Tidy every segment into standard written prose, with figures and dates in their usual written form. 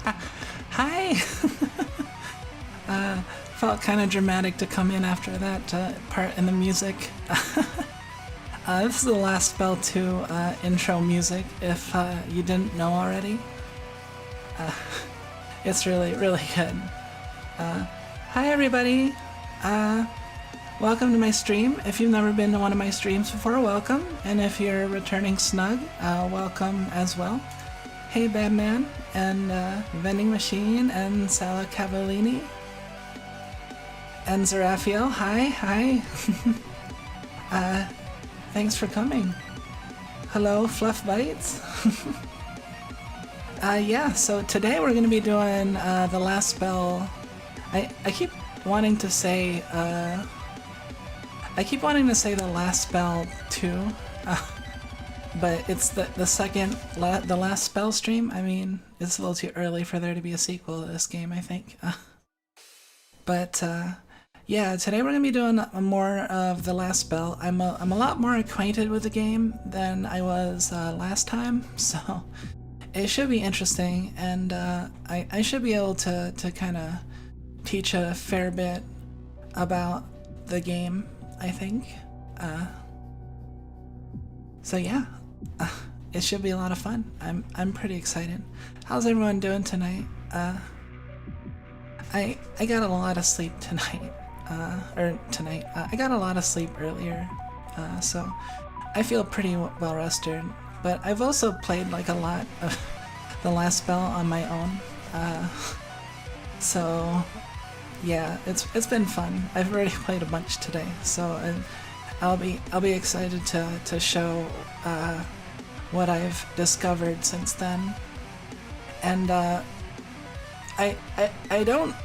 Hi! Felt kind of dramatic to come in after that part in the music. This is the Last Spell 2 intro music, if you didn't know already. It's really, really good. Hi everybody! Welcome to my stream. If you've never been to one of my streams before, welcome. And if you're returning snug, welcome as well. Hey Batman, and Vending Machine, and Sala Cavallini. And Zerafiel, hi. Thanks for coming. Hello, Fluff Bites. Yeah, so today we're going to be doing the Last Spell. I keep wanting to say the Last Spell 2, but it's the Last Spell stream. I mean, it's a little too early for there to be a sequel to this game, I think. But yeah, today we're gonna be doing more of the Last Spell. I'm a lot more acquainted with the game than I was last time, so it should be interesting, and I should be able to kind of teach a fair bit about the game, I think. So yeah, it should be a lot of fun. I'm pretty excited. How's everyone doing tonight? I got a lot of sleep tonight. I got a lot of sleep earlier, so I feel pretty well rested. But I've also played like a lot of the Last Spell on my own, so yeah, it's been fun. I've already played a bunch today, so I'll be excited to show what I've discovered since then. And I don't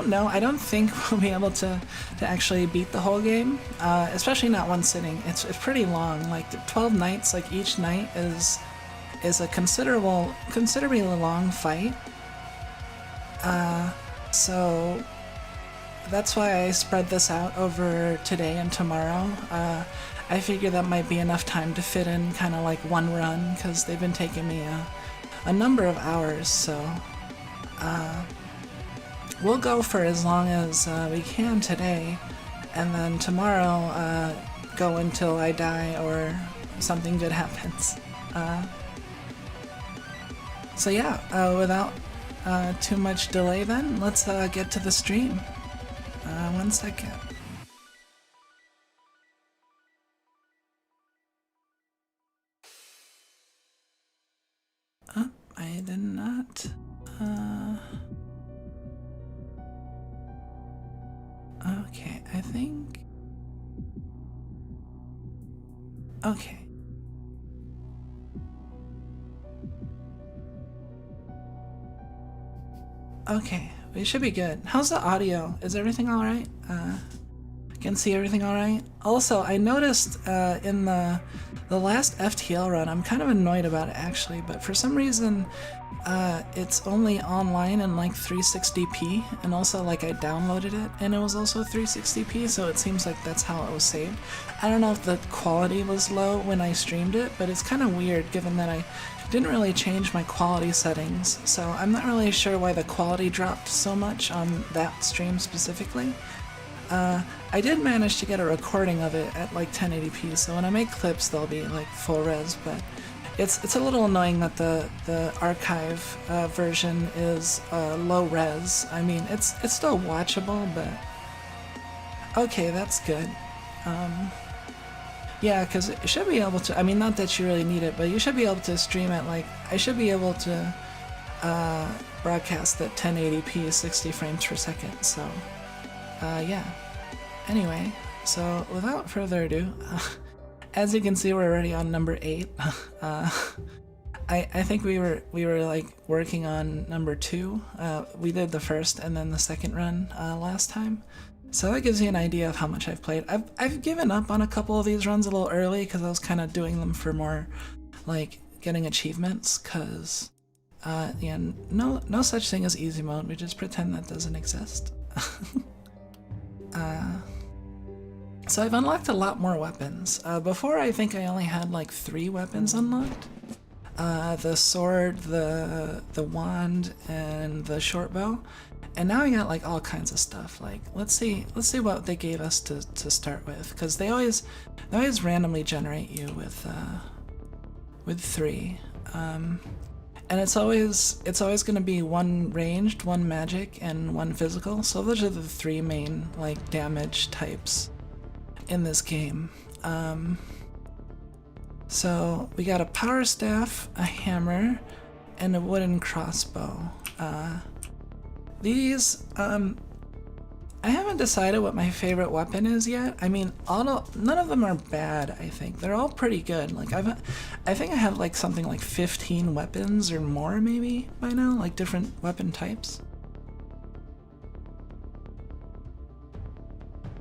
know. I don't think we'll be able to actually beat the whole game, especially not one sitting. It's pretty long. Like 12 nights. Like each night is a considerably long fight. So that's why I spread this out over today and tomorrow. I figure that might be enough time to fit in kind of like one run, because they've been taking me a number of hours. So we'll go for as long as we can today, and then tomorrow go until I die or something good happens. So yeah, without too much delay then, let's get to the stream. 1 second. Oh, I did not. Okay, I think. Okay. Okay, we should be good. How's the audio? Is everything alright? Can see everything alright? Also, I noticed in the last FTL run, I'm kind of annoyed about it actually, but for some reason it's only online in like 360p, and also like I downloaded it and it was also 360p, so it seems like that's how it was saved. I don't know if the quality was low when I streamed it, but it's kind of weird given that I didn't really change my quality settings, so I'm not really sure why the quality dropped so much on that stream specifically. I did manage to get a recording of it at like 1080p, so when I make clips they'll be like full res, but it's a little annoying that the archive version is low res. I mean, it's still watchable, but okay, that's good. Yeah, because it should be able to, I mean, not that you really need it, but you should be able to stream it, like, I should be able to broadcast at 1080p 60 frames per second, so yeah. Anyway, so without further ado, as you can see, we're already on number 8. I think we were like working on number 2. We did the first and then the second run last time, so that gives you an idea of how much I've played. I've given up on a couple of these runs a little early because I was kind of doing them for more like getting achievements. Cause yeah, no such thing as easy mode. We just pretend that doesn't exist. So I've unlocked a lot more weapons. Before I think I only had like 3 weapons unlocked. the sword, the wand, and the short bow. And now I got like all kinds of stuff. Like let's see what they gave us to start with, because they always randomly generate you with 3. And it's always going to be 1 ranged, 1 magic, and 1 physical. So those are the 3 main like damage types in this game. So we got a power staff, a hammer, and a wooden crossbow. These, I haven't decided what my favorite weapon is yet. I mean, none of them are bad, I think. They're all pretty good. Like, I think I have like something like 15 weapons or more maybe by now, like different weapon types.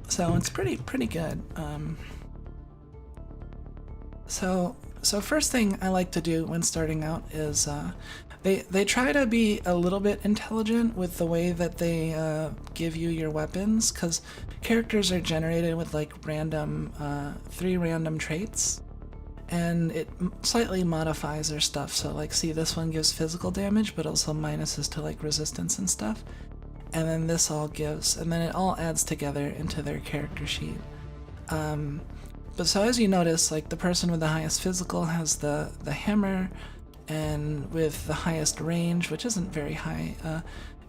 So it's pretty good. So first thing I like to do when starting out is they try to be a little bit intelligent with the way that they give you your weapons, because characters are generated with like 3 random traits, and it slightly modifies their stuff. So like, see, this one gives physical damage, but also minuses to like resistance and stuff. And then this all gives, and then it all adds together into their character sheet. But so as you notice, like the person with the highest physical has the hammer, and with the highest range, which isn't very high,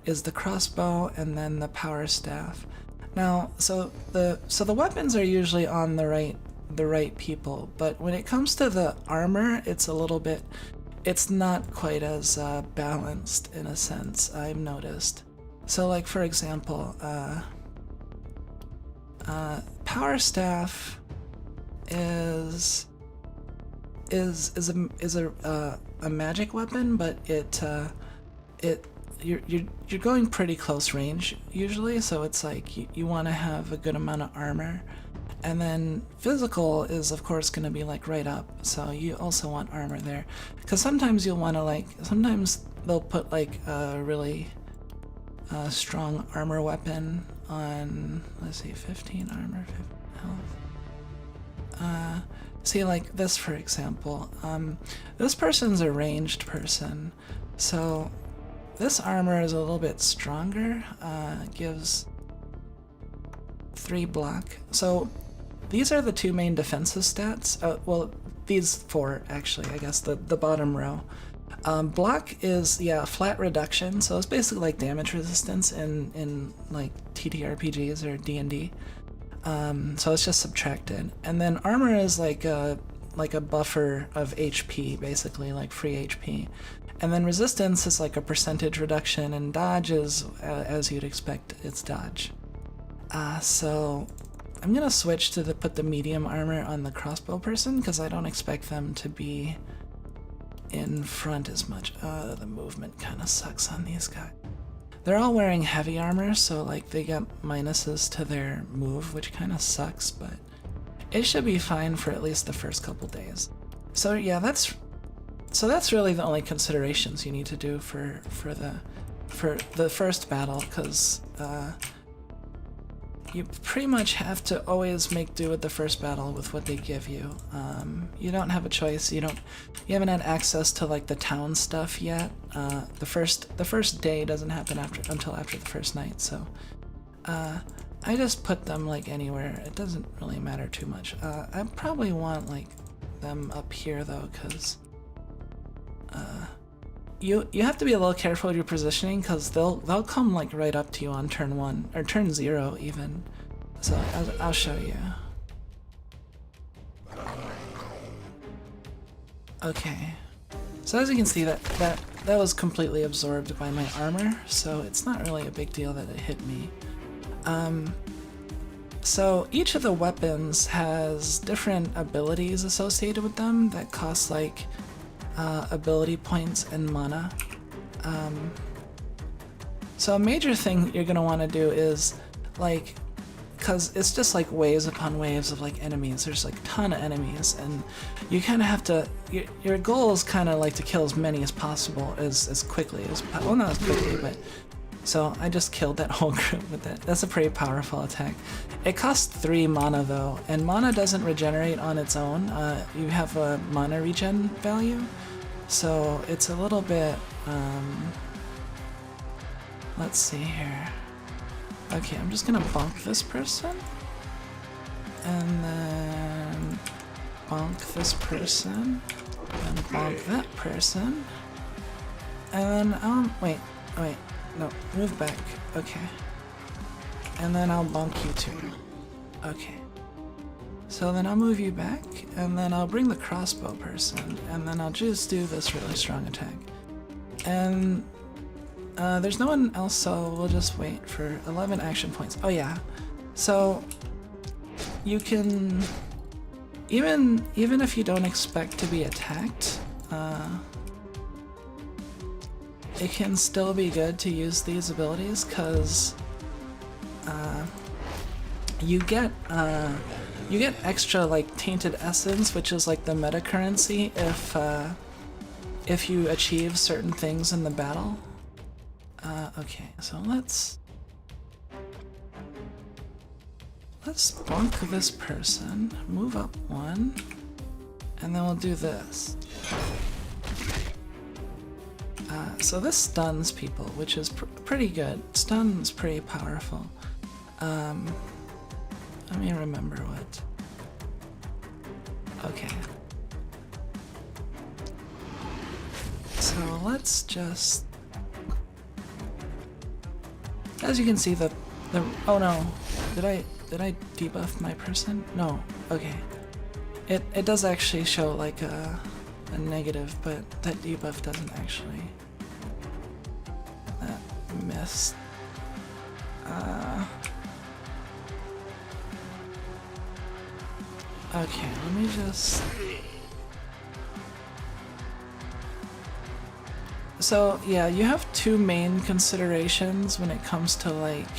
is the crossbow, and then the power staff. Now, so the weapons are usually on the right people, but when it comes to the armor, it's not quite as balanced in a sense, I've noticed. So like, for example, power staff is a magic weapon, but you're going pretty close range usually, so it's like you want to have a good amount of armor. And then physical is of course going to be like right up, so you also want armor there, because sometimes you'll want to sometimes they'll put like a really strong armor weapon on, let's see, 15 armor, 15 health. See, like this for example, this person's a ranged person, so this armor is a little bit stronger, gives 3 block. So these are the 2 main defensive stats, well, these 4 actually, I guess, the bottom row. Block is, yeah, flat reduction, so it's basically like damage resistance in like TTRPGs or D&D. So it's just subtracted. And then armor is like a buffer of HP, basically, like free HP. And then resistance is like a percentage reduction, and dodge is, as you'd expect, it's dodge. So I'm gonna switch to put the medium armor on the crossbow person, because I don't expect them to be in front as much. The movement kind of sucks on these guys. They're all wearing heavy armor, so like they get minuses to their move, which kind of sucks, but it should be fine for at least the first couple days. So yeah, that's really the only considerations you need to do for the first battle, because you pretty much have to always make do with the first battle with what they give you. You don't have a choice. You haven't had access to like the town stuff yet. The first day doesn't happen until after the first night. So I just put them like anywhere. It doesn't really matter too much. I probably want like them up here though, because you have to be a little careful with your positioning, because they'll come like right up to you on turn 1 or turn 0 even. So I'll show you. Okay, so as you can see, that was completely absorbed by my armor, so it's not really a big deal that it hit me. So each of the weapons has different abilities associated with them that cost like ability points and mana. So a major thing you're gonna want to do is like, because it's just like waves upon waves of like enemies. There's like a ton of enemies, and you kind of have to. Your goal is kind of like to kill as many as possible as quickly as well, not as quickly, but. So I just killed that whole group with it. That's a pretty powerful attack. It costs 3 mana though, and mana doesn't regenerate on its own. You have a mana regen value. So it's a little bit, let's see here. Okay, I'm just gonna bonk this person. And then bonk this person. And bonk that person. And then, wait, no, move back. Okay. And then I'll bonk you too. Okay. So then I'll move you back, and then I'll bring the crossbow person, and then I'll just do this really strong attack. And there's no one else, so we'll just wait for 11 action points. Oh yeah. So you can, even if you don't expect to be attacked, it can still be good to use these abilities, because you get extra like tainted essence, which is like the meta currency if you achieve certain things in the battle. Okay, so let's bonk this person, move up one, and then we'll do this. So this stuns people, which is pretty good. Stun's pretty powerful. Let me remember what. Okay. So let's just. As you can see, the oh no, did I debuff my person? No. Okay. It does actually show like a negative, but that debuff doesn't actually. That missed. Okay, let me just. So yeah, you have two main considerations when it comes to like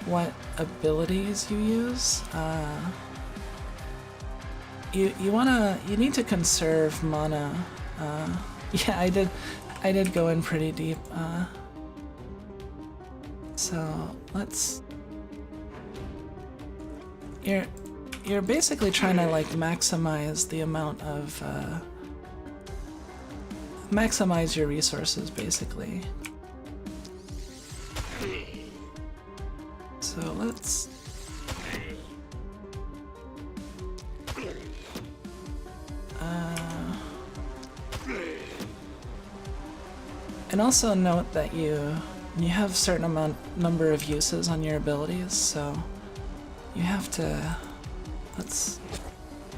what abilities you use. You need to conserve mana. Yeah, I did go in pretty deep. So let's. You're basically trying to like maximize the amount of maximize your resources basically. So let's and also note that you have a certain number of uses on your abilities, so you have to. Let's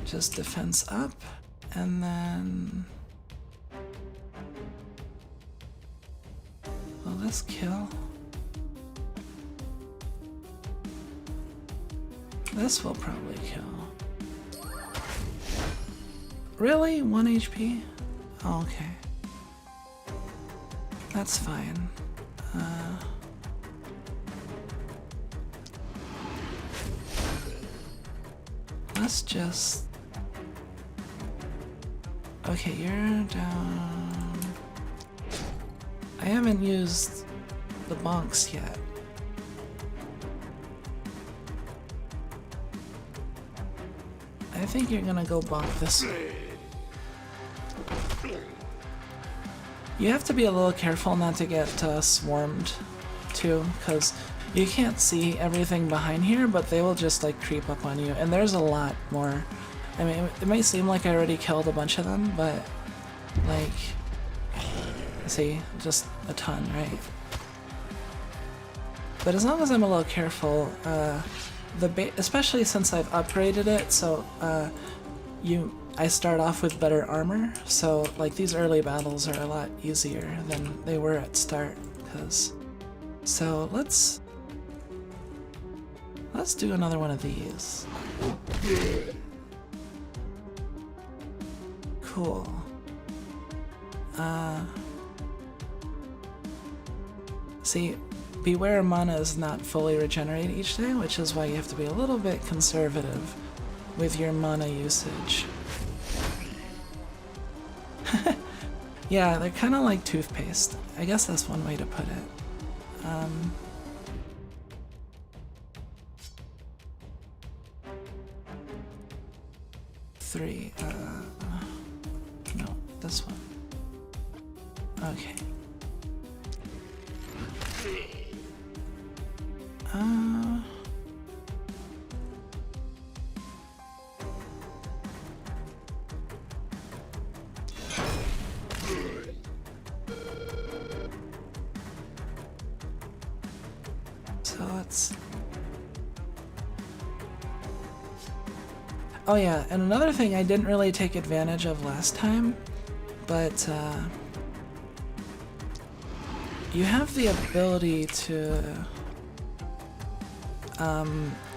just defense up, and then will this kill? This will probably kill. Really? 1 HP? Oh, okay. That's fine. Let's just. Okay, you're down. I haven't used the bonks yet. I think you're gonna go bonk this way. You have to be a little careful not to get swarmed too, because you can't see everything behind here, but they will just like creep up on you, and there's a lot more. I mean, it might seem like I already killed a bunch of them, but like, see, just a ton, right? But as long as I'm a little careful, especially since I've upgraded it, so I start off with better armor, so like these early battles are a lot easier than they were at start. So let's do another one of these. Cool. See, beware mana is not fully regenerated each day, which is why you have to be a little bit conservative with your mana usage. Yeah, they're kind of like toothpaste. I guess that's one way to put it. 3, no, this one. Okay. So let's... Oh yeah, and another thing I didn't really take advantage of last time, but you have the ability to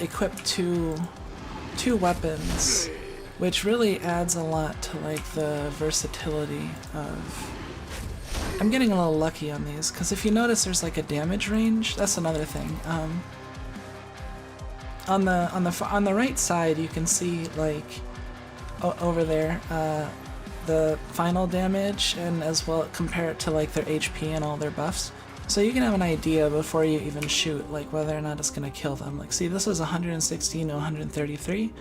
equip two weapons, which really adds a lot to like the versatility of... I'm getting a little lucky on these, because if you notice there's like a damage range, that's another thing. On the right side you can see like over there the final damage, and as well compare it to like their HP and all their buffs. So you can have an idea before you even shoot, like whether or not it's gonna kill them. Like, see, this is 116 to 133.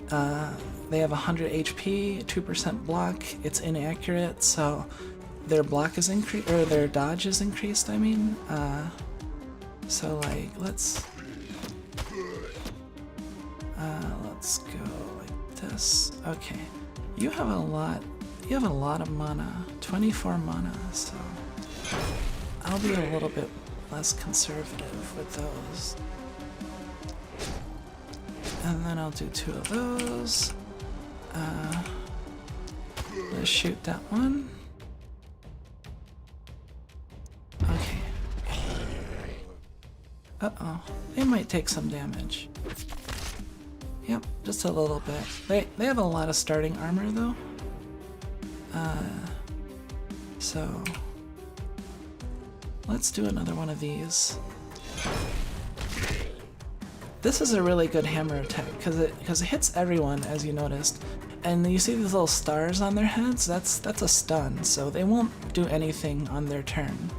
They have 100 HP, 2% block. It's inaccurate, so their block is increased, or their dodge is increased. I mean, so like let's go like this. Okay, you have a lot. You have a lot of mana, 24 mana. So I'll be a little bit less conservative with those. And then I'll do 2 of those. Let's shoot that one. Okay. Uh-oh. They might take some damage. Yep, just a little bit. They have a lot of starting armor though. So let's do another one of these. This is a really good hammer attack because it hits everyone, as you noticed, and you see these little stars on their heads. That's a stun, so they won't do anything on their turn,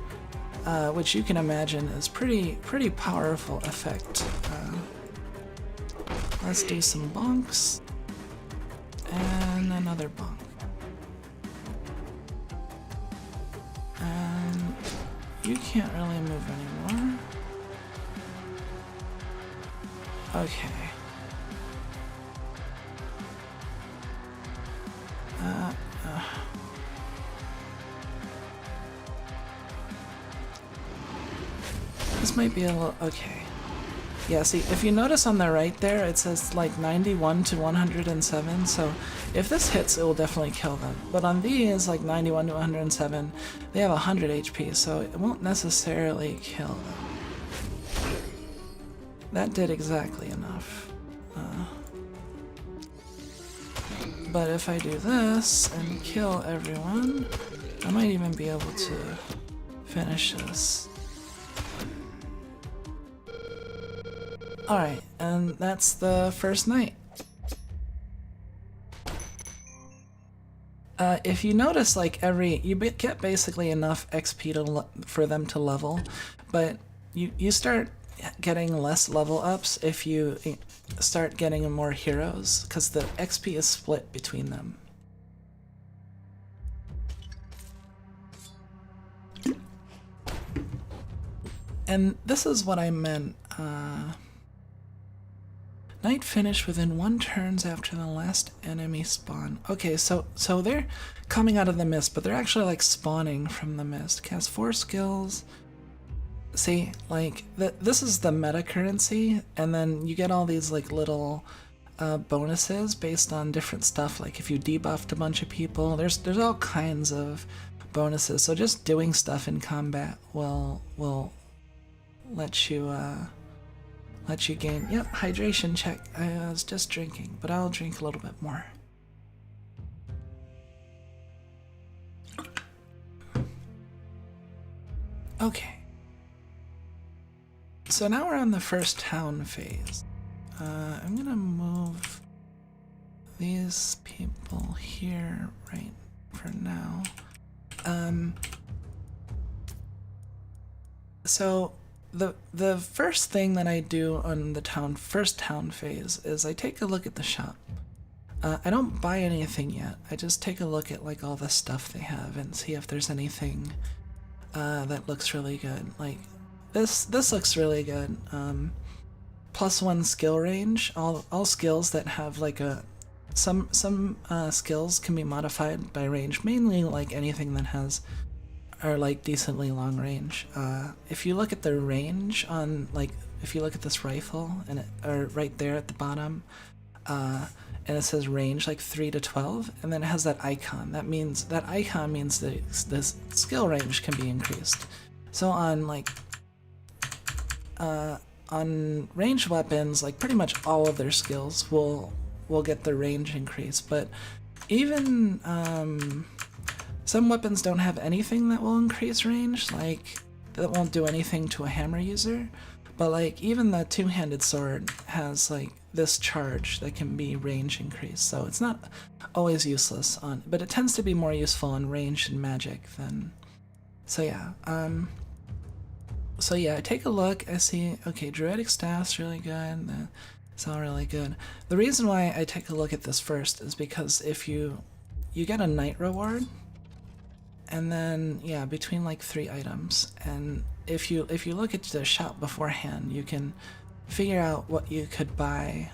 which you can imagine is pretty powerful effect. Let's do some bonks and another bonk. And you can't really move anymore. Okay. This might be a little... Okay. Yeah, see, if you notice on the right there, it says like 91 to 107, so if this hits, it will definitely kill them. But on these, like 91 to 107, they have 100 HP, so it won't necessarily kill them. That did exactly enough. But if I do this and kill everyone, I might even be able to finish this. Alright, and that's the first night. If you notice, like you get basically enough XP for them to level, but you start getting less level ups if you start getting more heroes, because the XP is split between them. And this is what I meant. Night finish within 1 turns after the last enemy spawn. Okay, so they're coming out of the mist, but they're actually like spawning from the mist. Cast 4 skills. See, like this is the meta currency, and then you get all these like little bonuses based on different stuff. Like if you debuffed a bunch of people, there's all kinds of bonuses. So just doing stuff in combat will let you gain. Yep, hydration check. I was just drinking, but I'll drink a little bit more. Okay. So now we're on the first town phase. I'm gonna move these people here right for now. So the first thing that I do on the first town phase is I take a look at the shop. I don't buy anything yet. I just take a look at like all the stuff they have and see if there's anything that looks really good. Like this looks really good. +1 skill range. All skills that have like a some skills can be modified by range, mainly like anything that has are like decently long range. If you look at the range on like if you look at this rifle and or right there at the bottom, and it says range like 3 to 12, and then it has that icon. That icon means that this skill range can be increased. So on like on ranged weapons, like pretty much all of their skills will get the range increase, but even some weapons don't have anything that will increase range, like that won't do anything to a hammer user. But like even the two-handed sword has like this charge that can be range increased, so it's not always useless on, but it tends to be more useful on ranged and magic than. So yeah, I take a look. I see, okay, druidic staff's really good. It's all really good. The reason why I take a look at this first is because if you get a knight reward, and then yeah, between like 3 items, and if you look at the shop beforehand, you can figure out what you could buy.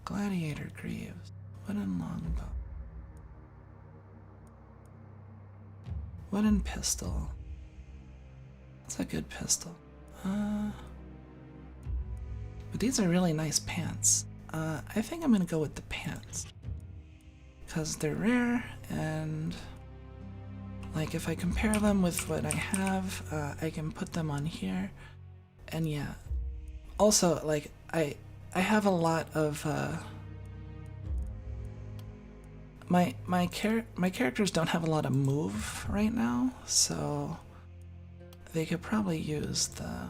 Gladiator greaves, wooden longbow, wooden pistol. That's a good pistol. But these are really nice pants. I think I'm gonna go with the pants because they're rare, and like if I compare them with what I have, I can put them on here. And yeah, also like I have a lot of my characters don't have a lot of move right now, so they could probably use the.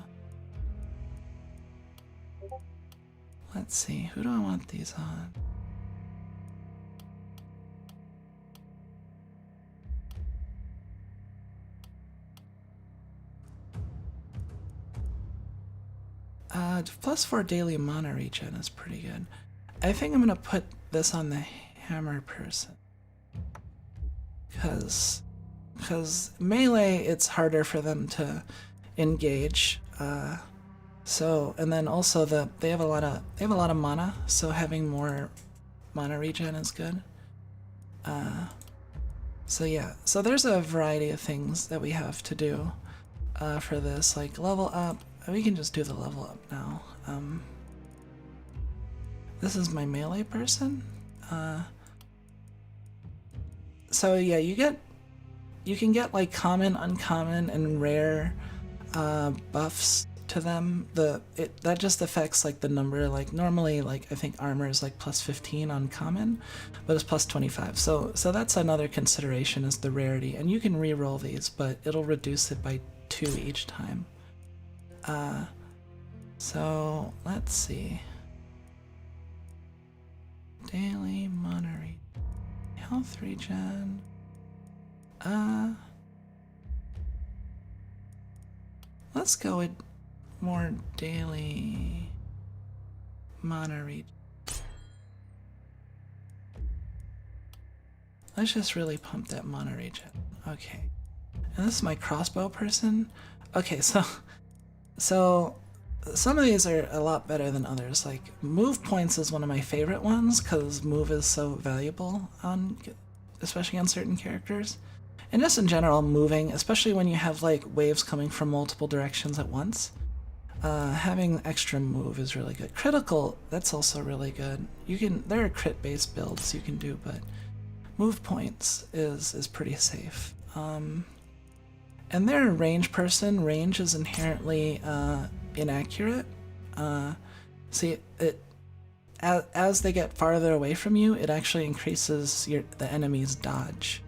Let's see, who do I want these on? +4 daily mana regen is pretty good. I think I'm gonna put this on the hammer person. Cause melee, it's harder for them to engage. So, and then also they have a lot of mana, so having more mana regen is good. So yeah, so there's a variety of things that we have to do for this, like level up. We can just do the level up now. This is my melee person. So yeah, you can get like common, uncommon, and rare buffs to them. That just affects like the number. Like normally, like I think armor is like +15 on common, but it's +25. So that's another consideration, is the rarity. And you can re-roll these, but it'll reduce it by 2 each time. So let's see. Daily monitoring, health regen. Let's go with more daily mana regen. Let's just really pump that mana regen. Okay. And this is my crossbow person. Okay, so some of these are a lot better than others. Like move points is one of my favorite ones because move is so valuable especially on certain characters. And just in general, moving, especially when you have like waves coming from multiple directions at once, having extra move is really good. Critical, that's also really good. There are crit based builds you can do, but move points is pretty safe. And they're a range person. Range is inherently inaccurate. See, as they get farther away from you, it actually increases the enemy's dodge.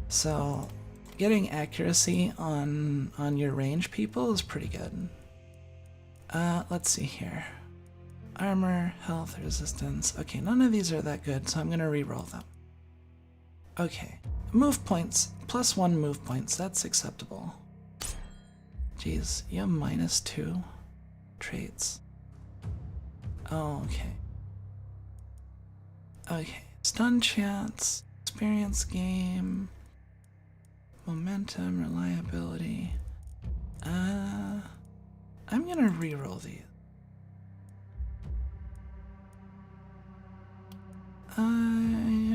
So getting accuracy on your range people is pretty good. Let's see here. Armor, health, resistance. Okay, none of these are that good, so I'm gonna re-roll them. Okay, move points. +1 move points, that's acceptable. Jeez, you have -2 traits. Oh, okay. Okay, stun chance, experience game, momentum, reliability. I'm gonna reroll these.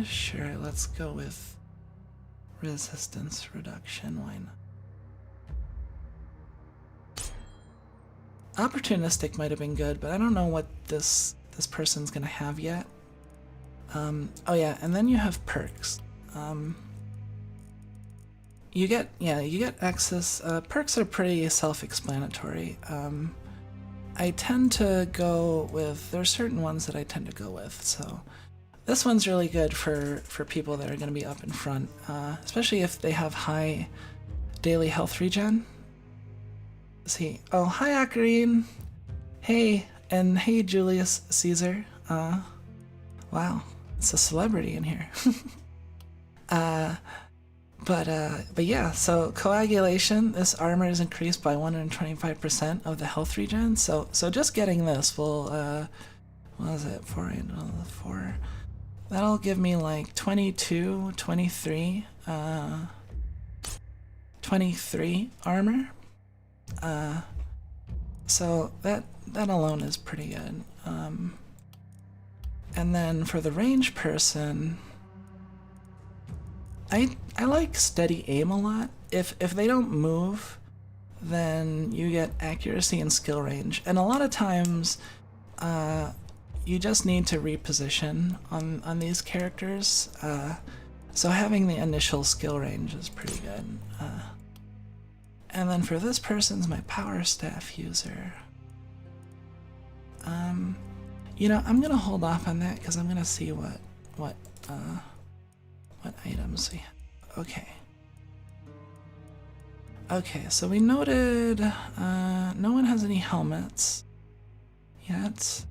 Sure, let's go with resistance reduction, why not? Opportunistic might have been good, but I don't know what this person's gonna have yet. Oh yeah, and then you have perks. You get access. Perks are pretty self-explanatory. I tend to go with, there's certain ones that I tend to go with, so this one's really good for people that are going to be up in front, especially if they have high daily health regen. See, oh, hi Acarine, hey, and hey Julius Caesar. Wow, it's a celebrity in here. But yeah, so coagulation, this armor is increased by 125% of the health regen. So just getting this will, what is it, 4, that'll give me like 22, 23, 23 armor. So that alone is pretty good. And then for the range person, I like steady aim a lot. If they don't move, then you get accuracy and skill range. And a lot of times, you just need to reposition on these characters. So having the initial skill range is pretty good. And then for this person's my power staff user. You know, I'm gonna hold off on that because I'm gonna see what items we have. Okay. Okay, so we noted no one has any helmets yet.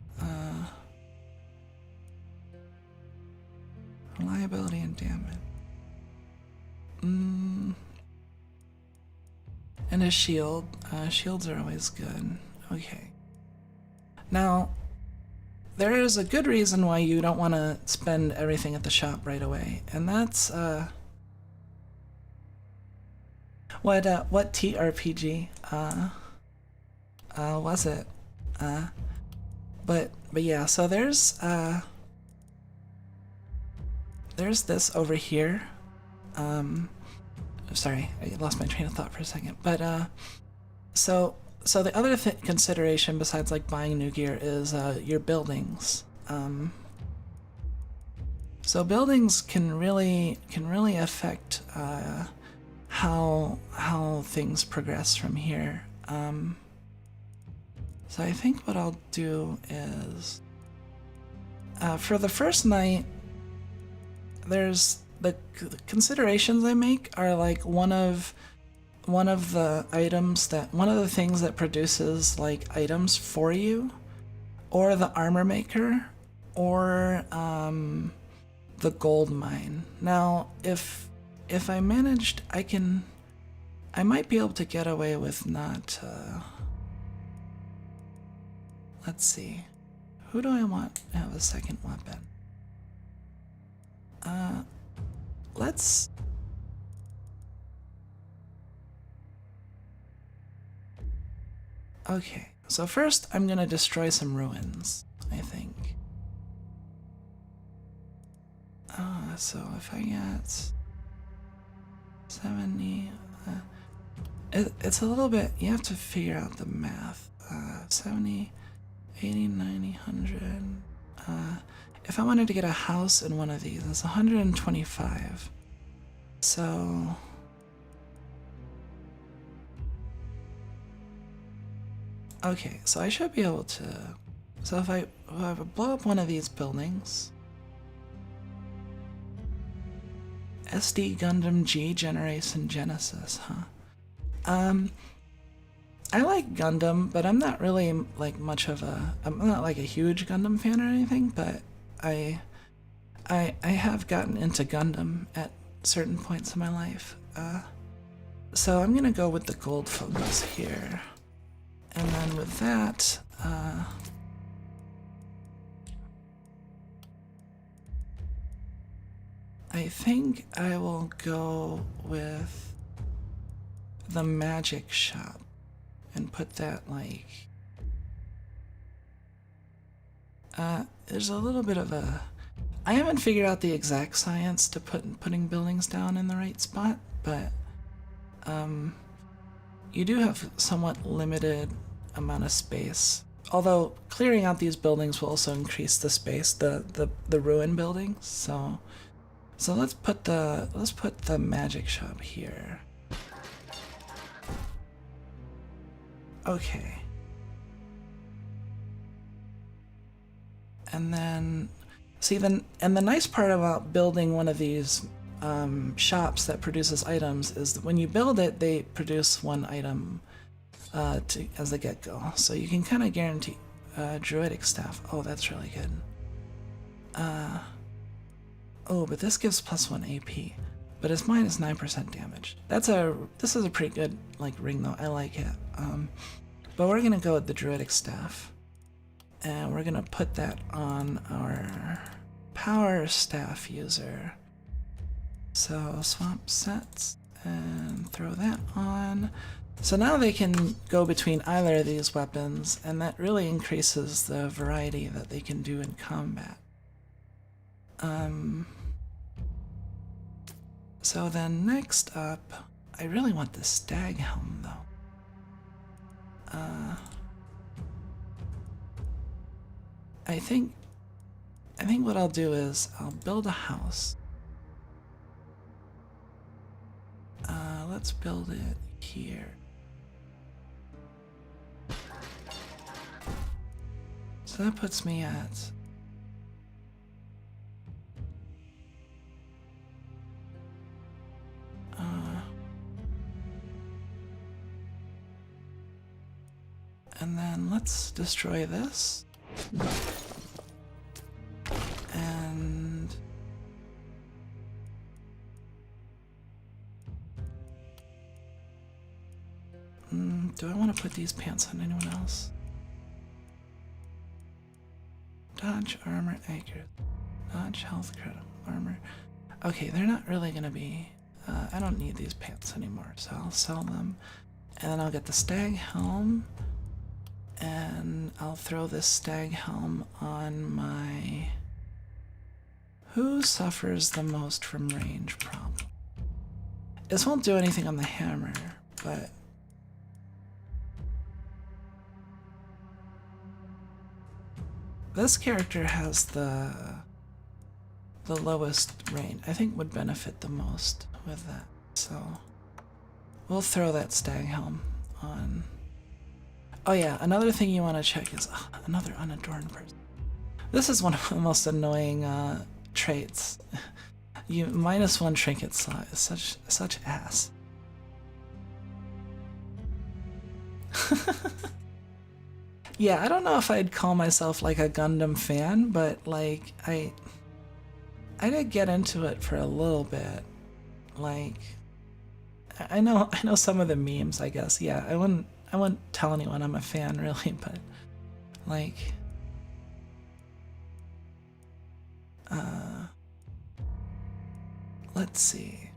Reliability and damage. And a shield. Shields are always good. Okay. Now, there is a good reason why you don't want to spend everything at the shop right away, and that's what TRPG was it? But yeah, so there's this over here. Sorry, I lost my train of thought for a second. But so the other consideration besides like buying new gear is your buildings. So buildings can really affect how things progress from here. So I think what I'll do is for the first night, there's the considerations I make are like one of the things that produces like items for you, or the armor maker, or the gold mine. Now, if I managed, I might be able to get away with not. Let's see, who do I want to have a second weapon? Let's. Okay, so first I'm gonna destroy some ruins, I think. So if I get 70, it's a little bit, you have to figure out the math. 70, 80, 90, 100. If I wanted to get a house in one of these, it's 125. So okay, so I should be able to. So if I blow up one of these buildings, SD Gundam G Generation Genesis, huh? I like Gundam, but I'm not really like much of I'm not like a huge Gundam fan or anything, but I have gotten into Gundam at certain points in my life. So I'm gonna go with the gold focus here. And then with that, I think I will go with the magic shop and put that like, there's a little bit of a, I haven't figured out the exact science to putting buildings down in the right spot, but you do have somewhat limited amount of space. Although clearing out these buildings will also increase the space, the ruin buildings. So let's put the magic shop here. Okay. And then see the nice part about building one of these shops that produces items is that when you build it, they produce one item as the get-go. So you can kind of guarantee druidic staff. Oh, that's really good. Oh, but this gives +1 AP, but it's minus 9% damage. This is a pretty good like ring though. I like it. But we're gonna go with the druidic staff, and we're gonna put that on our power staff user. So swap sets and throw that on. So now they can go between either of these weapons, and that really increases the variety that they can do in combat. So then next up, I really want the stag helm though. I think what I'll do is I'll build a house. Let's build it here. So that puts me at and then let's destroy this. And do I want to put these pants on anyone else? Dodge, armor, accuracy. Dodge, health, credit, armor. Okay, they're not really gonna be... I don't need these pants anymore, so I'll sell them. And then I'll get the stag helm. And I'll throw this stag helm on my... Who suffers the most from range problem? This won't do anything on the hammer, but... This character has the lowest range. I think would benefit the most with that. So we'll throw that stag helm on. Oh yeah, another thing you want to check is another unadorned person. This is one of the most annoying traits. You -1 trinket slot is such ass. Yeah, I don't know if I'd call myself like a Gundam fan, but like I did get into it for a little bit. Like I know some of the memes, I guess. Yeah, I wouldn't tell anyone I'm a fan really, but like let's see.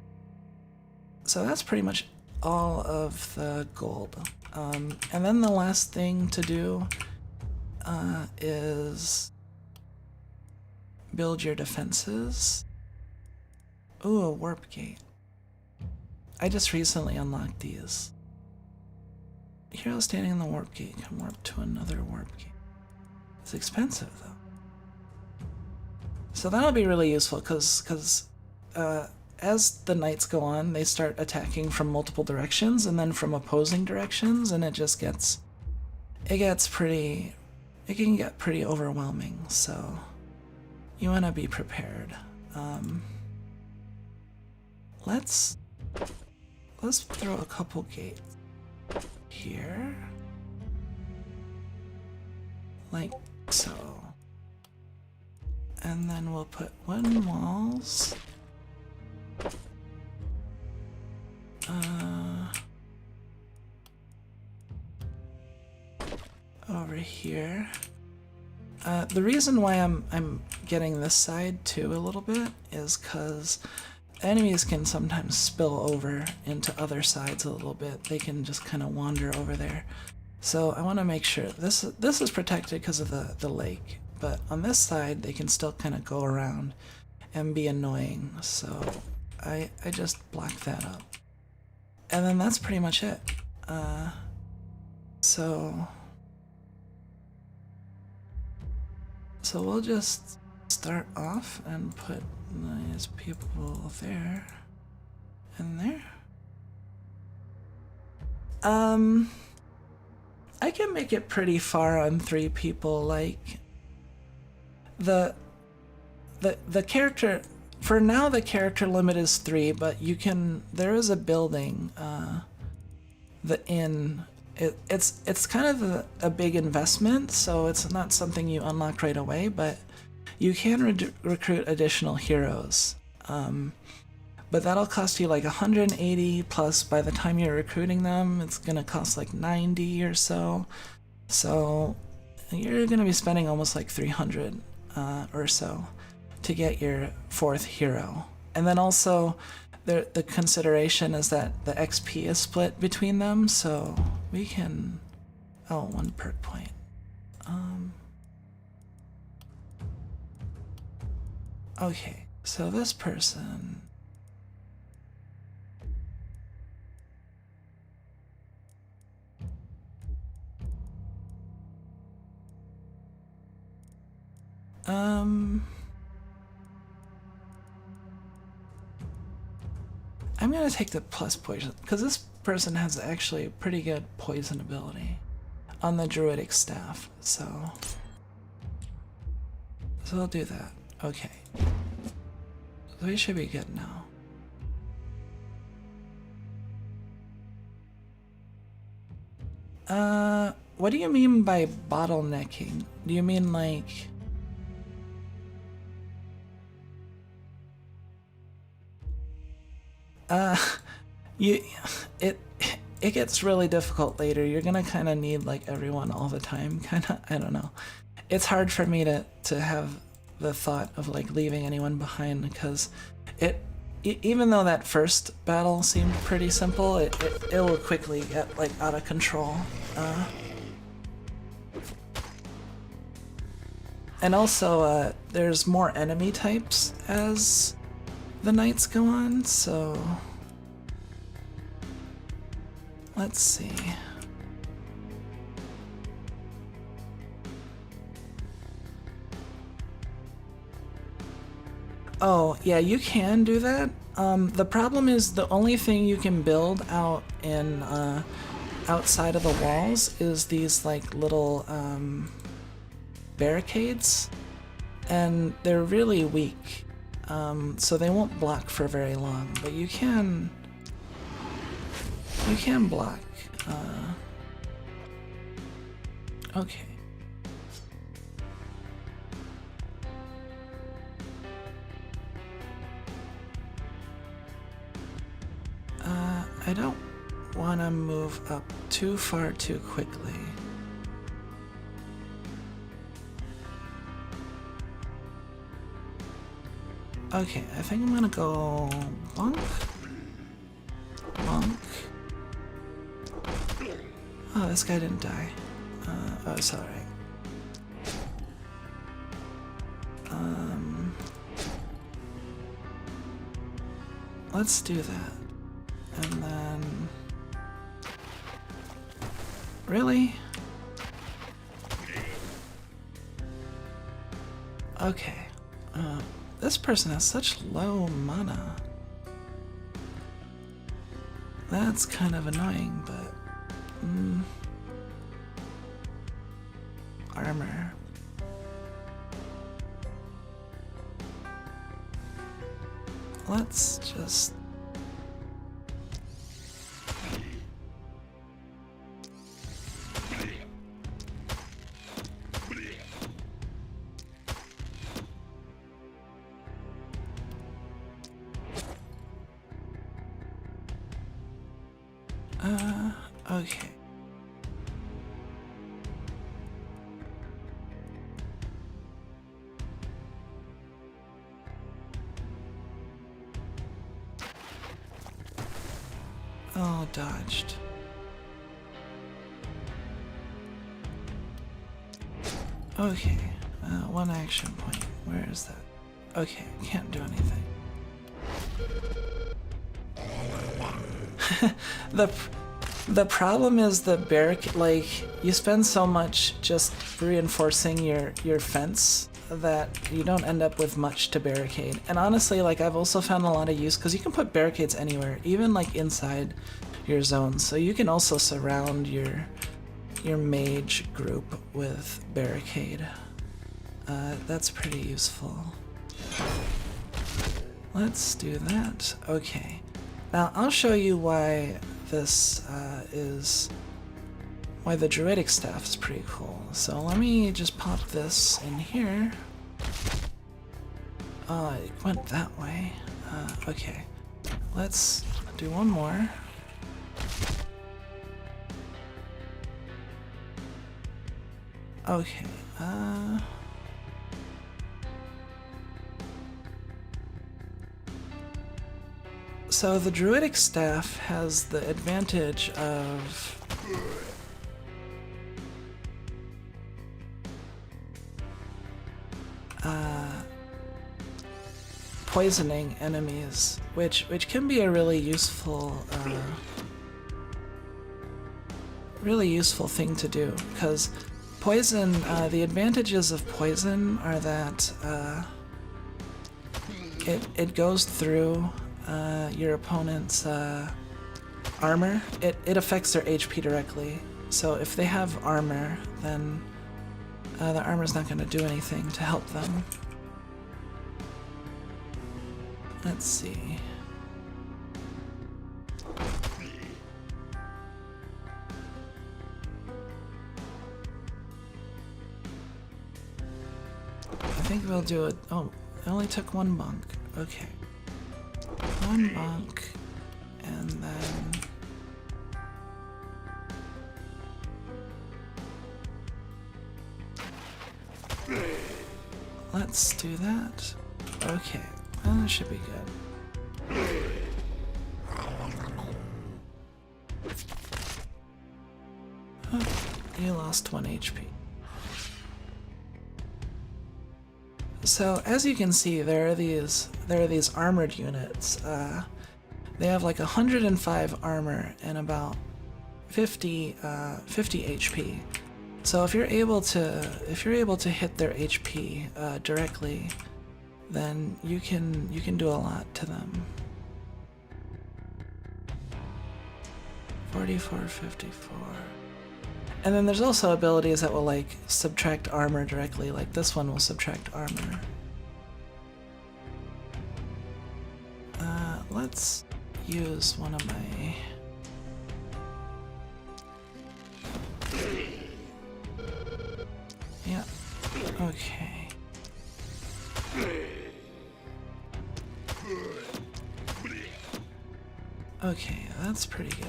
So that's pretty much all of the gold. And then the last thing to do is build your defenses. Ooh, a warp gate. I just recently unlocked these. Hero standing in the warp gate can warp to another warp gate. It's expensive though. So that'll be really useful because as the nights go on, they start attacking from multiple directions and then from opposing directions, and it can get pretty overwhelming, so you want to be prepared. Let's throw a couple gates here, like so, and then we'll put wooden walls over here. The reason why I'm getting this side too a little bit is because enemies can sometimes spill over into other sides a little bit. They can just kind of wander over there. So I want to make sure this is protected because of the lake, but on this side they can still kind of go around and be annoying. So I just block that up, and then that's pretty much it. So we'll just start off and put these people there and there. I can make it pretty far on 3 people. Like the character for now, the character limit is 3, but you can. There is a building, the inn. It's kind of a big investment, so it's not something you unlock right away, but you can recruit additional heroes. But that'll cost you like 180 plus by the time you're recruiting them, it's gonna cost like 90 or so. So you're gonna be spending almost like 300 or so to get your 4th hero. And then also the consideration is that the XP is split between them, so we can... Oh, 1 perk point. Okay, so this person... I'm gonna take the plus poison, because this person has actually a pretty good poison ability on the druidic staff, so I'll do that. Okay. So we should be good now. What do you mean by bottlenecking? Do you mean like... it gets really difficult later. You're gonna kind of need like everyone all the time, kind of. I don't know. It's hard for me to have the thought of like leaving anyone behind, because even though that first battle seemed pretty simple, it will quickly get like out of control. And also, there's more enemy types as the nights go on, so let's see. Oh, yeah, you can do that. The problem is the only thing you can build out in outside of the walls is these like little barricades, and they're really weak. So they won't block for very long, but you can block. Okay. I don't want to move up too far too quickly. Okay, I think I'm gonna go bonk, bonk. Oh, this guy didn't die. Oh, it's alright. Let's do that. And then... Really? Okay. This person has such low mana. That's kind of annoying, but... Armor. Let's just... Okay. Oh, dodged. Okay, one action point. Where is that? Okay, can't do anything. The problem is the barricade, like, you spend so much just reinforcing your fence that you don't end up with much to barricade. And honestly, like, I've also found a lot of use, because you can put barricades anywhere, even like inside your zone. So you can also surround your mage group with barricade. That's pretty useful. Let's do that. Okay. Now I'll show you why this why the druidic staff is pretty cool. So let me just pop this in here. Oh, it went that way. Okay. Let's do one more. Okay, so the druidic staff has the advantage of poisoning enemies, which can be a really useful thing to do, because poison, the advantages of poison are that it goes through your opponent's armor. It affects their HP directly. So if they have armor, then the armor's not going to do anything to help them. Let's see. I think we'll do it. Oh, it only took one bunk. Okay. One bunk, and then let's do that. Okay, well, that should be good. Oh, you lost 1 HP. So as you can see, there are these armored units. They have like 105 armor and about 50 HP. So if you're able to hit their HP directly, then you can do a lot to them. 44, 54. And then there's also abilities that will like subtract armor directly, like this one will subtract armor. Let's use one of my... Yeah, okay. Okay, that's pretty good.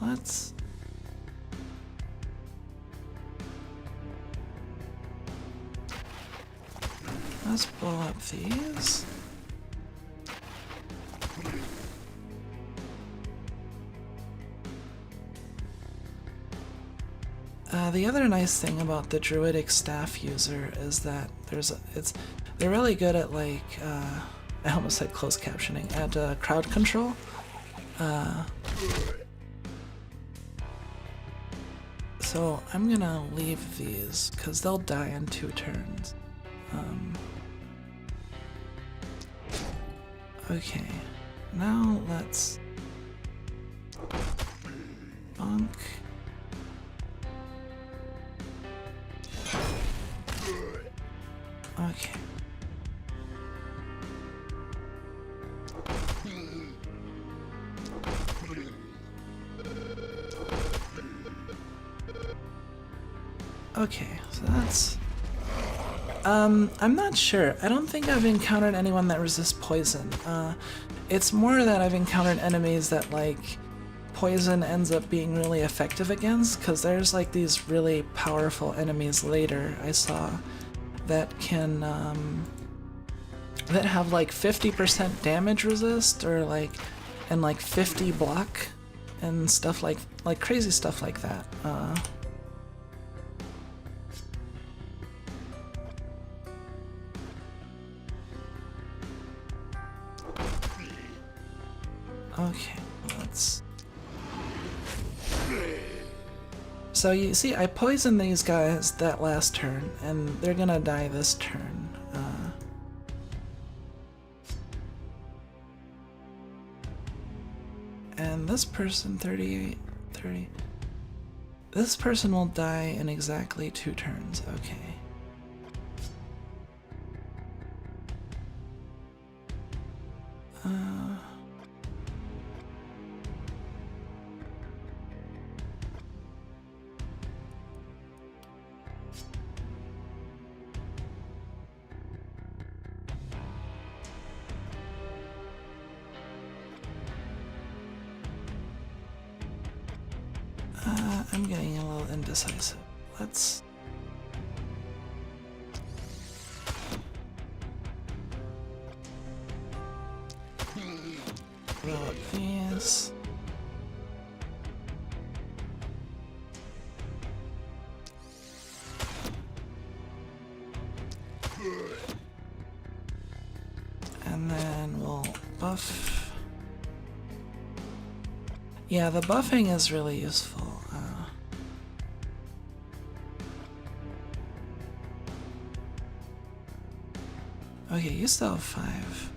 Let's blow up these. The other nice thing about the druidic staff user is that they're really good at like I almost said closed captioning, at crowd control. So I'm gonna leave these because they'll die in 2 turns. Okay, now let's bonk. Okay. Okay, so that's... I'm not sure. I don't think I've encountered anyone that resists poison. It's more that I've encountered enemies that, like, poison ends up being really effective against, because there's, like, these really powerful enemies later I saw that can that have like 50% damage resist or like and like 50 block and stuff like crazy stuff like that. Okay, let's. So you see, I poisoned these guys that last turn, and they're gonna die this turn. And this person, 38, 30. This person will die in exactly 2 turns. Okay. I'm getting a little indecisive. Let's... roll up these. And then we'll buff. Yeah, the buffing is really useful. Okay, you still have 5.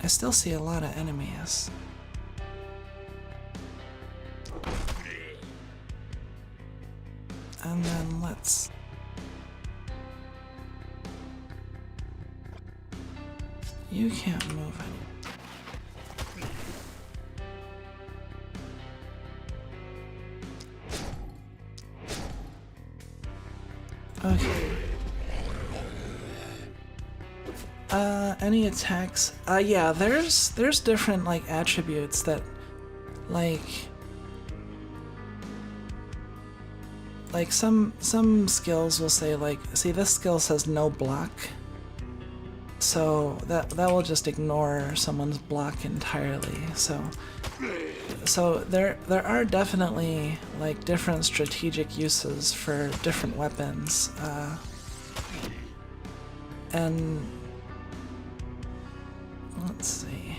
I still see a lot of enemies. And then let's... You can't move any. Okay. Any attacks? Yeah, there's different like attributes that like some skills will say like, see, this skill says no block. So that will just ignore someone's block entirely. So there are definitely like different strategic uses for different weapons, and let's see.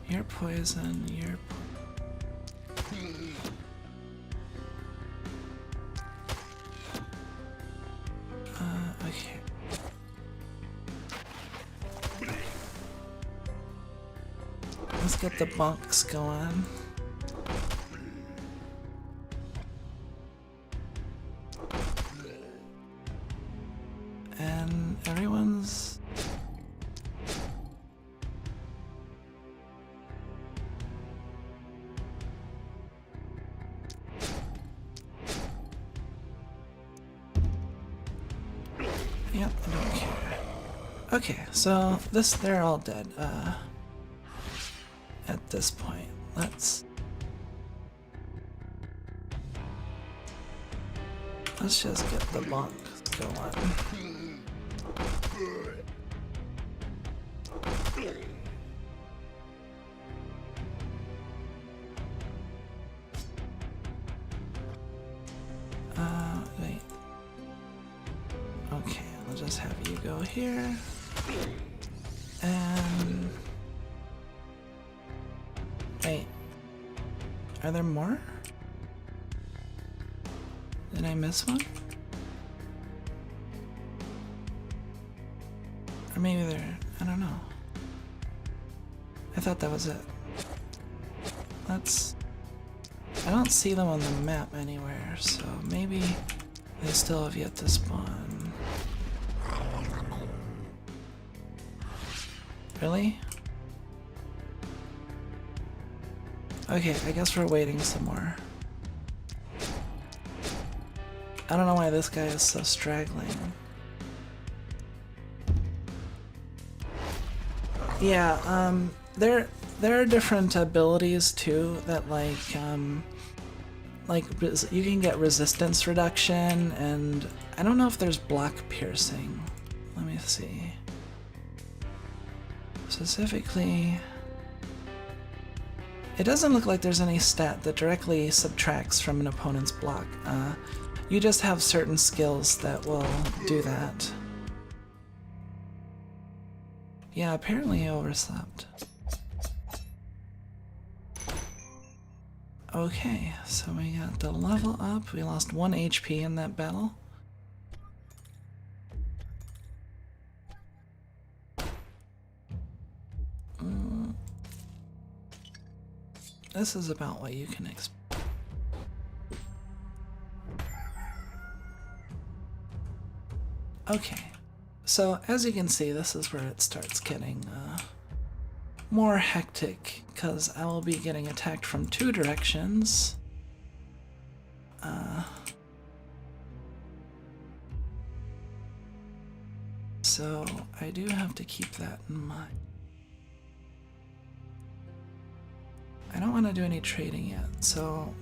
You're poison. You're. Okay. Let's get the bunks going. And everyone's... Yep, I don't care. Okay, so they're all dead, at this point. Let's just get the bunk going. Wait. Okay, I'll just have you go here. And... Wait. Are there more? Did I miss one? Or maybe there... I don't know. I thought that was it. Let's... I don't see them on the map anywhere, so maybe they still have yet to spawn. Really? Okay, I guess we're waiting some more. I don't know why this guy is so straggling. Yeah, there are different abilities too that like you can get resistance reduction, and I don't know if there's block piercing. Let me see. Specifically, it doesn't look like there's any stat that directly subtracts from an opponent's block. You just have certain skills that will do that. Yeah, apparently I overslept. Okay, so we got the level up. We lost 1 HP in that battle. This is about what you can expect. Okay, so as you can see, this is where it starts getting more hectic, because I will be getting attacked from 2 directions. So I do have to keep that in mind. I don't want to do any trading yet, so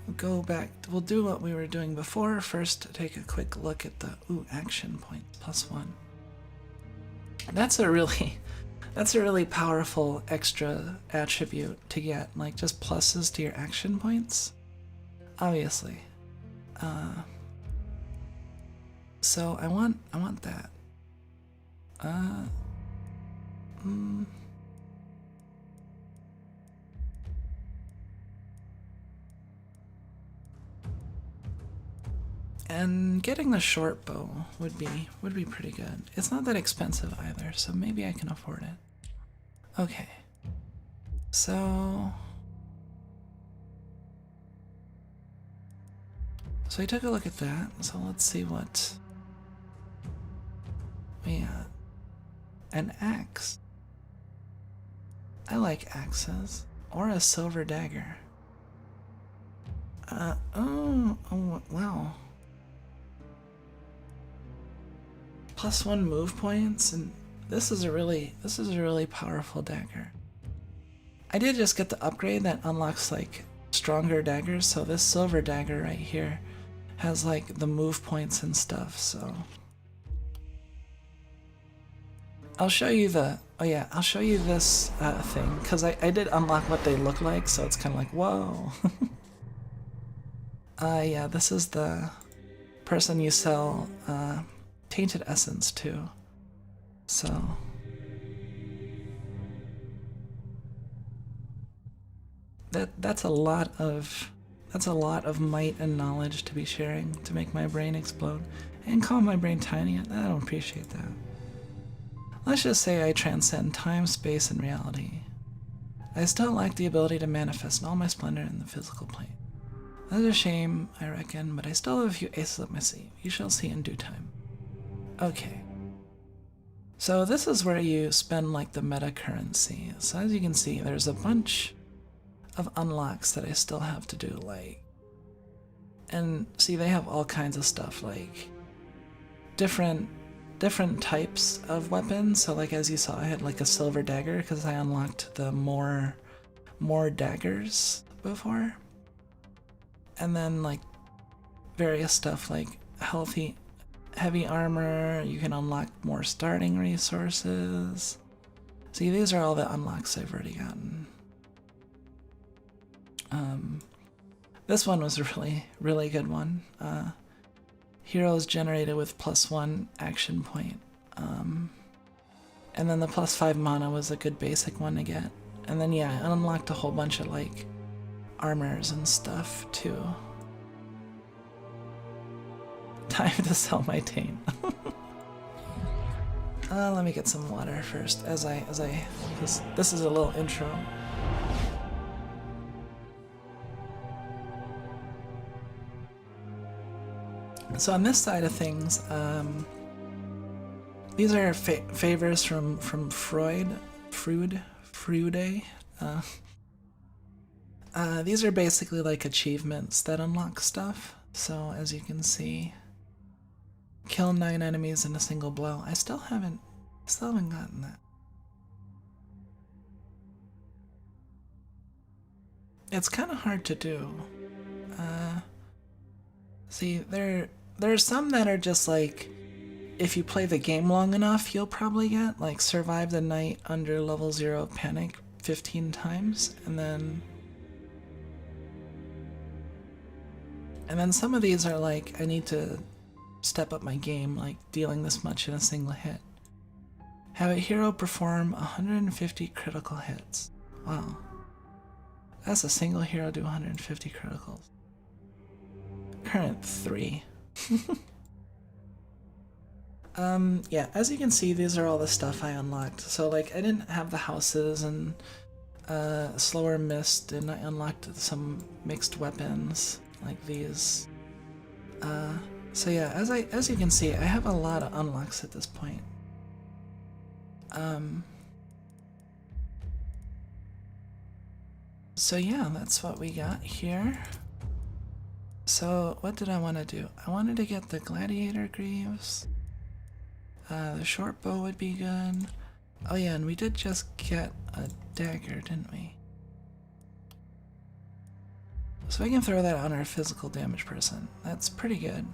we'll go back. We'll do what we were doing before. First, take a quick look at the action points +1. That's a really powerful extra attribute to get, like just pluses to your action points. Obviously. So I want that. And getting the short bow would be pretty good. It's not that expensive either, so maybe I can afford it. Okay. So I took a look at that, so let's see what we got. An axe. I like axes. Or a silver dagger. Oh, wow. +1 move points, and this is a really powerful dagger. I did just get the upgrade that unlocks like stronger daggers, so this silver dagger right here has like the move points and stuff, so I'll show you I'll show you this thing, because I did unlock what they look like, so it's kind of like, whoa. Yeah, this is the person you sell tainted essence to, so that's a lot of might and knowledge to be sharing to make my brain explode and call my brain tiny. I don't appreciate that. Let's just say I transcend time, space, and reality. I still lack the ability to manifest all my splendor in the physical plane. That's a shame, I reckon, but I still have a few aces up my sleeve. You shall see in due time. Okay. So this is where you spend like the meta currency. So as you can see, there's a bunch of unlocks that I still have to do, like, and see, they have all kinds of stuff, like different types of weapons. So like as you saw, I had like a silver dagger because I unlocked the more daggers before, and then like various stuff like heavy armor. You can unlock more starting resources. See, these are all the unlocks I've already gotten. This one was a really good one. Heroes generated with +1 action point. And then the +5 mana was a good basic one to get. And then yeah, I unlocked a whole bunch of like armors and stuff too. Time to sell my taint. Let me get some water first this is a little intro. So on this side of things, these are favors from Freude. These are basically like achievements that unlock stuff. So as you can see, kill 9 enemies in a single blow. I still haven't gotten that. It's kind of hard to do. See, there's some that are just like, if you play the game long enough, you'll probably get, like, survive the night under level 0 panic 15 times, and then some of these are like, I need to step up my game, like dealing this much in a single hit. Have a hero perform 150 critical hits. Wow. That's a single hero do 150 criticals. Current 3. Yeah, as you can see, these are all the stuff I unlocked. So, like, I didn't have the houses and slower mist, and I unlocked some mixed weapons like these. So yeah, as you can see, I have a lot of unlocks at this point. So yeah, that's what we got here. So what did I want to do? I wanted to get the gladiator greaves. The short bow would be good. Oh yeah, and we did just get a dagger, didn't we? So we can throw that on our physical damage person. That's pretty good.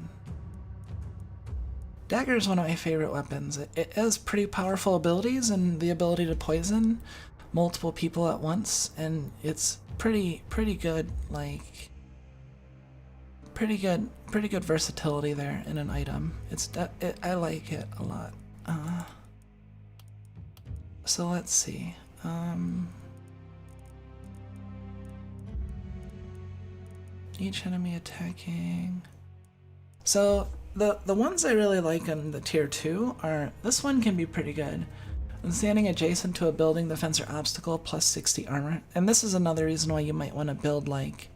Dagger is one of my favorite weapons. It has pretty powerful abilities and the ability to poison multiple people at once, and it's pretty good, like, pretty good versatility there in an item. I like it a lot. So let's see. Each enemy attacking. So the ones I really like in the tier 2 are, this one can be pretty good. When standing adjacent to a building, defense or obstacle, plus 60 armor. And this is another reason why you might want to build, like,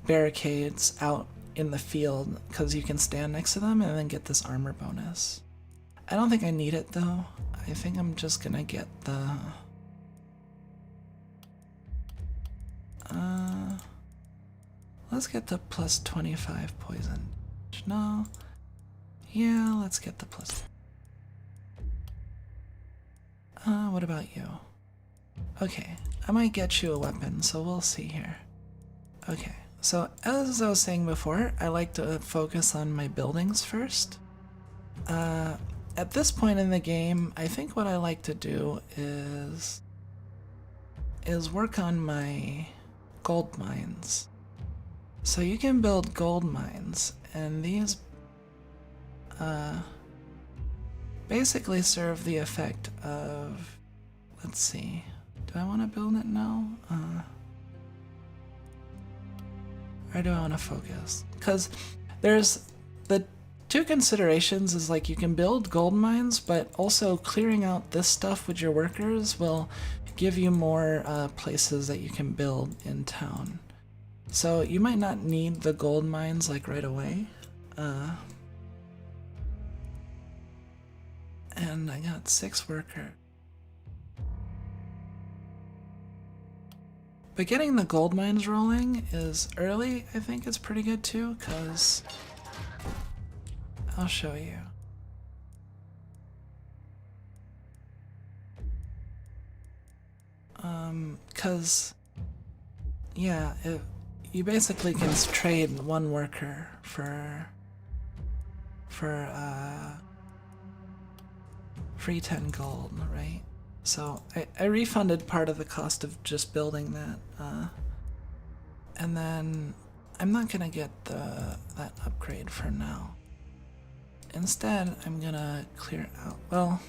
barricades out in the field, because you can stand next to them and then get this armor bonus. I don't think I need it though. I think I'm just gonna get the let's get the plus 25 poison. No. Yeah, let's get the plus. What about you? Okay, I might get you a weapon, so we'll see here. Okay, so as I was saying before, I like to focus on my buildings first. At this point in the game, I think what I like to do is work on my gold mines. So you can build gold mines, and these basically serve the effect of, let's see, do I want to build it now? Or do I want to focus? Because there's the two considerations is, like, you can build gold mines, but also clearing out this stuff with your workers will give you more places that you can build in town. So you might not need the gold mines, like, right away. And I got 6 workers. But getting the gold mines rolling is early, I think it's pretty good too, because I'll show you. Cause yeah, you basically can trade one worker for free 10 gold, right? So I refunded part of the cost of just building that, and then I'm not gonna get that upgrade for now. Instead, I'm gonna clear out. Well,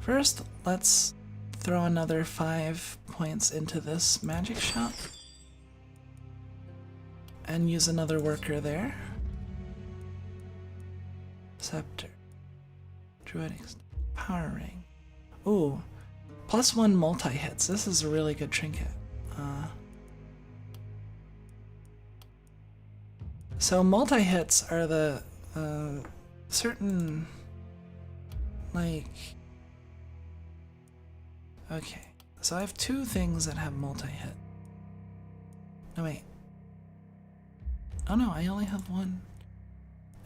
first let's throw another 5 points into this magic shop and use another worker there. Scepter, druidic power ring. Ooh, +1 multi-hits. This is a really good trinket. So multi-hits are the certain, like, okay, so I have 2 things that have multi-hit. No, wait. Oh no, I only have one.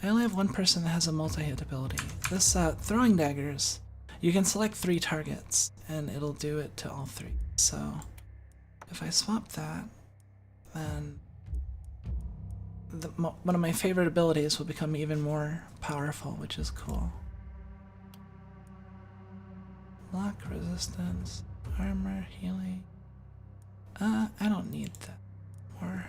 I only have one person that has a multi-hit ability. This throwing daggers, you can select 3 targets and it'll do it to all 3. So if I swap that, then one of my favorite abilities will become even more powerful, which is cool. Block, resistance, armor, healing. I don't need that more.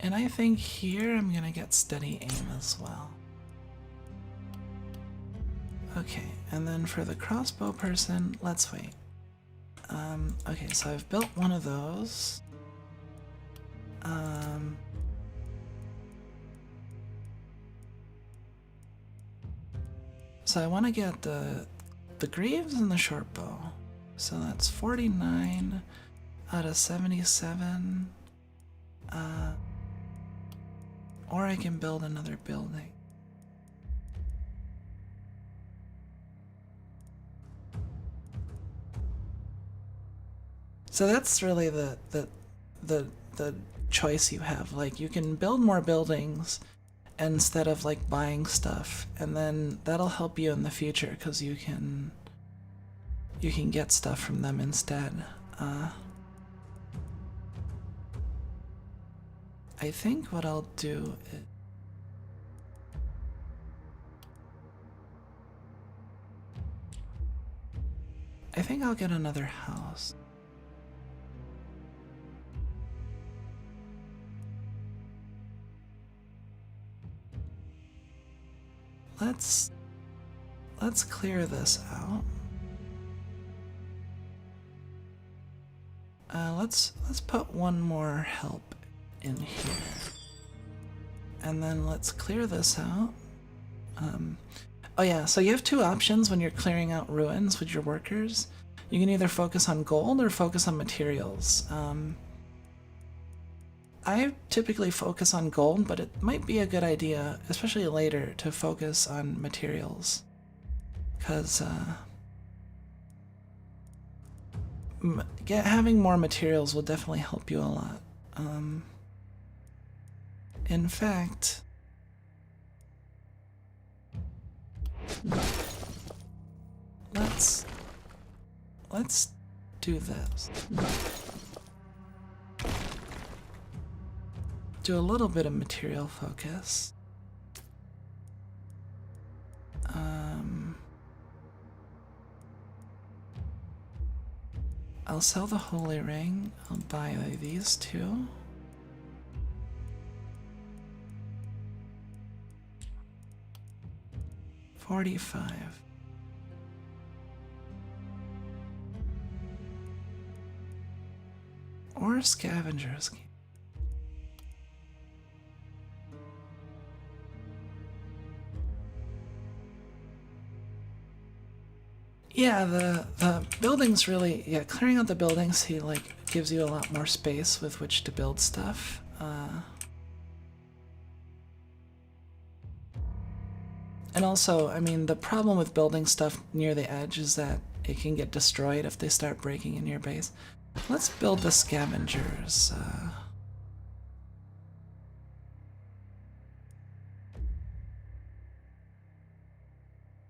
And I think here I'm gonna get steady aim as well. Okay, and then for the crossbow person, let's wait. Okay, so I've built one of those. So I want to get the greaves and the short bow. So that's 49 out of 77. Or I can build another building. So that's really the choice you have. Like, you can build more buildings instead of like buying stuff, and then that'll help you in the future because you can get stuff from them instead. I think what I'll do is I think I'll get another house. Let's clear this out. Let's put one more help in here. And then let's clear this out. Oh yeah, so you have 2 options when you're clearing out ruins with your workers. You can either focus on gold or focus on materials. I typically focus on gold, but it might be a good idea, especially later, to focus on materials. Because having more materials will definitely help you a lot. In fact, let's do this. Do a little bit of material focus. I'll sell the holy ring. I'll buy these 2. $45. Or scavengers. Yeah, the buildings really, yeah, clearing out the buildings, he like gives you a lot more space with which to build stuff. And also, I mean, the problem with building stuff near the edge is that it can get destroyed if they start breaking in your base. Let's build the scavengers.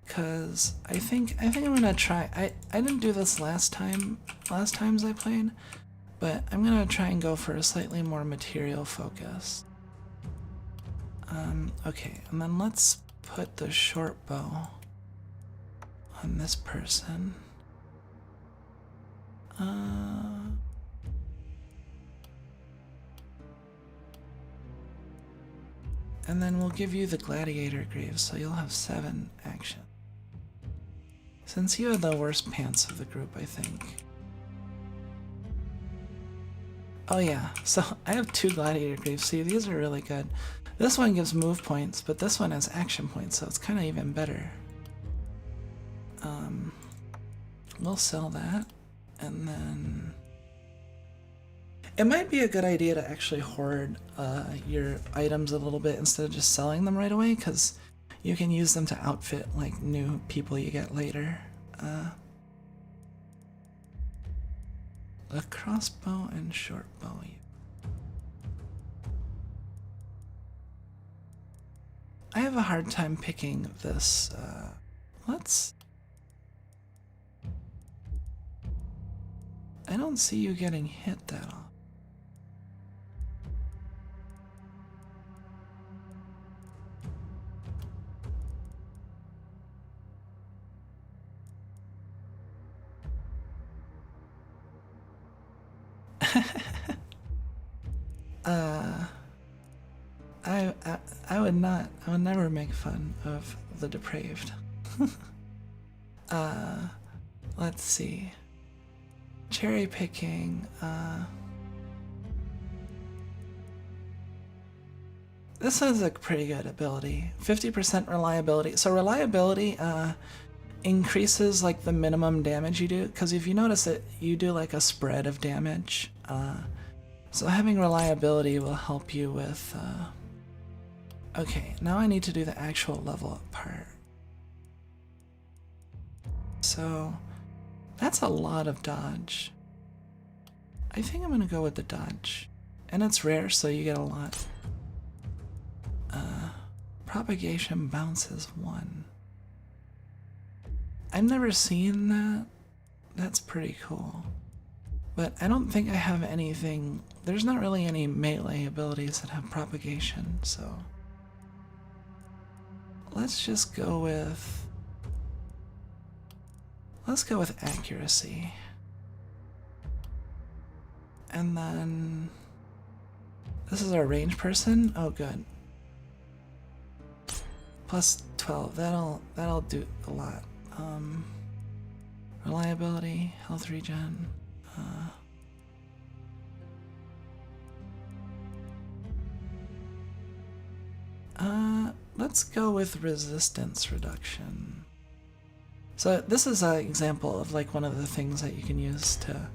Because I think I'm gonna try. I didn't do this last times I played, but I'm gonna try and go for a slightly more material focus. Okay, and then let's put the short bow on this person. And then we'll give you the gladiator greaves, so you'll have 7 action. Since you had the worst pants of the group, I think. Oh yeah, so I have 2 gladiator greaves. See, these are really good. This one gives move points, but this one has action points, so it's kind of even better. We'll sell that, and then It might be a good idea to actually hoard your items a little bit instead of just selling them right away, because you can use them to outfit like new people you get later. A crossbow and short bow. I have a hard time picking this. I don't see you getting hit that often. I would never make fun of the depraved. Let's see. Cherry picking, this is a pretty good ability. 50% reliability. So reliability, increases like the minimum damage you do, because if you notice it, you do like a spread of damage. So having reliability will help you with, okay, now I need to do the actual level up part. So that's a lot of dodge. I think I'm gonna go with the dodge. And it's rare, so you get a lot. Propagation bounces 1. I've never seen that. That's pretty cool. But I don't think I have anything. There's not really any melee abilities that have propagation, so let's just go with, let's go with accuracy. And then this is our range person. Oh, good. Plus 12. That'll do a lot. Reliability, health regen. Let's go with resistance reduction. So this is an example of like one of the things that you can use to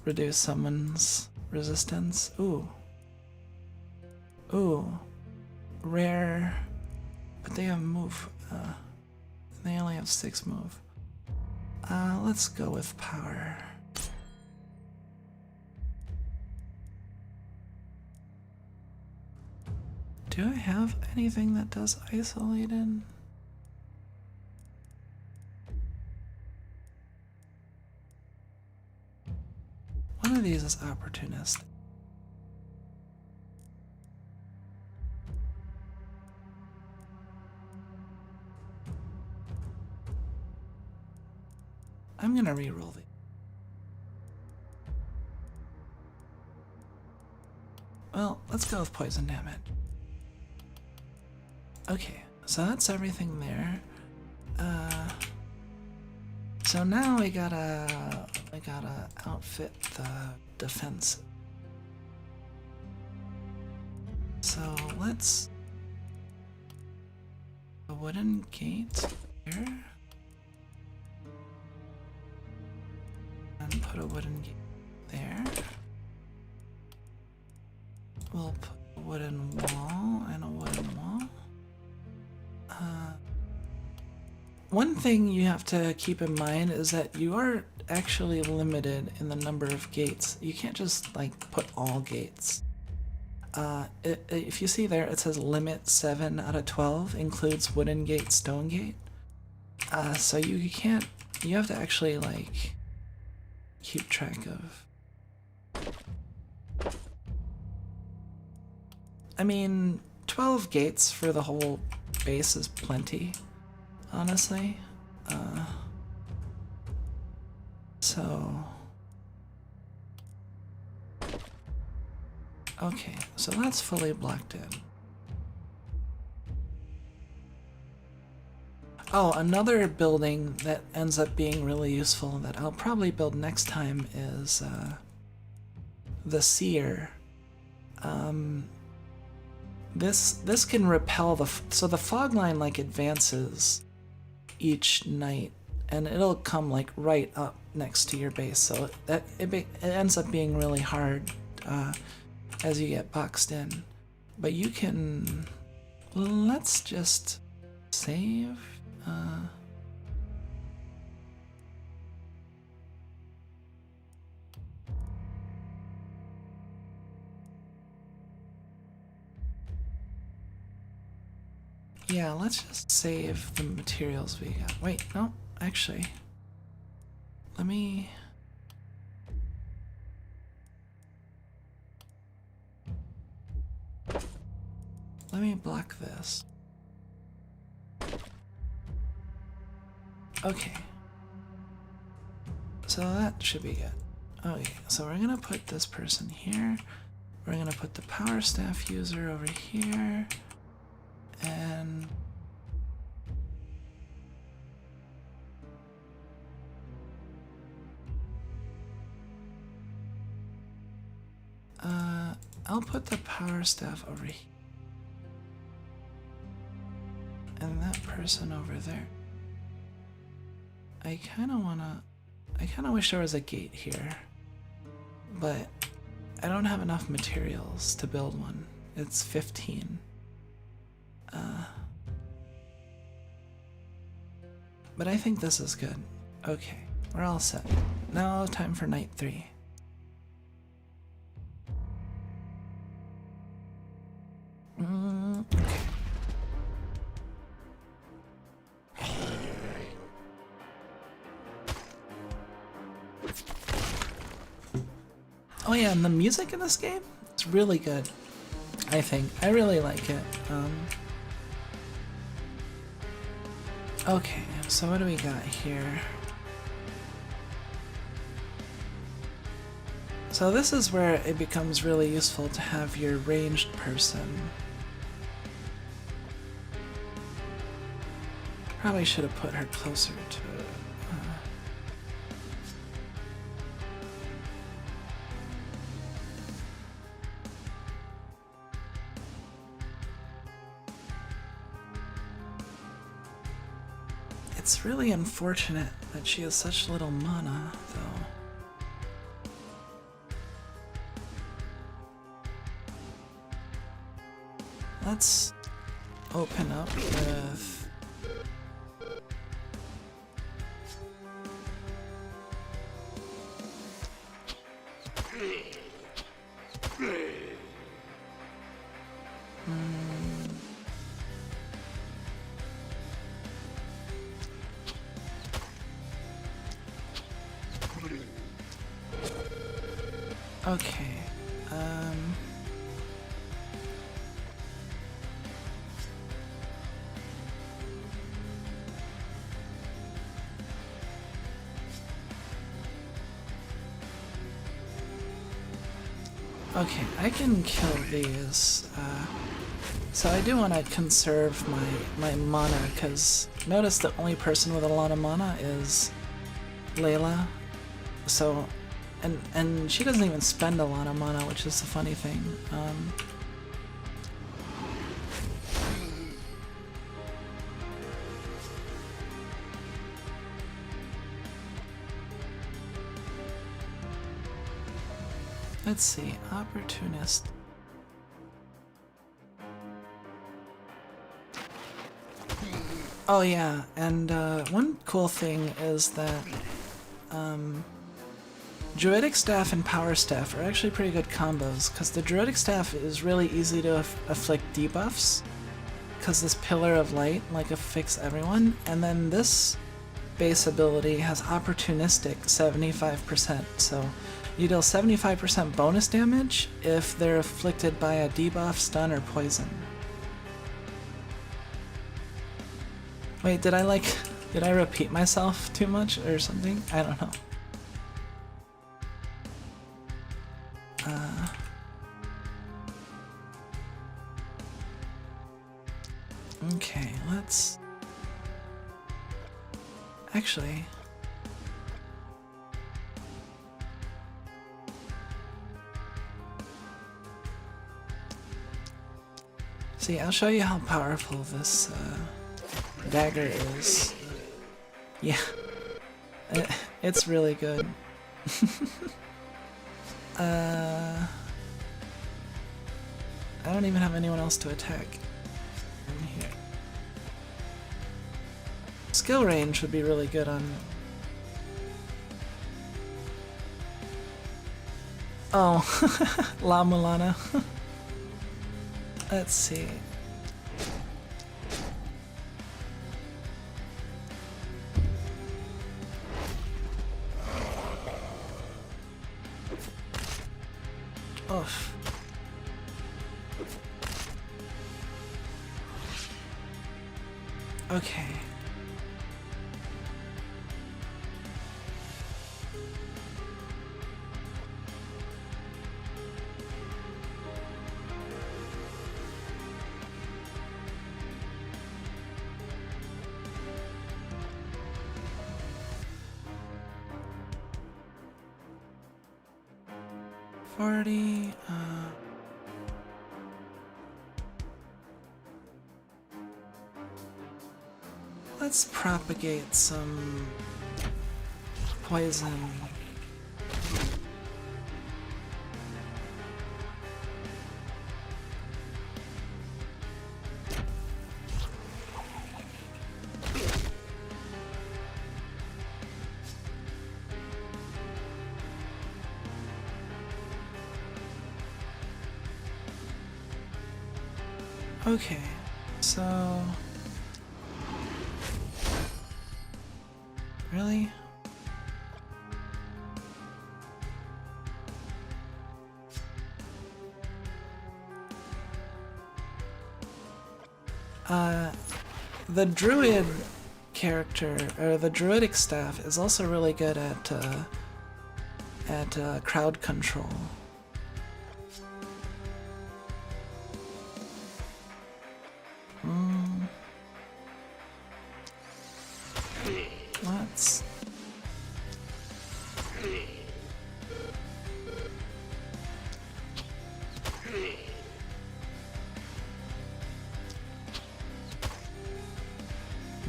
reduce someone's resistance. Ooh. Ooh. Rare. But they have move. They only have 6 move. Let's go with power. Do I have anything that does isolated? One of these is opportunistic. I'm gonna reroll these. Well, let's go with poison damage. Okay, so that's everything there. So now we gotta outfit the defense. So let's a wooden gate here. And put a wooden gate there. We'll put a wooden wall and a wooden wall. One thing you have to keep in mind is that you are actually limited in the number of gates. You can't just like put all gates. If you see there, it says limit 7 out of 12 includes wooden gate, stone gate. So you can't. You have to actually like keep track of. I mean, 12 gates for the whole base is plenty, honestly. So okay, so that's fully blocked in. Oh, another building that ends up being really useful that I'll probably build next time is the seer. This can repel so the fog line like advances each night, and it'll come like right up next to your base, so it ends up being really hard as you get boxed in. But you can... Let's just save. Yeah, let's just save the materials we got. Wait, no, actually. Let me... Let me block this. Okay. So that should be good. Okay, so we're gonna put this person here. We're gonna put the power staff user over here. And... I'll put the power staff over here. And that person over there. I kinda wish there was a gate here. But I don't have enough materials to build one. It's 15. But I think this is good. Okay, we're all set. Now time for night 3. Okay. Oh yeah, and the music in this game, it's really good. I think. I really like it. Okay, so what do we got here? So this is where it becomes really useful to have your ranged person. Probably should have put her closer to... It's really unfortunate that she has such little mana, though. Let's open up with... Okay, okay, I can kill these. So I do want to conserve my mana, because notice the only person with a lot of mana is Layla. So, and she doesn't even spend a lot of mana, which is the funny thing. Let's see, opportunist. Oh yeah, and one cool thing is that Druidic Staff and Power Staff are actually pretty good combos, because the Druidic Staff is really easy to afflict debuffs, because this Pillar of Light afflicts everyone, and then this base ability has opportunistic 75%, so you deal 75% bonus damage if they're afflicted by a debuff, stun, or poison. Wait, did I repeat myself too much or something? I don't know. Okay, let's... Actually... See, I'll show you how powerful this dagger is. Yeah. It's really good. I don't even have anyone else to attack in here. Skill range would be really good on... Oh, La Mulana. Let's see. Oof. Okay. Let's propagate some poison. Okay, so... Really? The druid character, or the druidic staff, is also really good at crowd control. Let's...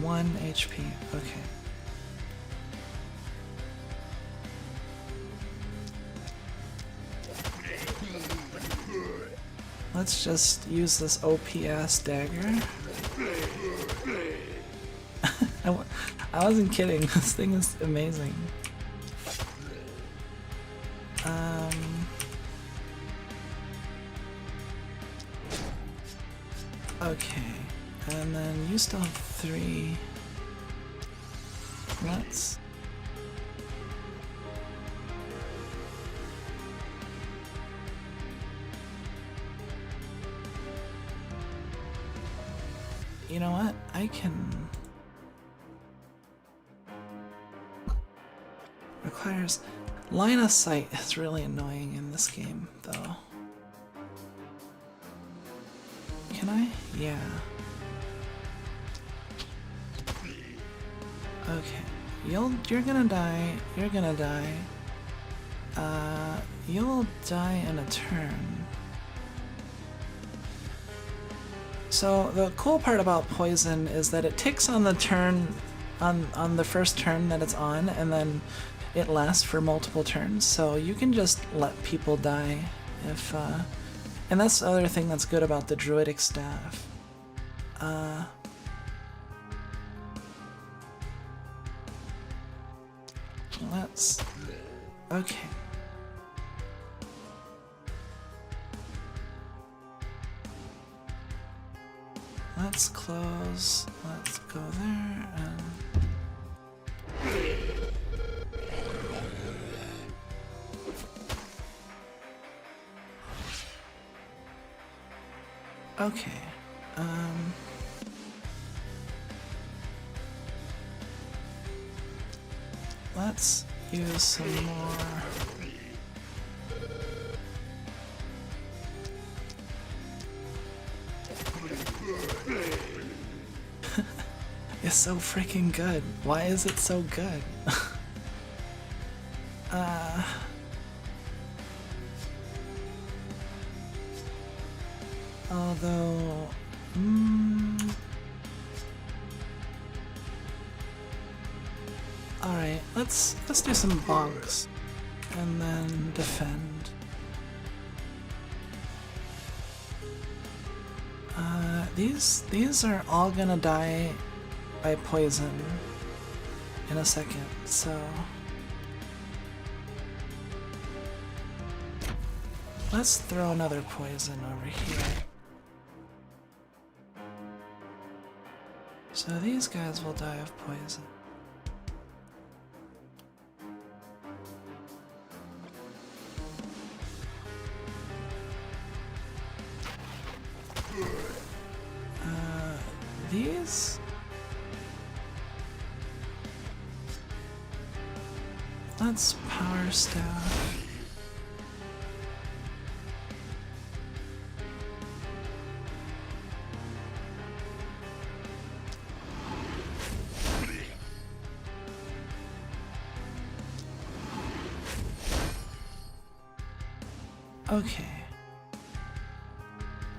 One HP, okay. Let's just use this OP-ass dagger. I wasn't kidding, this thing is amazing. Okay, and then you still have 3. Let's... You know what? I can... Requires... Line of sight is really annoying in this game, though. Can I? Yeah. Okay. You're gonna die. You're gonna die. You'll die in a turn. So the cool part about poison is that it ticks on the turn, on the first turn that it's on, and then it lasts for multiple turns. So you can just let people die if, and that's the other thing that's good about the druidic staff. Let's... Okay. Let's close, let's go there, and... Okay, let's use some more... It's so freaking good. Why is it so good? Although... Alright, let's do some bonks. And then defend. These are all gonna die by poison in a second, so let's throw another poison over here. So these guys will die of poison. These? Let's power staff. Okay.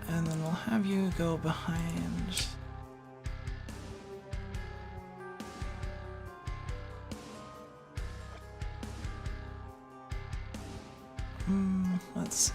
And then we'll have you go behind. Let's...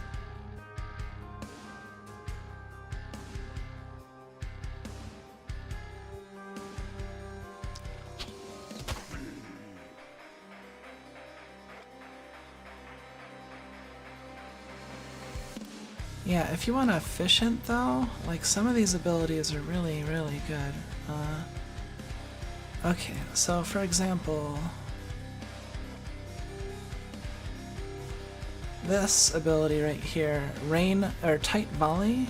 Yeah, if you want efficient though, like some of these abilities are really, really good. Okay, so for example, this ability right here, rain or tight volley.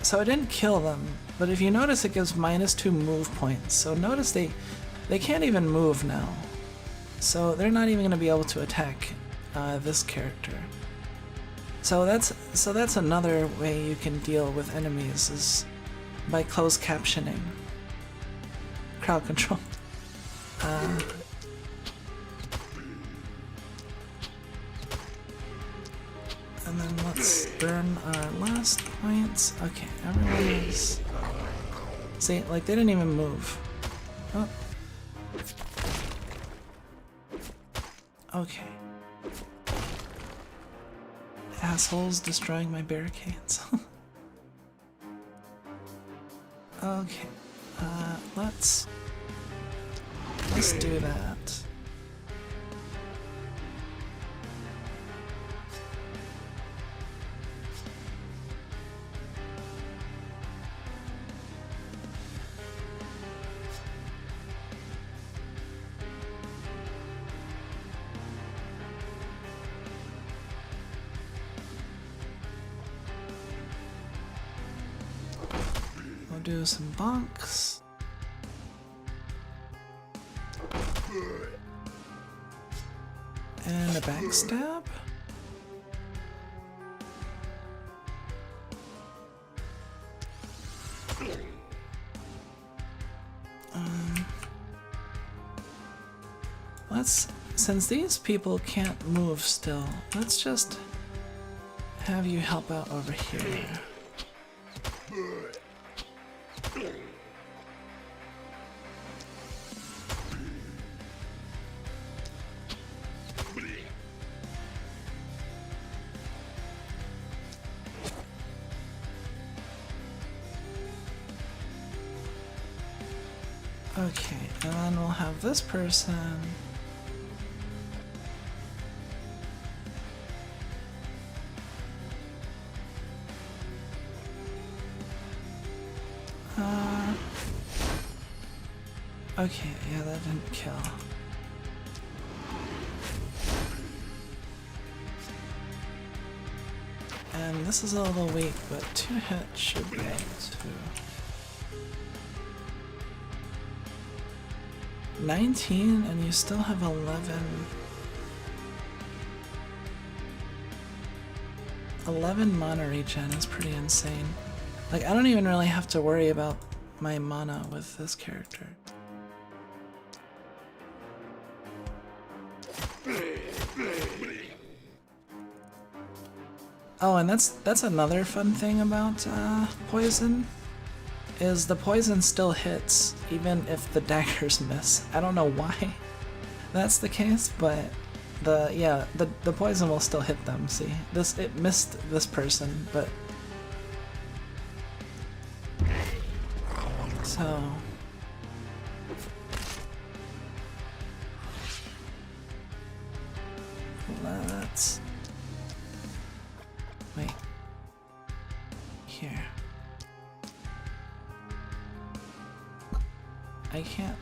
So it didn't kill them, but if you notice it gives -2 move points. So notice they can't even move now. So they're not even going to be able to attack this character. So that's another way you can deal with enemies is by closed captioning. Crowd control. And then let's burn our last points. Okay, everyone is... See, like they didn't even move. Oh. Okay. Assholes destroying my barricades. Okay, let's do that. Do some bonks. And a backstab. Since these people can't move still, let's just have you help out over here. Okay, and then we'll have this person okay, yeah, that didn't kill. And this is a little weak, but 2 hits should be able to. 19 and you still have 11 mana regen is pretty insane. Like I don't even really have to worry about my mana with this character. Oh, and that's another fun thing about poison. is the poison still hits even if the daggers miss. I don't know why that's the case, but the poison will still hit them. See, it missed this person, but so let's wait here. I can't.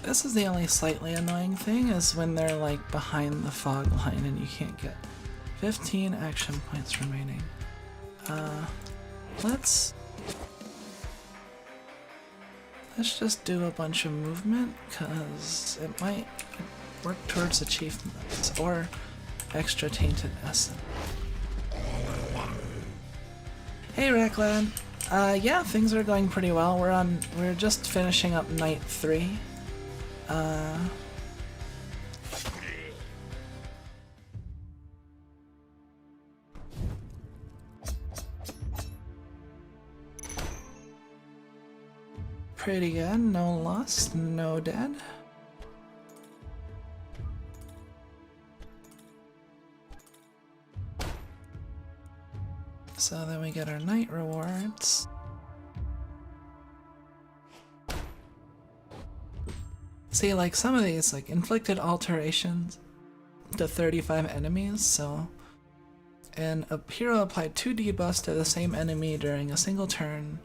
This is the only slightly annoying thing, is when they're like behind the fog line and you can't get 15 action points remaining. Let's just do a bunch of movement, cause it might work towards achievements or extra tainted essence. Hey Racklad. Yeah, things are going pretty well. We're just finishing up night 3. Pretty good. No lost, no dead. So then we get our night rewards. See, like some of these, like inflicted alterations to 35 enemies, so. And a hero applied 2 debuffs to the same enemy during a single turn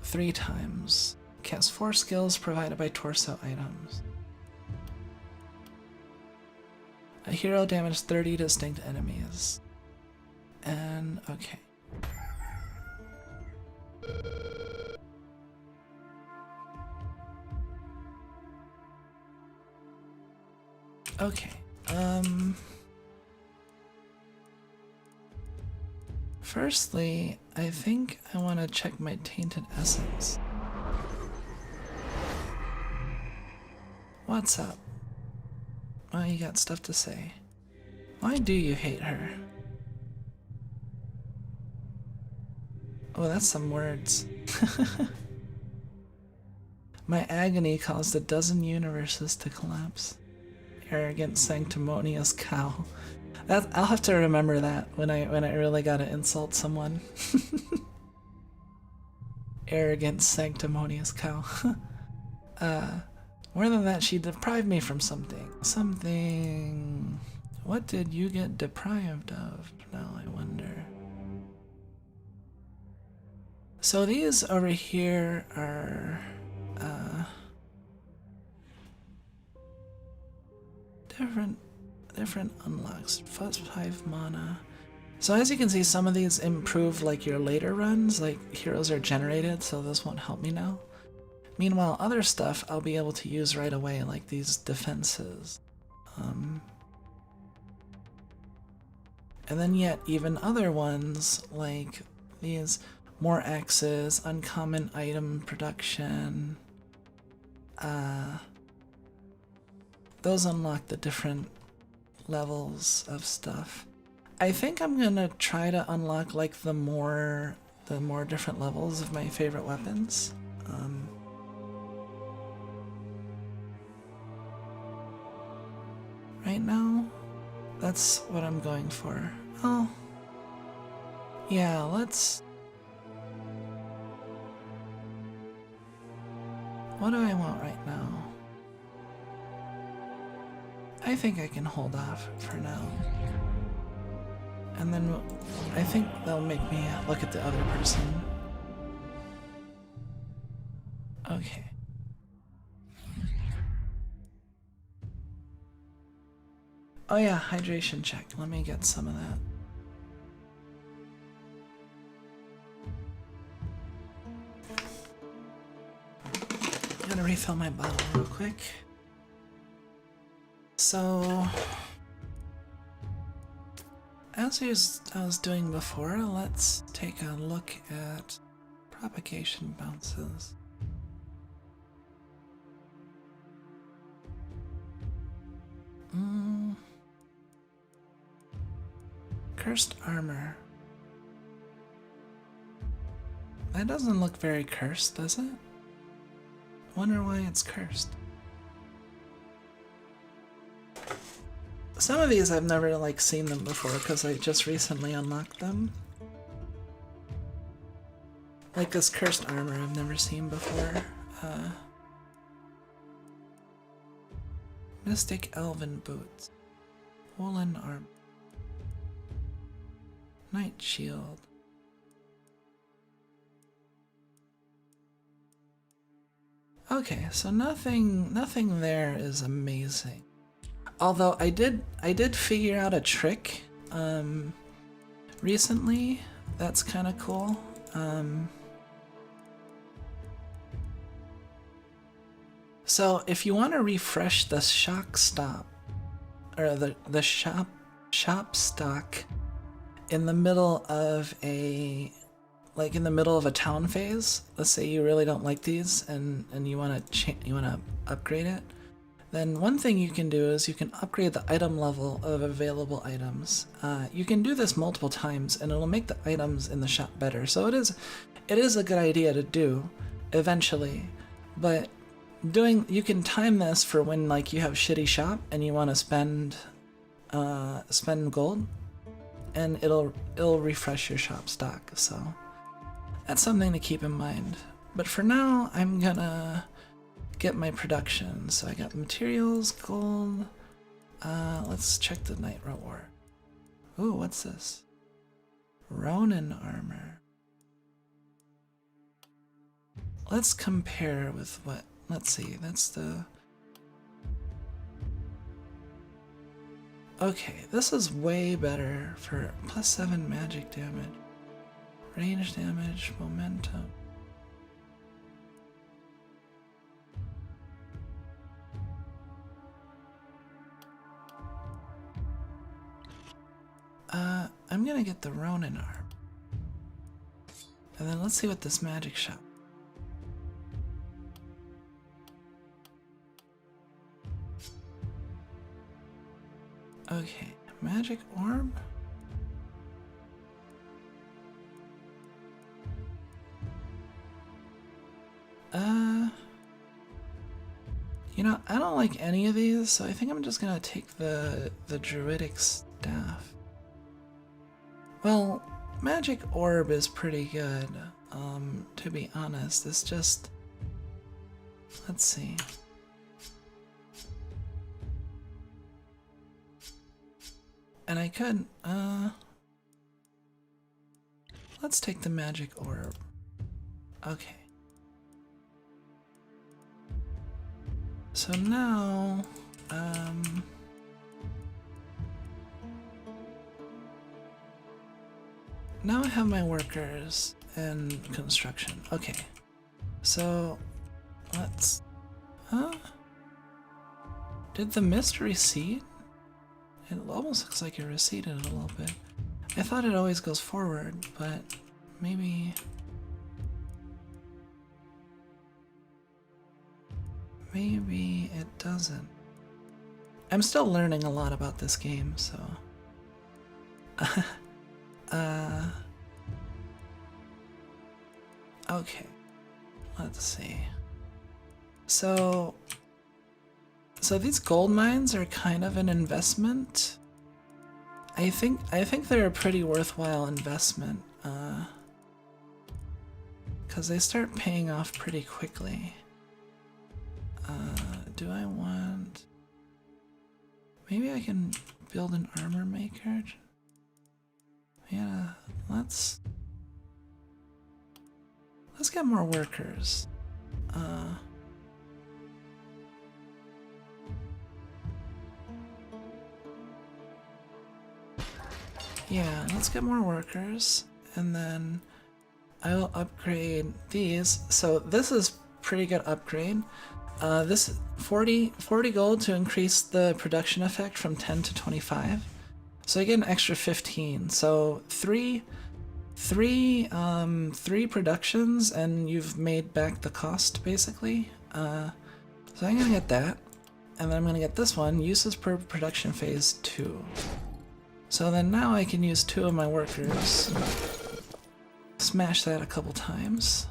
3 times. Cast 4 skills provided by torso items. A hero damaged 30 distinct enemies. And okay. Okay. Firstly, I think I want to check my tainted essence. What's up? Oh, you got stuff to say. Why do you hate her? Oh, that's some words. My agony caused a dozen universes to collapse. Arrogant, sanctimonious cow. I'll have to remember that when I really gotta insult someone. Arrogant, sanctimonious cow. More than that, she deprived me from something. Something. What did you get deprived of? Now I wonder. So these over here are different unlocks. First 5 mana. So as you can see, some of these improve like your later runs, like heroes are generated, so this won't help me now. Meanwhile, other stuff I'll be able to use right away, like these defenses. And then yet even other ones, like these more axes, uncommon item production. Those unlock the different levels of stuff. I think I'm gonna try to unlock like the more different levels of my favorite weapons. Right now, that's what I'm going for. Oh, yeah, let's. What do I want right now? I think I can hold off for now. And then I think they'll make me look at the other person. Okay. Oh yeah, hydration check. Let me get some of that. I'm gonna refill my bottle real quick. So, as I was doing before, let's take a look at propagation bounces. Cursed armor. That doesn't look very cursed, does it? Wonder why it's cursed. Some of these I've never like seen them before because I just recently unlocked them. Like this cursed armor I've never seen before. Mystic elven boots. Woolen armor. Knight shield. Okay, so nothing there is amazing. Although I did figure out a trick recently that's kind of cool. So if you want to refresh the shop stop or the shop stock in the middle of a town phase, let's say you really don't like these and you want to upgrade it, then one thing you can do is you can upgrade the item level of available items. You can do this multiple times and it'll make the items in the shop better. So it is a good idea to do eventually, but you can time this for when like you have shitty shop and you want to spend gold, and it'll refresh your shop stock. So that's something to keep in mind. But for now, I'm gonna get my production. So I got materials, gold. Let's check the night reward. Ooh, what's this? Ronin armor. Let's compare with what? Let's see, that's the... Okay, this is way better for +7 magic damage, range damage, momentum. I'm gonna get the Ronin arm. And then let's see what this magic shop. Okay, magic orb? You know, I don't like any of these, so I think I'm just gonna take the druidic staff. Well, magic orb is pretty good, to be honest. It's just... Let's see. And I could, let's take the magic orb. Okay. So now, now I have my workers and construction. Okay. So, let's, did the mist recede? It almost looks like it receded a little bit. I thought it always goes forward, but maybe... Maybe it doesn't. I'm still learning a lot about this game, so... Okay. Let's see. So these gold mines are kind of an investment. I think they're a pretty worthwhile investment, because they start paying off pretty quickly. Do I want... Maybe I can build an armor maker? Yeah, let's get more workers. Yeah, let's get more workers, and then I will upgrade these. So this is pretty good upgrade. This 40 gold to increase the production effect from 10 to 25. So I get an extra 15. So three productions, and you've made back the cost basically. So I'm gonna get that, And then I'm gonna get this one, uses per production phase 2. So then now I can use 2 of my workers. Smash that a couple times.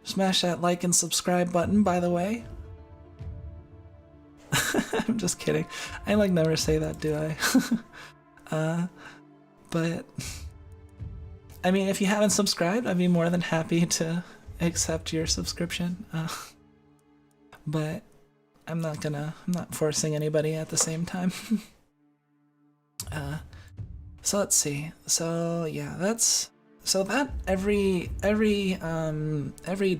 Smash that like and subscribe button, by the way. I'm just kidding. I like never say that, do I? But I mean, if you haven't subscribed, I'd be more than happy to accept your subscription. But I'm not forcing anybody at the same time. So let's see. So yeah, that every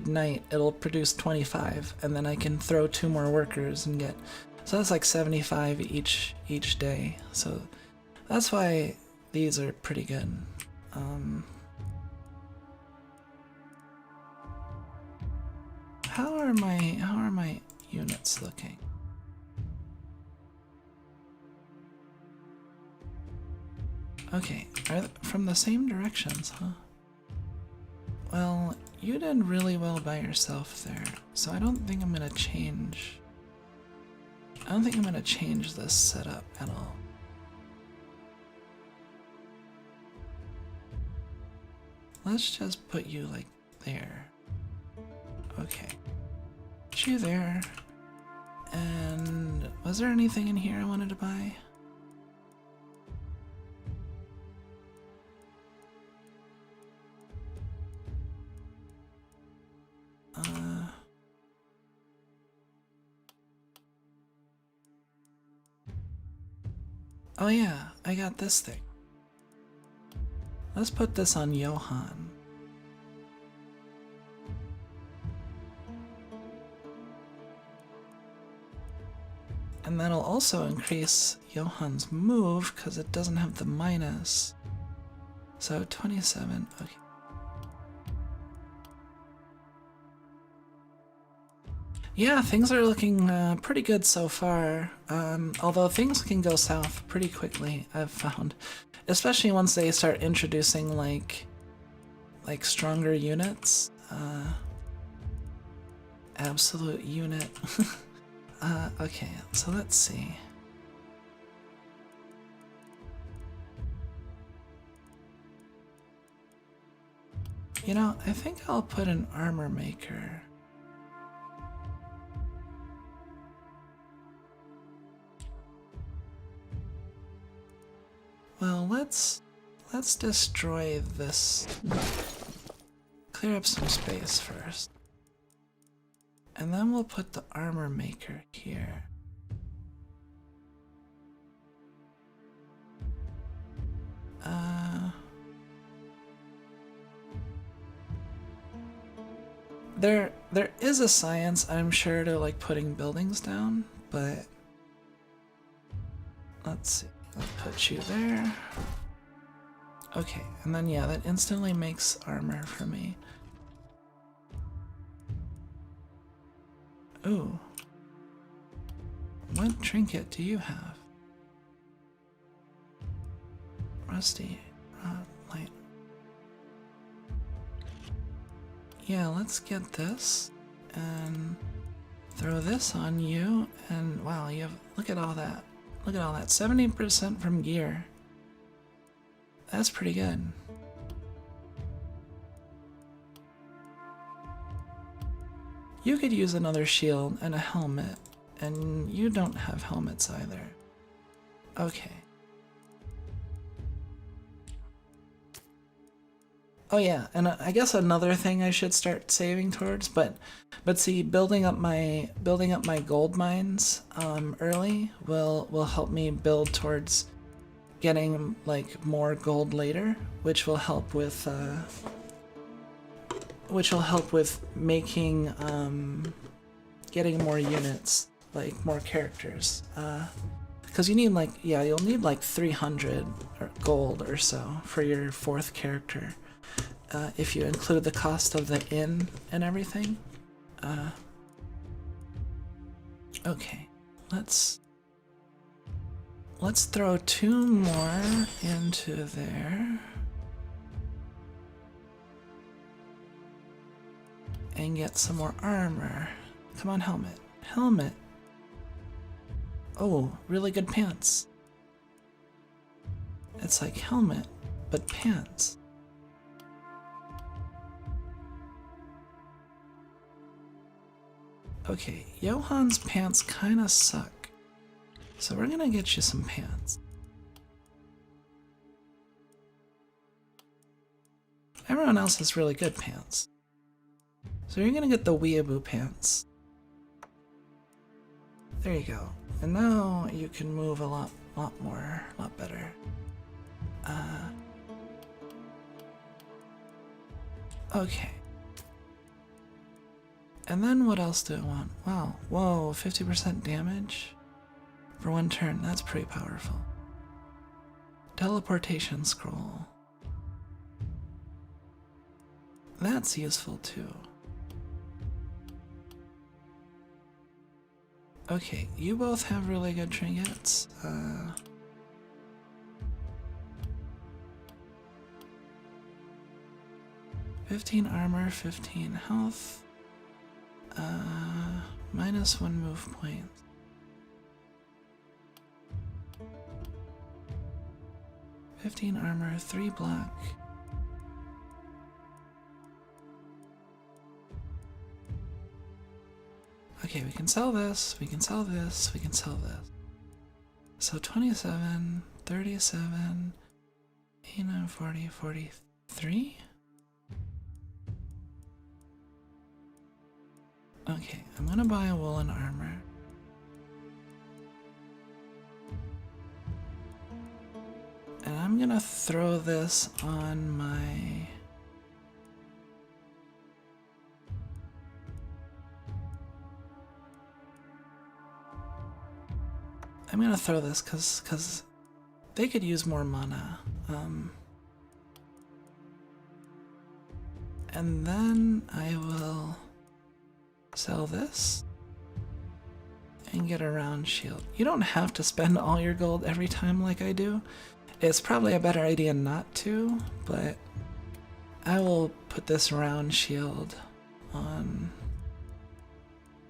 night it'll produce 25, and then I can throw 2 more workers and get, so that's like 75 each day. So that's why these are pretty good. How are my units looking? Okay, from the same directions, huh? Well, you did really well by yourself there, so I don't think I'm gonna change. I don't think I'm gonna change this setup at all. Let's just put you like there. Okay. Put you there. And was there anything in here I wanted to buy? Oh yeah, I got this thing. Let's put this on Johann. And that'll also increase Johann's move because it doesn't have the minus. So 27, okay. Yeah, things are looking pretty good so far, although things can go south pretty quickly, I've found. Especially once they start introducing like stronger units. Absolute unit. Okay, so let's see. You know, I think I'll put an armor maker. Well, let's destroy this. Clear up some space first. And then we'll put the armor maker here. There is a science, I'm sure, to like putting buildings down, but let's see. I'll put you there. Okay, and then yeah, that instantly makes armor for me. Ooh. What trinket do you have? Rusty. Light. Yeah, let's get this and throw this on you, and wow, you have, look at all that. Look at all that. 70% from gear. That's pretty good. You could use another shield and a helmet, and you don't have helmets either. Okay. Oh yeah, and I guess another thing I should start saving towards, but see, building up my gold mines early will help me build towards getting like more gold later, which will help with making getting more units, like more characters. Because you need like, yeah, you'll need like 300 gold or so for your 4th character. If you include the cost of the inn and everything. Okay, let's throw 2 more into there. And get some more armor. Come on, helmet. Helmet. Oh, really good pants. It's like helmet, but pants. Okay, Johan's pants kinda suck. So we're gonna get you some pants. Everyone else has really good pants. So you're gonna get the weeaboo pants. There you go. And now you can move a lot more, a lot better. Okay. And then what else do I want? Wow, whoa, 50% damage for one turn. That's pretty powerful. Teleportation scroll. That's useful too. Okay, you both have really good trinkets. 15 armor, 15 health. -1 move point. -15 armor, 3 block. Okay, we can sell this, we can sell this, we can sell this. So 27, 37, 89, 40, 43? Okay, I'm gonna buy a woolen armor. And I'm gonna throw this on my... I'm gonna throw this cause they could use more mana. And then I will sell this and get a round shield. You don't have to spend all your gold every time like I do. It's probably a better idea not to, but I will put this round shield on.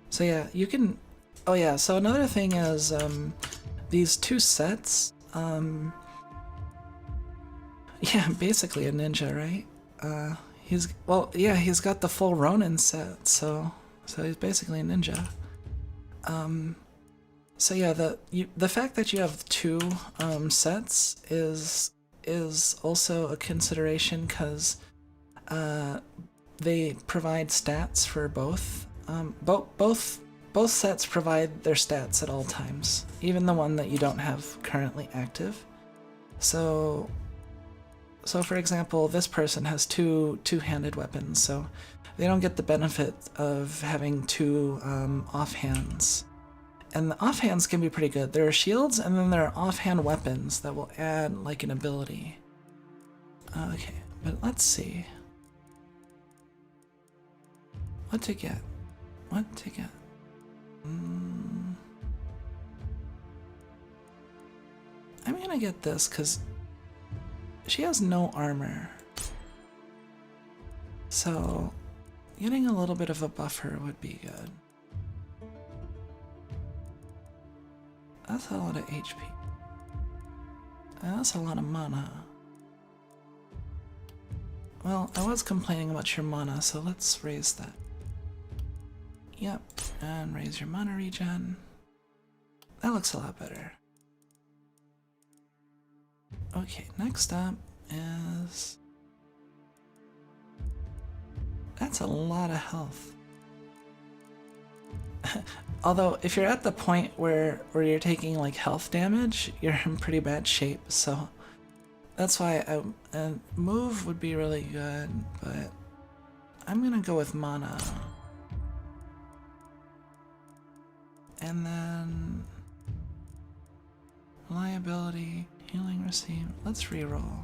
So yeah, you can... Oh yeah, so another thing is these two sets, yeah, basically a ninja, right? He's got the full Ronin set, so he's basically a ninja. So yeah, the fact that you have two sets is also a consideration because they provide stats for both. Both sets provide their stats at all times, even the one that you don't have currently active. So for example, this person has two-handed weapons, so they don't get the benefit of having two offhands. And the offhands can be pretty good. There are shields, and then there are offhand weapons that will add like an ability. Okay, but let's see. What to get? What to get? I'm gonna get this because she has no armor. So getting a little bit of a buffer would be good. That's a lot of HP. And that's a lot of mana. Well, I was complaining about your mana, so let's raise that. Yep, and raise your mana regen. That looks a lot better. Okay, next up is... That's a lot of health. Although, if you're at the point where you're taking like health damage, you're in pretty bad shape, so... That's why a move would be really good, but I'm gonna go with mana. And then reliability, healing received. Let's reroll.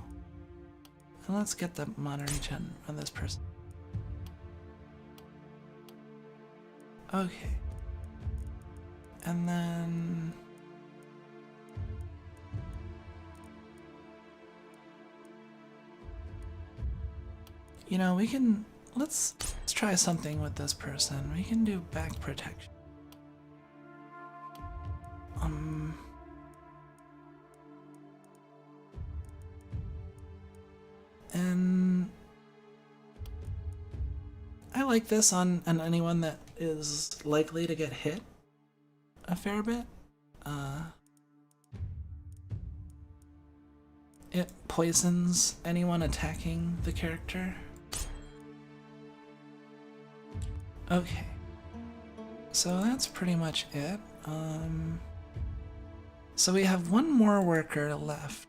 And let's get the mana regen on this person. Okay. And then you know, we can let's try something with this person. We can do back protection. And I like this on anyone that is likely to get hit a fair bit. It poisons anyone attacking the character. Okay. So that's pretty much it. So we have one more worker left.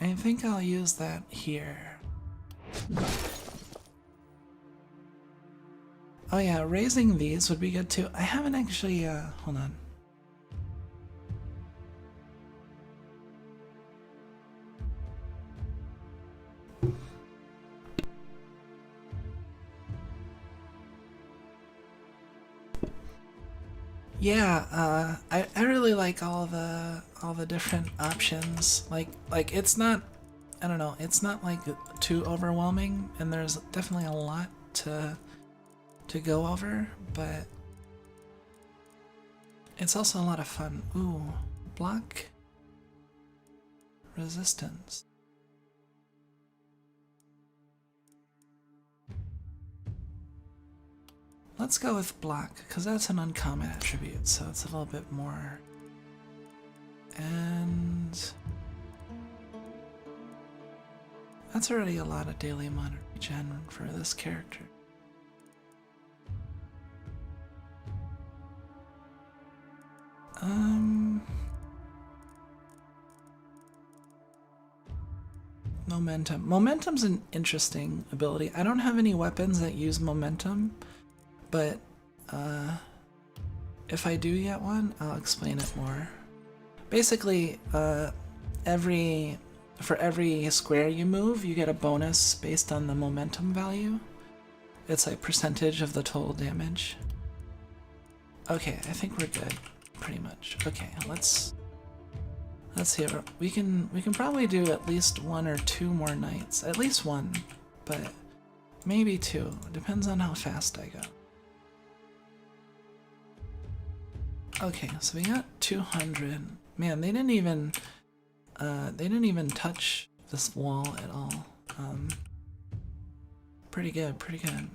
I think I'll use that here. Oh yeah, raising these would be good too. I haven't actually, hold on. Yeah, I really like all the different options. Like it's not, I don't know, it's not like too overwhelming, and there's definitely a lot to go over, but it's also a lot of fun. Ooh, block resistance. Let's go with block, because that's an uncommon attribute, so it's a little bit more. And that's already a lot of daily mana regen for this character. Momentum. Momentum's an interesting ability. I don't have any weapons that use momentum, but if I do get one, I'll explain it more. Basically, for every square you move, you get a bonus based on the momentum value. It's like percentage of the total damage. Okay, I think we're good, pretty much. Okay, let's see. We can probably do at least 1 or 2 more nights. At least 1, but maybe 2. Depends on how fast I go. Okay, so we got 200. Man, they didn't even touch this wall at all. Pretty good, pretty good.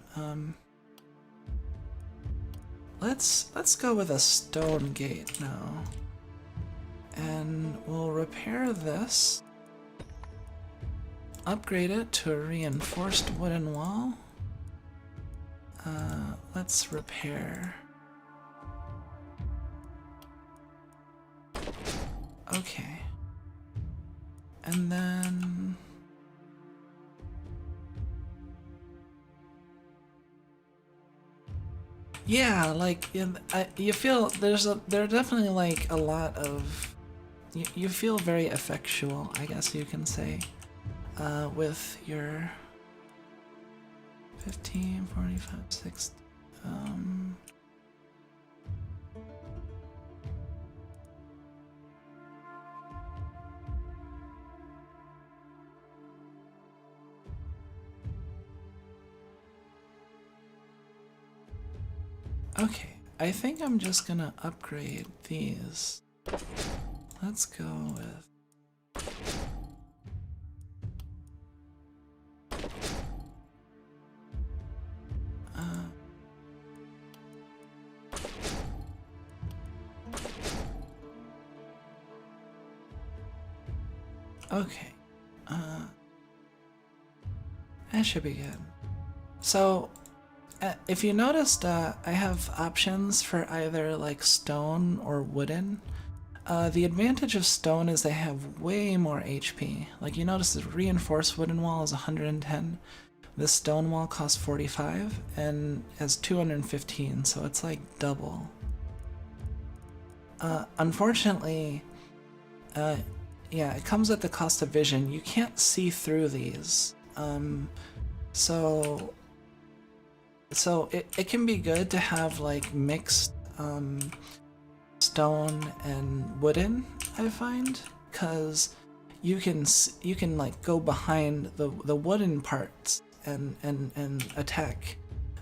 Let's go with a stone gate now. And we'll repair this. Upgrade it to a reinforced wooden wall. Let's repair. Okay. And then yeah, like you feel there's definitely like a lot of you feel very effectual, I guess you can say, with your 15, 45, 60. Okay, I think I'm just gonna upgrade these. Let's go with okay. That should be good. So if you noticed, I have options for either like stone or wooden. The advantage of stone is they have way more HP. Like you notice the reinforced wooden wall is 110. This stone wall costs 45 and has 215, so it's like double. Unfortunately, yeah, it comes at the cost of vision. You can't see through these. So it can be good to have like mixed stone and wooden, I find, because you can like go behind the wooden parts and attack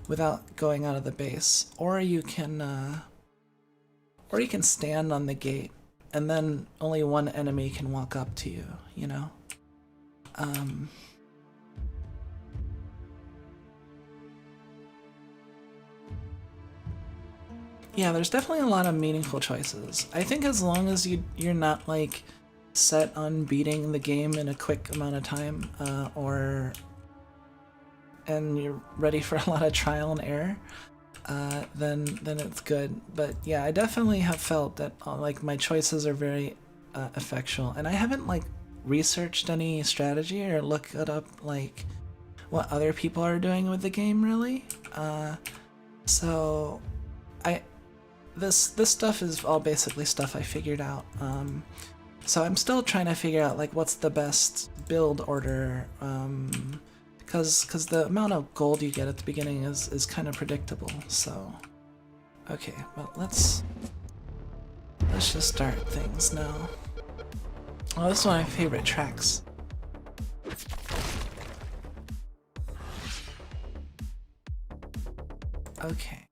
without going out of the base, or you can stand on the gate, and then only one enemy can walk up to you. You know. Yeah, there's definitely a lot of meaningful choices. I think as long as you're not like set on beating the game in a quick amount of time, and you're ready for a lot of trial and error, then it's good. But yeah, I definitely have felt that like my choices are very effectual, and I haven't like researched any strategy or looked up like what other people are doing with the game really. So this stuff is all basically stuff I figured out. So I'm still trying to figure out like what's the best build order, because the amount of gold you get at the beginning is kind of predictable. So okay, well let's just start things now. Oh, this is one of my favorite tracks. Okay.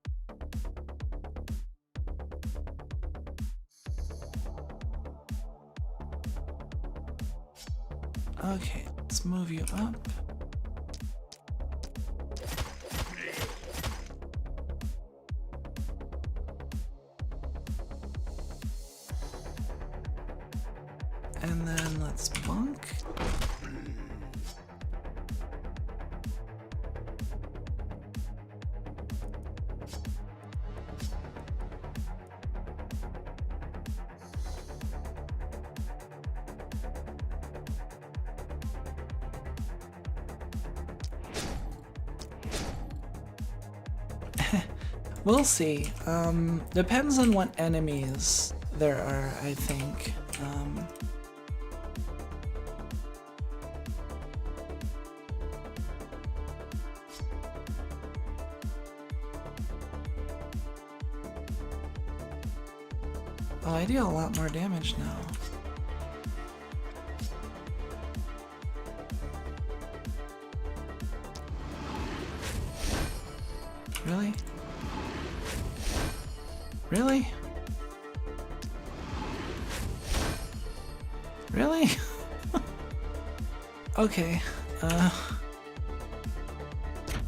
Okay, let's move you up. And then let's bonk. We'll see. Depends on what enemies there are, I think. Oh, I deal a lot more damage now. Really? Really? Really? Okay,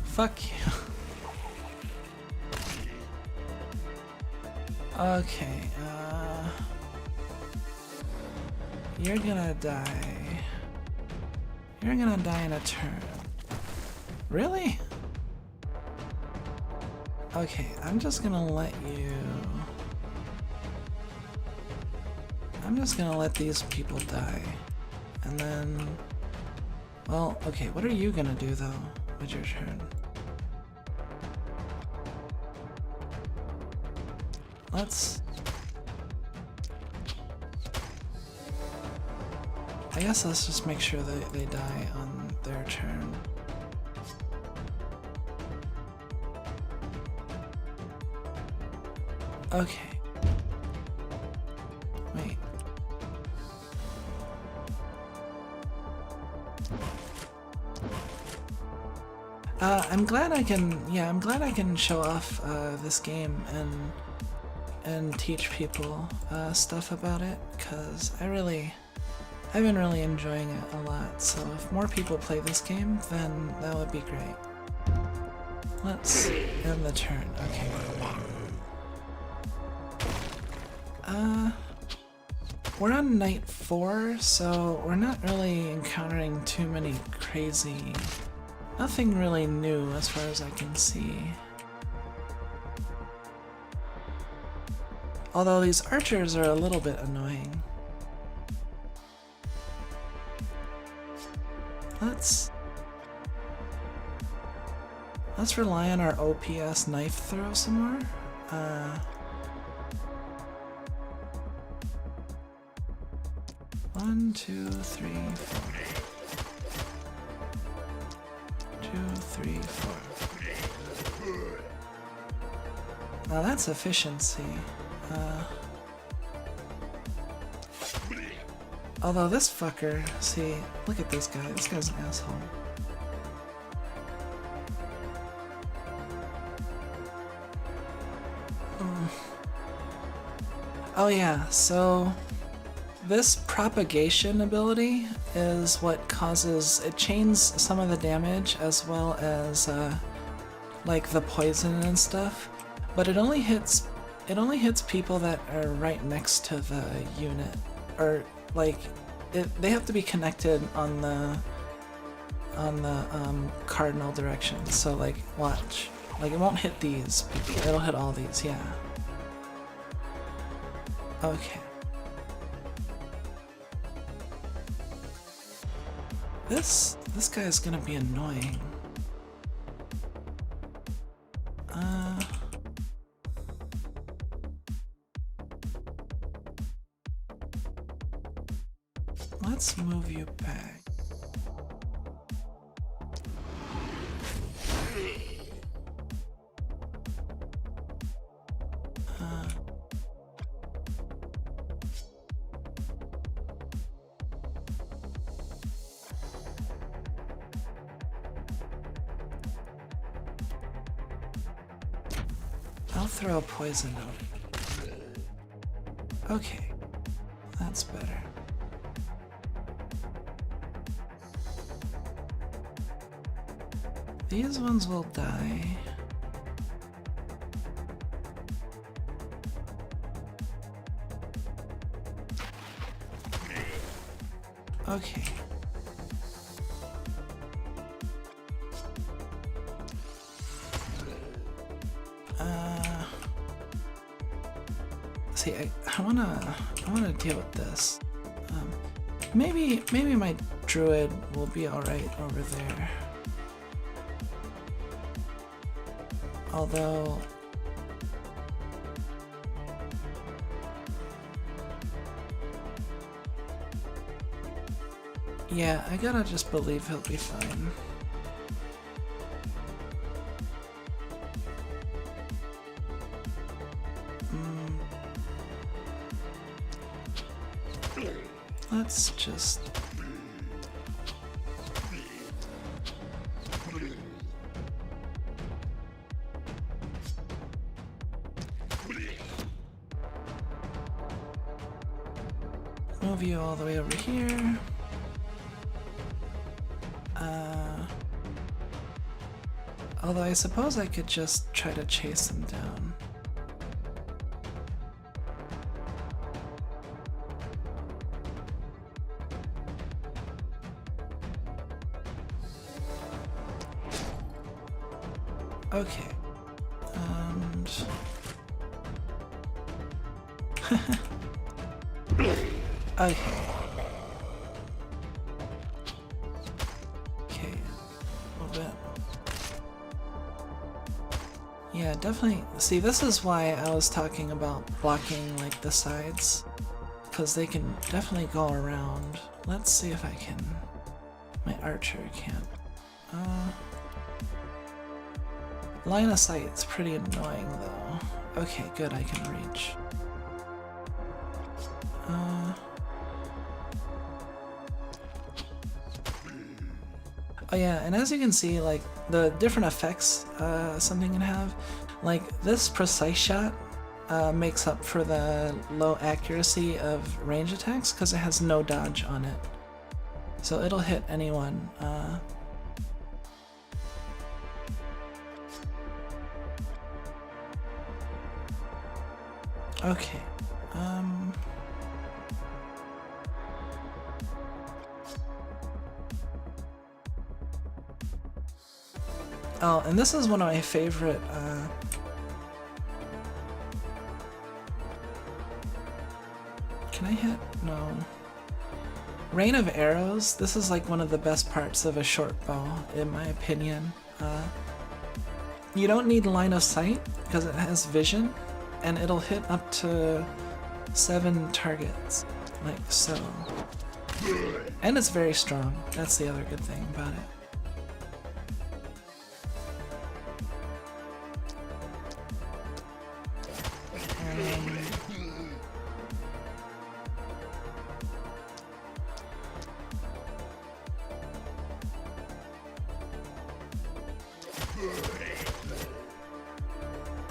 fuck you. Okay, you're gonna die. You're gonna die in a turn. Really? Okay, I'm just gonna let you... I'm just gonna let these people die. And then... Well, okay, what are you gonna do though with your turn? Let's... I guess let's just make sure that they die on their turn. Okay. Wait. I'm glad I can show off this game and teach people stuff about it, because I've been really enjoying it a lot. So if more people play this game, then that would be great. Let's end the turn. Okay. We're on night 4, so we're not really encountering too many crazy... Nothing really new as far as I can see. Although these archers are a little bit annoying. Let's rely on our OPS knife throw some more. 1, 2, 3, 4. 2, 3, 4. Now that's efficiency. Although this fucker, see, look at this guy. This guy's an asshole. Oh yeah, so this propagation ability is what causes, it chains some of the damage as well as like the poison and stuff, but it only hits people that are right next to the unit, or like they have to be connected on the cardinal direction. So like watch, like it won't hit these people, it'll hit all these. Yeah. Okay. This guy is gonna be annoying. Let's move you back. I'll throw poison out. Okay, that's better. These ones will die. Okay. See, I wanna deal with this. Maybe my druid will be all right over there. Although, yeah, I gotta just believe he'll be fine. Let's just... move you all the way over here. Although I suppose I could just try to chase them down. Okay. Okay. Okay. A little bit. Yeah, definitely. See, this is why I was talking about blocking like the sides, because they can definitely go around. Let's see if I can. My archer can't. Line of sight is pretty annoying though. Okay, good, I can reach. Oh yeah, and as you can see, like, the different effects something can have, like, this precise shot makes up for the low accuracy of range attacks because it has no dodge on it. So it'll hit anyone. Okay. Oh, and this is one of my favorite, can I hit? No. Rain of Arrows, this is like one of the best parts of a short bow, in my opinion. You don't need line of sight, because it has vision, and it'll hit up to 7 targets, like so. And it's very strong, that's the other good thing about it.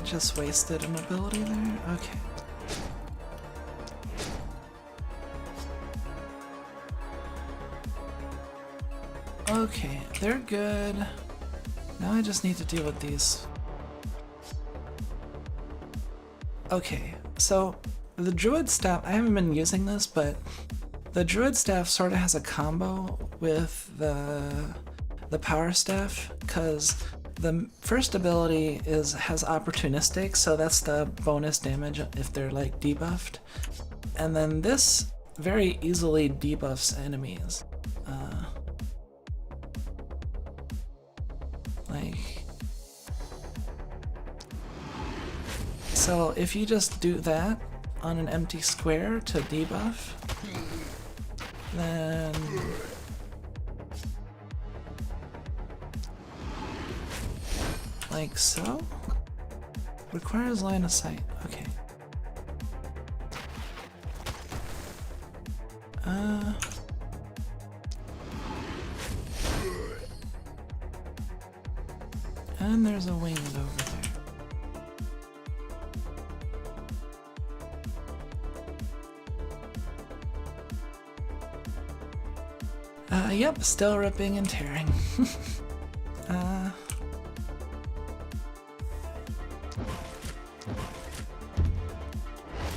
Just wasted an ability there? Okay. Okay, they're good. Now I just need to deal with these. Okay, so the Druid Staff, I haven't been using this, but the Druid Staff sort of has a combo with the Power Staff, because the first ability has opportunistic, so that's the bonus damage if they're like debuffed. And then this very easily debuffs enemies. So if you just do that on an empty square to debuff, then like so. Requires line of sight. Okay. And there's a wing over there. Yep, still ripping and tearing.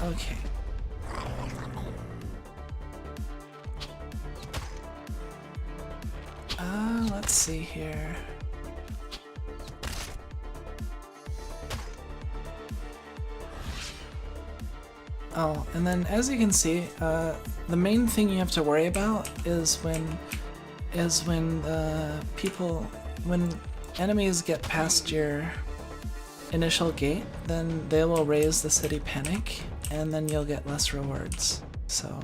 Okay. Let's see here. Oh, and then as you can see, the main thing you have to worry about is when enemies get past your initial gate, then they will raise the city panic, and then you'll get less rewards. So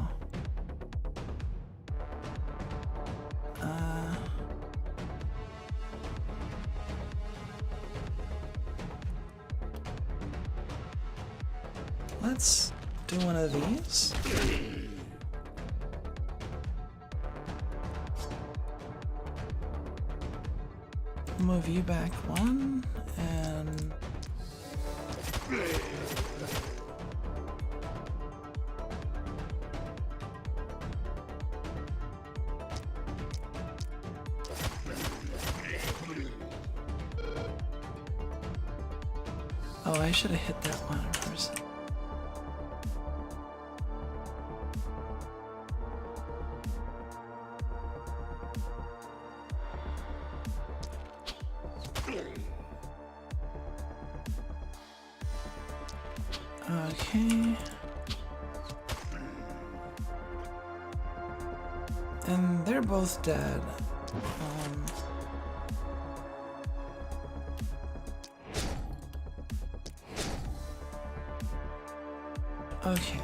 let's do one of these. Move you back one, and oh, I should have hit that one first. Okay. And they're both dead. Okay.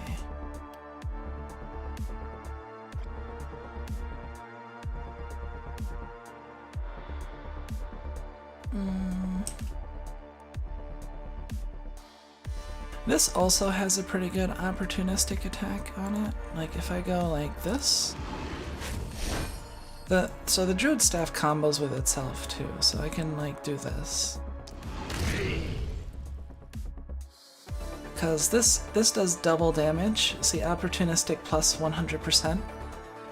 This also has a pretty good opportunistic attack on it. Like if I go like this, so the Druid Staff combos with itself too, so I can like do this. Because this does double damage. See, opportunistic plus 100%.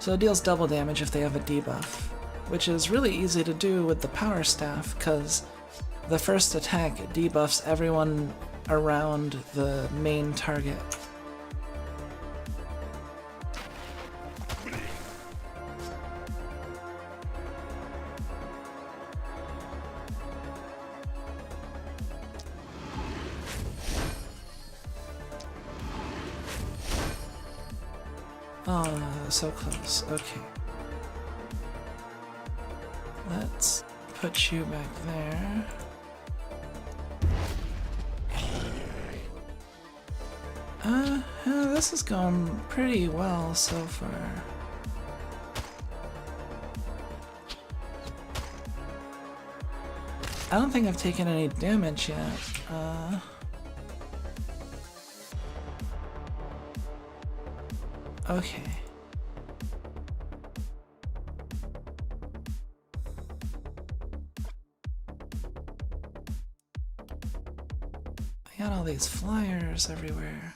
So it deals double damage if they have a debuff, which is really easy to do with the Power Staff, because the first attack debuffs everyone around the main target. Oh no, so close. Okay. Let's put you back there. This is going pretty well so far. I don't think I've taken any damage yet. Okay. I got all these flyers everywhere.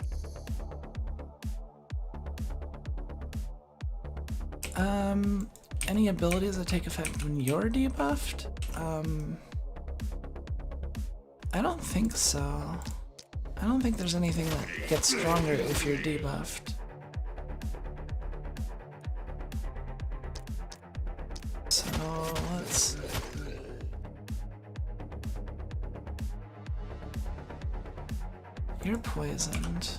Any abilities that take effect when you're debuffed? I don't think so. I don't think there's anything that gets stronger if you're debuffed. So let's... You're poisoned.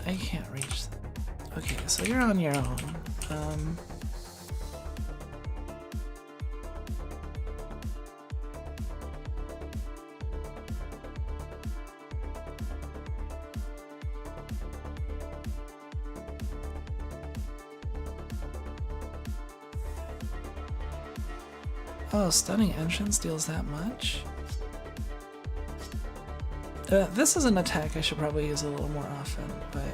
I can't reach them. Okay, so you're on your own. Oh, stunning entrance deals that much? This is an attack I should probably use a little more often, but...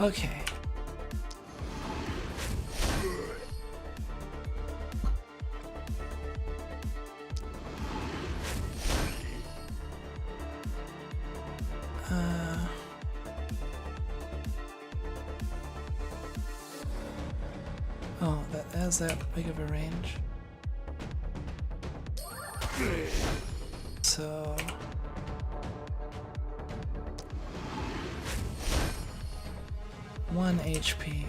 Okay. Oh, that has that big of a range. So... One HP.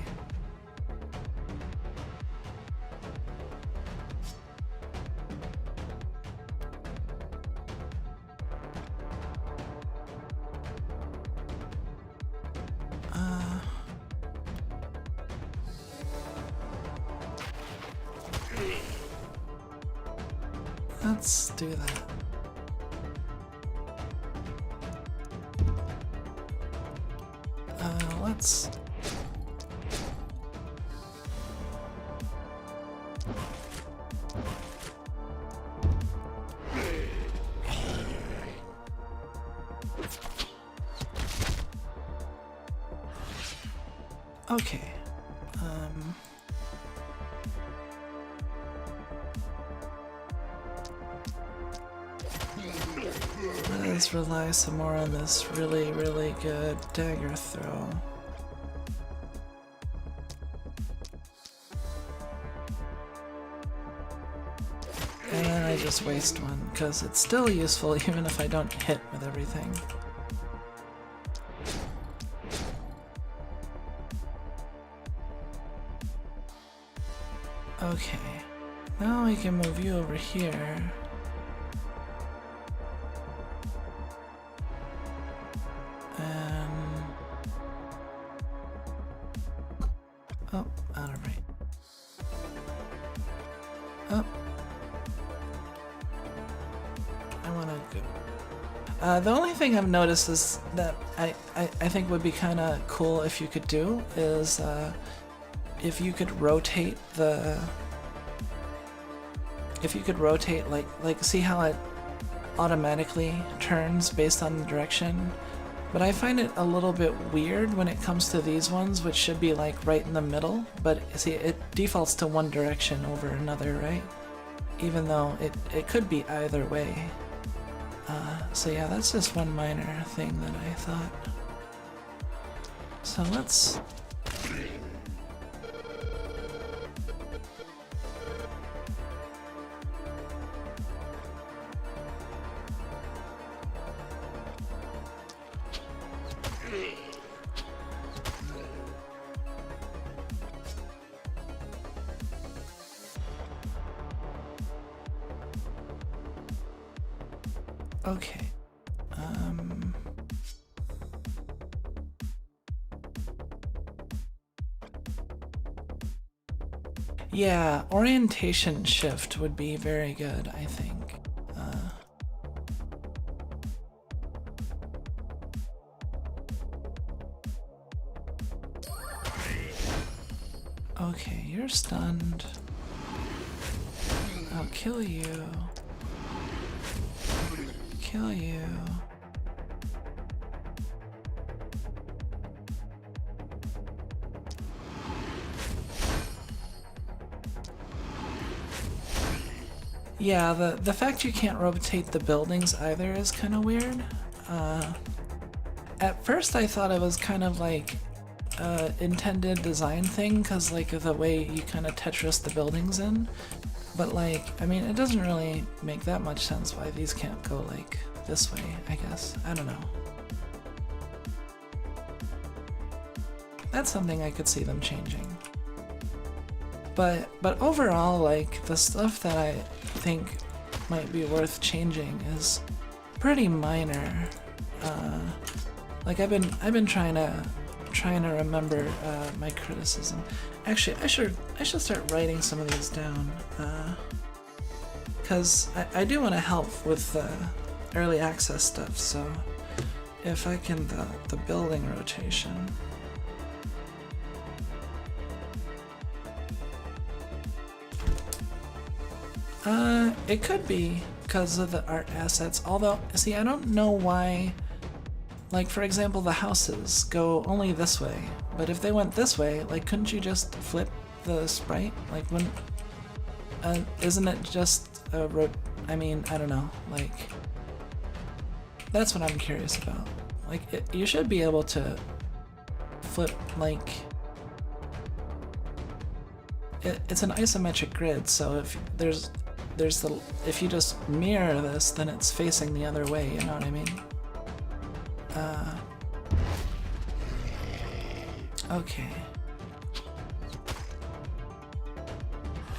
Let's do that. Let's... Okay. Let's rely some more on this really, really good dagger throw. And then I just waste one, because it's still useful even if I don't hit with everything. Okay, now we can move you over here. And... oh, out of range. Oh. I wanna go. The only thing I've noticed is that I think would be kinda cool if you could do is, if you could rotate the... If you could rotate, like see how it automatically turns based on the direction? But I find it a little bit weird when it comes to these ones, which should be like right in the middle, but see, it defaults to one direction over another, right? Even though it could be either way. So yeah, that's just one minor thing that I thought. So let's... Okay. Yeah, orientation shift would be very good, I think. Okay, you're stunned. I'll kill you. Kill you. Yeah, the fact you can't rotate the buildings either is kind of weird. At first I thought it was kind of like intended design thing, because like the way you kind of Tetris the buildings in. But like, I mean, it doesn't really make that much sense why these can't go like this way, I guess. I don't know. That's something I could see them changing. But overall, like, the stuff that I think might be worth changing is pretty minor. Like I've been trying to remember my criticism. Actually, I should start writing some of these down, because I do want to help with the early access stuff. So if I can the building rotation. It could be because of the art assets, although, see, I don't know why, like, for example, the houses go only this way, but if they went this way, like, couldn't you just flip the sprite? Like, wouldn't, isn't it just a I mean, I don't know, like, that's what I'm curious about. Like, you should be able to flip, like, it's an isometric grid, so if there's if you just mirror this, then it's facing the other way, you know what I mean? Okay.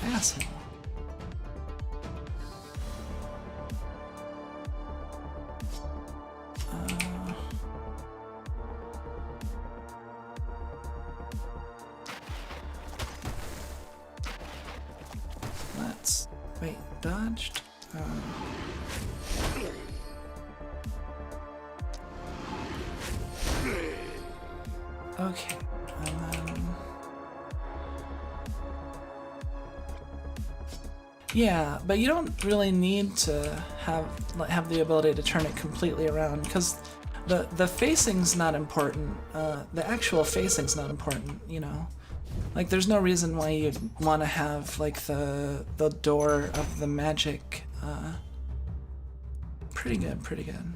Asshole. Let's wait. Dodged. Okay, and then yeah, but you don't really need to have the ability to turn it completely around, because the facing's not important. The actual facing's not important, you know. Like, there's no reason why you'd want to have like the door of the magic. Pretty good, pretty good.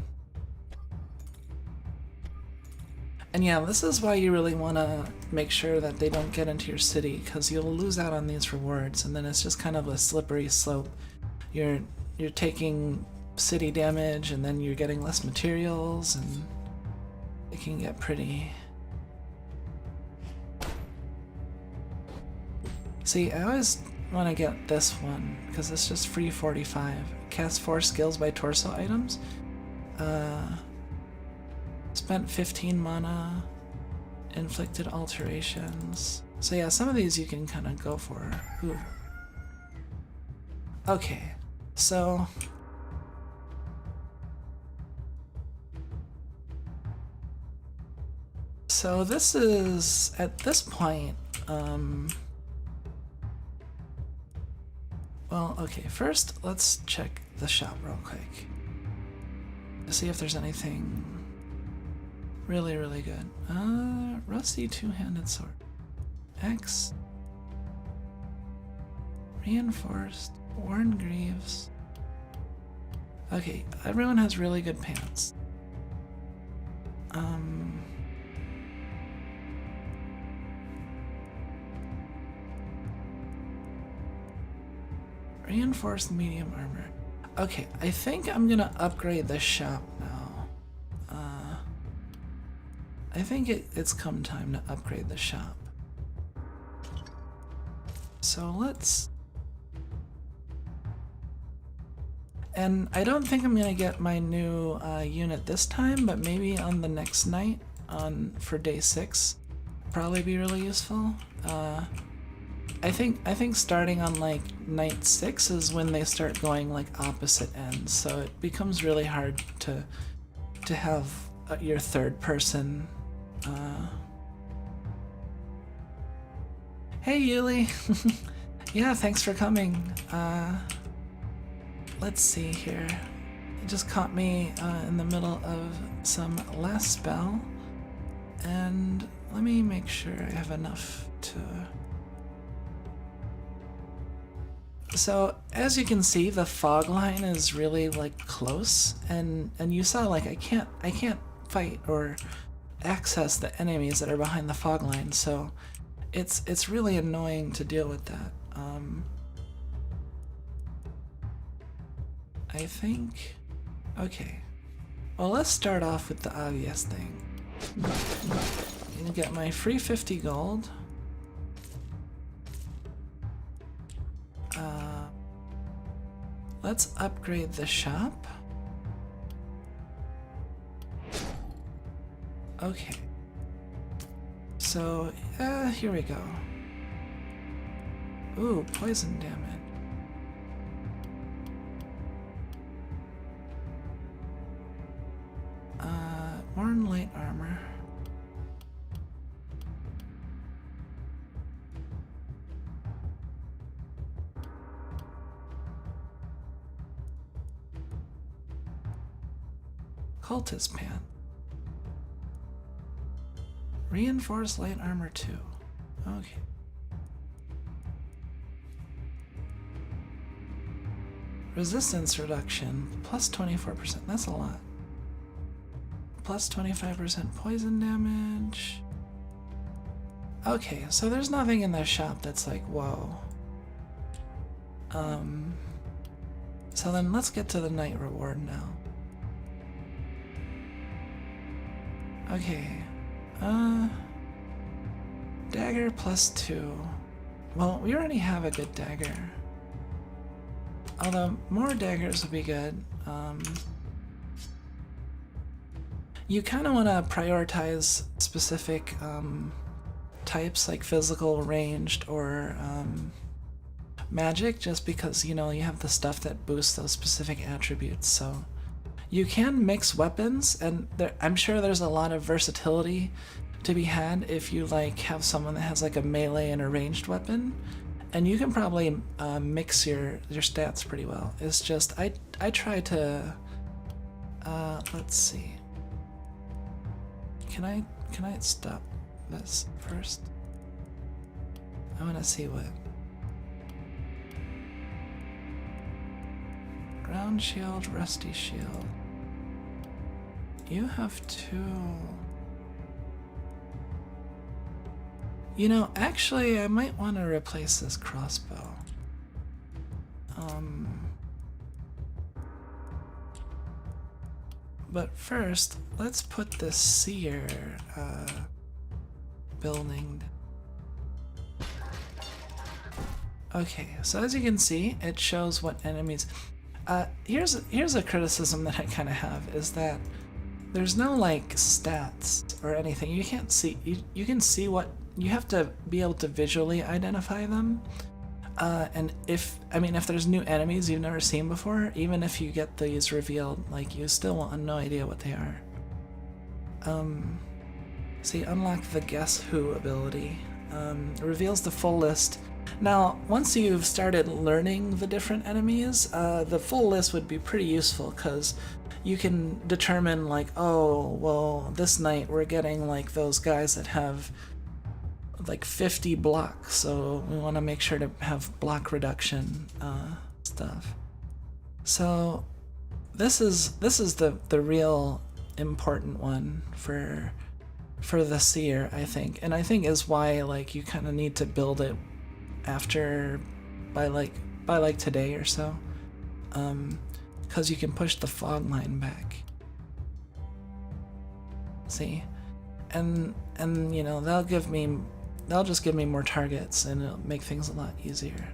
And yeah, this is why you really want to make sure that they don't get into your city, because you'll lose out on these rewards, and then it's just kind of a slippery slope. You're taking city damage, and then you're getting less materials, and it can get pretty... See, I always want to get this one, because it's just free 45. Cast 4 skills by torso items. Spent 15 mana. Inflicted alterations. So yeah, some of these you can kind of go for. Ooh. Okay, so... So this is, at this point, well, okay, first let's check the shop real quick to see if there's anything really, really good. Rusty two-handed sword. X. Reinforced. Worn greaves. Okay, everyone has really good pants. Reinforced medium armor. Okay, I think I'm gonna upgrade the shop now. I think it's come time to upgrade the shop. So let's... And I don't think I'm gonna get my new unit this time, but maybe on the next night, for day 6, probably be really useful. I think starting on like night 6 is when they start going like opposite ends, so it becomes really hard to have your third person. Hey Yuli! Yeah, thanks for coming. Let's see here. It just caught me in the middle of some last spell, and let me make sure I have enough to... So as you can see, the fog line is really like close, and you saw like I can't fight or access the enemies that are behind the fog line, so it's really annoying to deal with that. I think, okay, well, let's start off with the obvious thing. I'm gonna get my free 50 gold. Let's upgrade the shop. Okay. So, here we go. Ooh, poison damage. More light armor. Cultist pant. Reinforced light armor 2. Okay. Resistance reduction, plus 24%. That's a lot. Plus 25% poison damage. Okay, so there's nothing in the shop that's like, whoa. So then let's get to the night reward now. Okay. Dagger plus 2. Well, we already have a good dagger. Although more daggers would be good. You kind of want to prioritize specific types like physical, ranged, or magic, just because, you know, you have the stuff that boosts those specific attributes. So you can mix weapons, and I'm sure there's a lot of versatility to be had if you like have someone that has like a melee and a ranged weapon, and you can probably mix your stats pretty well. It's just I try to let's see. Can I stop this first? I want to see what. Ground shield, rusty shield. You have 2. You know, actually, I might want to replace this crossbow. But first, let's put this seer building. Okay, so as you can see, it shows what enemies. Here's a criticism that I kind of have, is that there's no like stats or anything. You can't see. You can see what you have to be able to visually identify them. And if there's new enemies you've never seen before, even if you get these revealed, like you still will have no idea what they are. So you unlock the Guess Who ability. It reveals the full list. Now, once you've started learning the different enemies, the full list would be pretty useful, because you can determine like, oh, well, this night we're getting like those guys that have like 50 blocks, so we want to make sure to have block reduction stuff. So this is the real important one for the seer, I think, and I think is why like you kind of need to build it after by like today or so, because you can push the fog line back. See, and you know, they'll just give me more targets, and it'll make things a lot easier.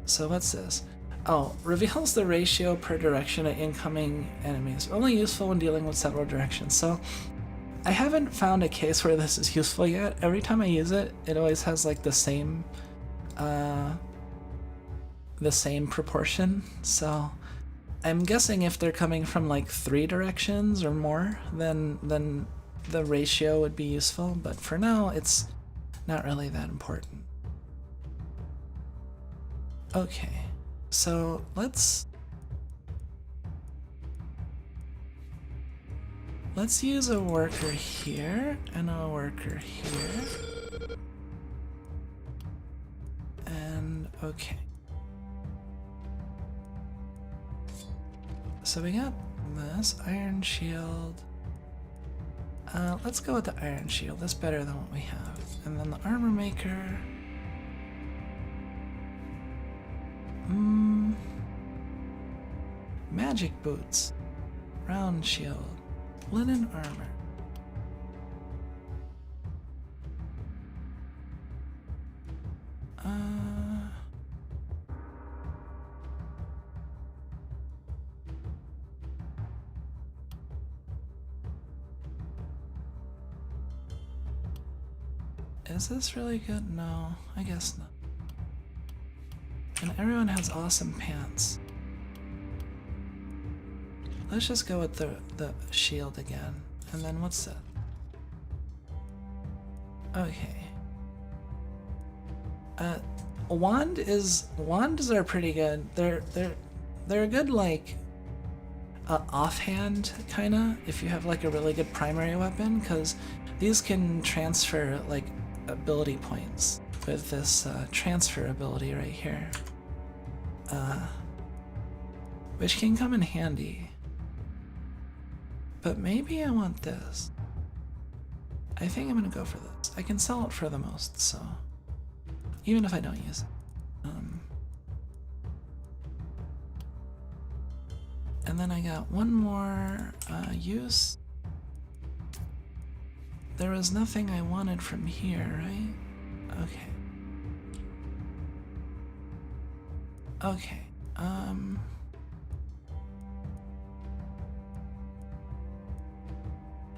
So what's this? Oh, reveals the ratio per direction of incoming enemies. Only useful when dealing with several directions. So I haven't found a case where this is useful yet. Every time I use it, it always has like the same proportion. So I'm guessing if they're coming from like 3 directions or more, then the ratio would be useful. But for now, it's not really that important. Okay, so let's use a worker here and a worker here. And okay. so we got this iron shield. Let's go with the iron shield. That's better than what we have. And then the armor maker. Magic boots. Round shield. Linen armor. Is this really good? No, I guess not. And everyone has awesome pants. Let's just go with the shield again. And then what's that? Okay. Wands are pretty good. They're good, like offhand kinda, if you have like a really good primary weapon, because these can transfer like ability points with this transfer ability right here, which can come in handy. But maybe I want this. I think I'm gonna go for this. I can sell it for the most, so even if I don't use it. And then I got one more use. There was nothing I wanted from here, right? Okay. Okay.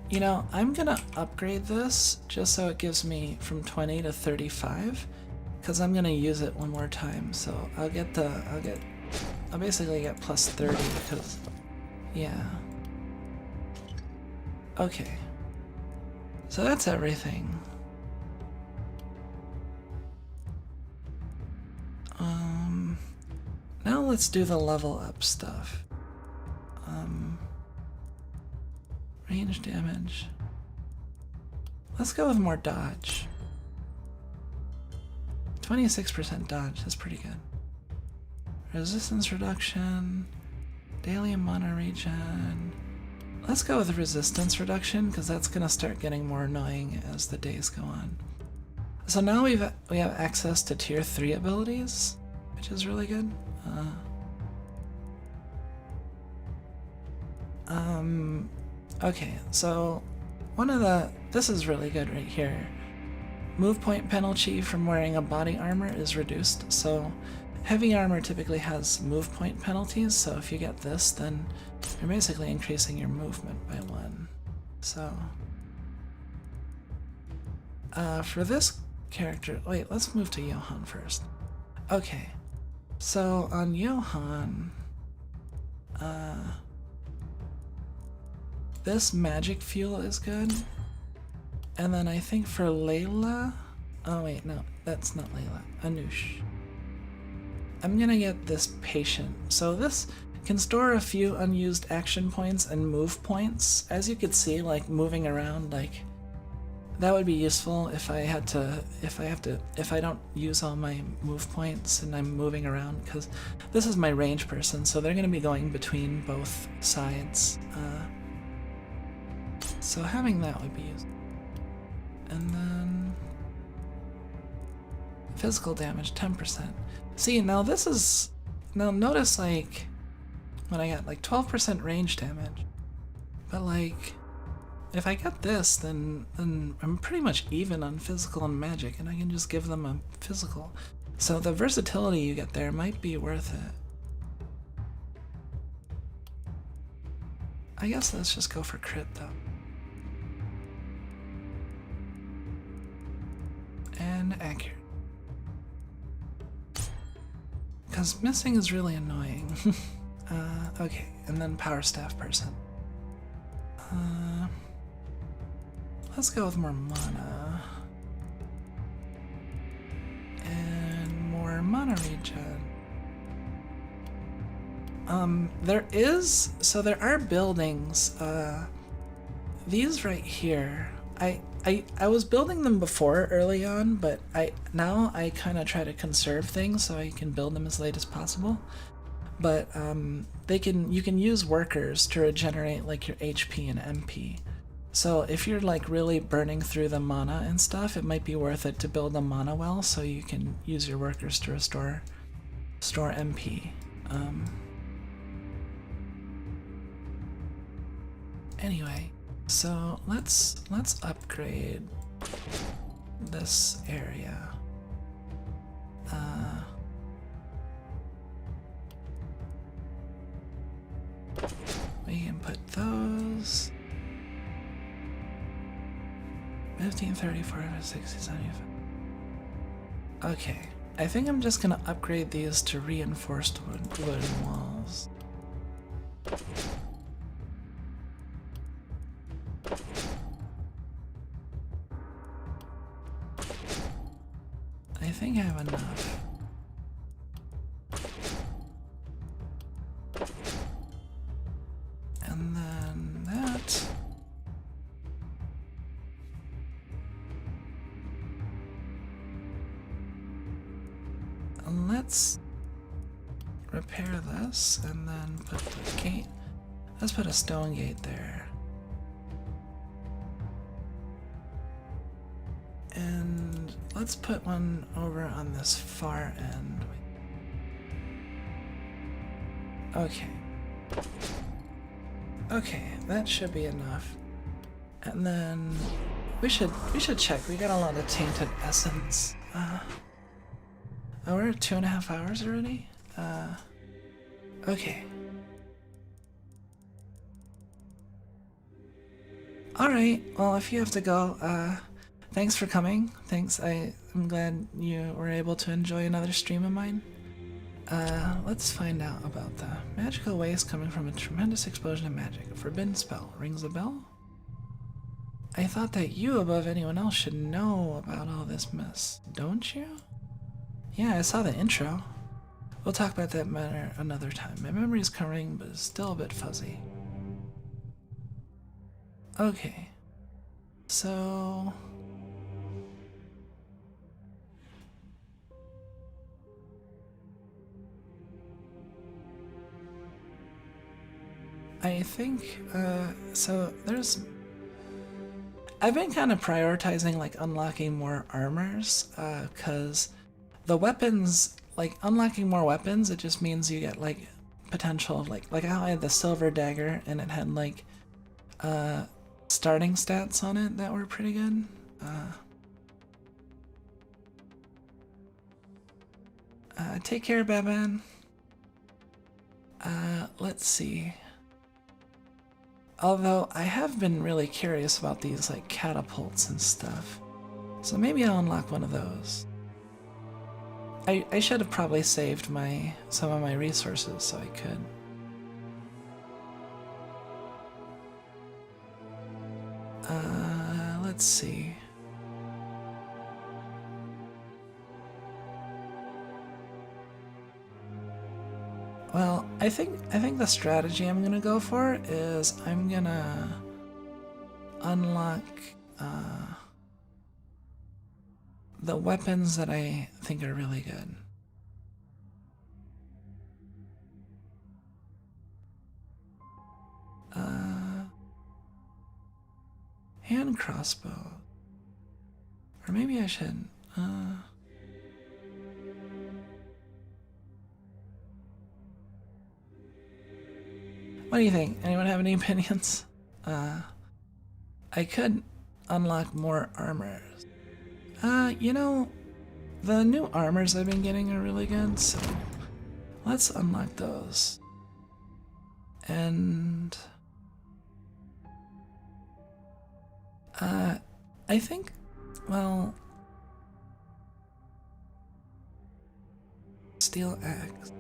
You know, I'm gonna upgrade this just so it gives me from 20 to 35, because I'm gonna use it one more time. So I'll basically get plus 30 because, yeah. Okay. So that's everything. Now let's do the level up stuff. Range damage. Let's go with more dodge. 26% dodge, that's pretty good. Resistance reduction. Daily mana regen. Let's go with resistance reduction, because that's gonna start getting more annoying as the days go on. So now we have access to tier 3 abilities, which is really good. Okay, so this is really good right here. Move point penalty from wearing a body armor is reduced, so heavy armor typically has move point penalties, so if you get this, then you're basically increasing your movement by 1. So, for this character, wait, let's move to Johan first. Okay, so on Johan, this magic fuel is good. And then I think for Layla, oh wait, no, that's not Layla, Anush. I'm gonna get this patient. So this can store a few unused action points and move points. As you could see, like moving around, like that would be useful if I don't use all my move points and I'm moving around, because this is my range person, so they're gonna be going between both sides. So having that would be useful. And then physical damage 10%. See, now notice like when I got like 12% range damage, but like if I get this, then I'm pretty much even on physical and magic, and I can just give them a physical. So the versatility you get there might be worth it. I guess let's just go for crit though. And accurate. Because missing is really annoying. Okay, and then power staff person. Let's go with more mana. And more mana regen. There are buildings, these right here. I was building them before early on, but now I kind of try to conserve things so I can build them as late as possible. but you can use workers to regenerate like your HP and MP. So if you're like really burning through the mana and stuff, it might be worth it to build a mana well so you can use your workers to store MP. Anyway, so let's upgrade this area. We can put those 15, 30, 40, 60, 75. Okay, I think I'm just gonna upgrade these to reinforced wooden walls. I think I have enough. And then that. And let's repair this and then put the gate. Let's put a stone gate there. And let's put one over on this far end. Okay. Okay, that should be enough. And then we should check. We got a lot of tainted essence. Oh, we're at 2.5 hours already? Okay. Alright, well if you have to go, thanks for coming. Thanks, I'm glad you were able to enjoy another stream of mine. Let's find out about the magical waste coming from a tremendous explosion of magic. A forbidden spell. Rings a bell? I thought that you, above anyone else, should know about all this mess. Don't you? Yeah, I saw the intro. We'll talk about that matter another time. My memory is covering, but it's still a bit fuzzy. Okay. So... I think, so I've been kind of prioritizing like unlocking more armors, cause the weapons, like unlocking more weapons, it just means you get like potential of like how I had the silver dagger and it had like, starting stats on it that were pretty good. Take care, Batman. Let's see. Although I have been really curious about these like catapults and stuff. So maybe I'll unlock one of those. I should have probably saved some of my resources so I could. Let's see. Well, I think the strategy I'm gonna go for is I'm gonna unlock the weapons that I think are really good. Hand crossbow. Or maybe I should, what do you think? Anyone have any opinions? I could unlock more armors. You know, the new armors I've been getting are really good, so let's unlock those. And I think, well, steel axe,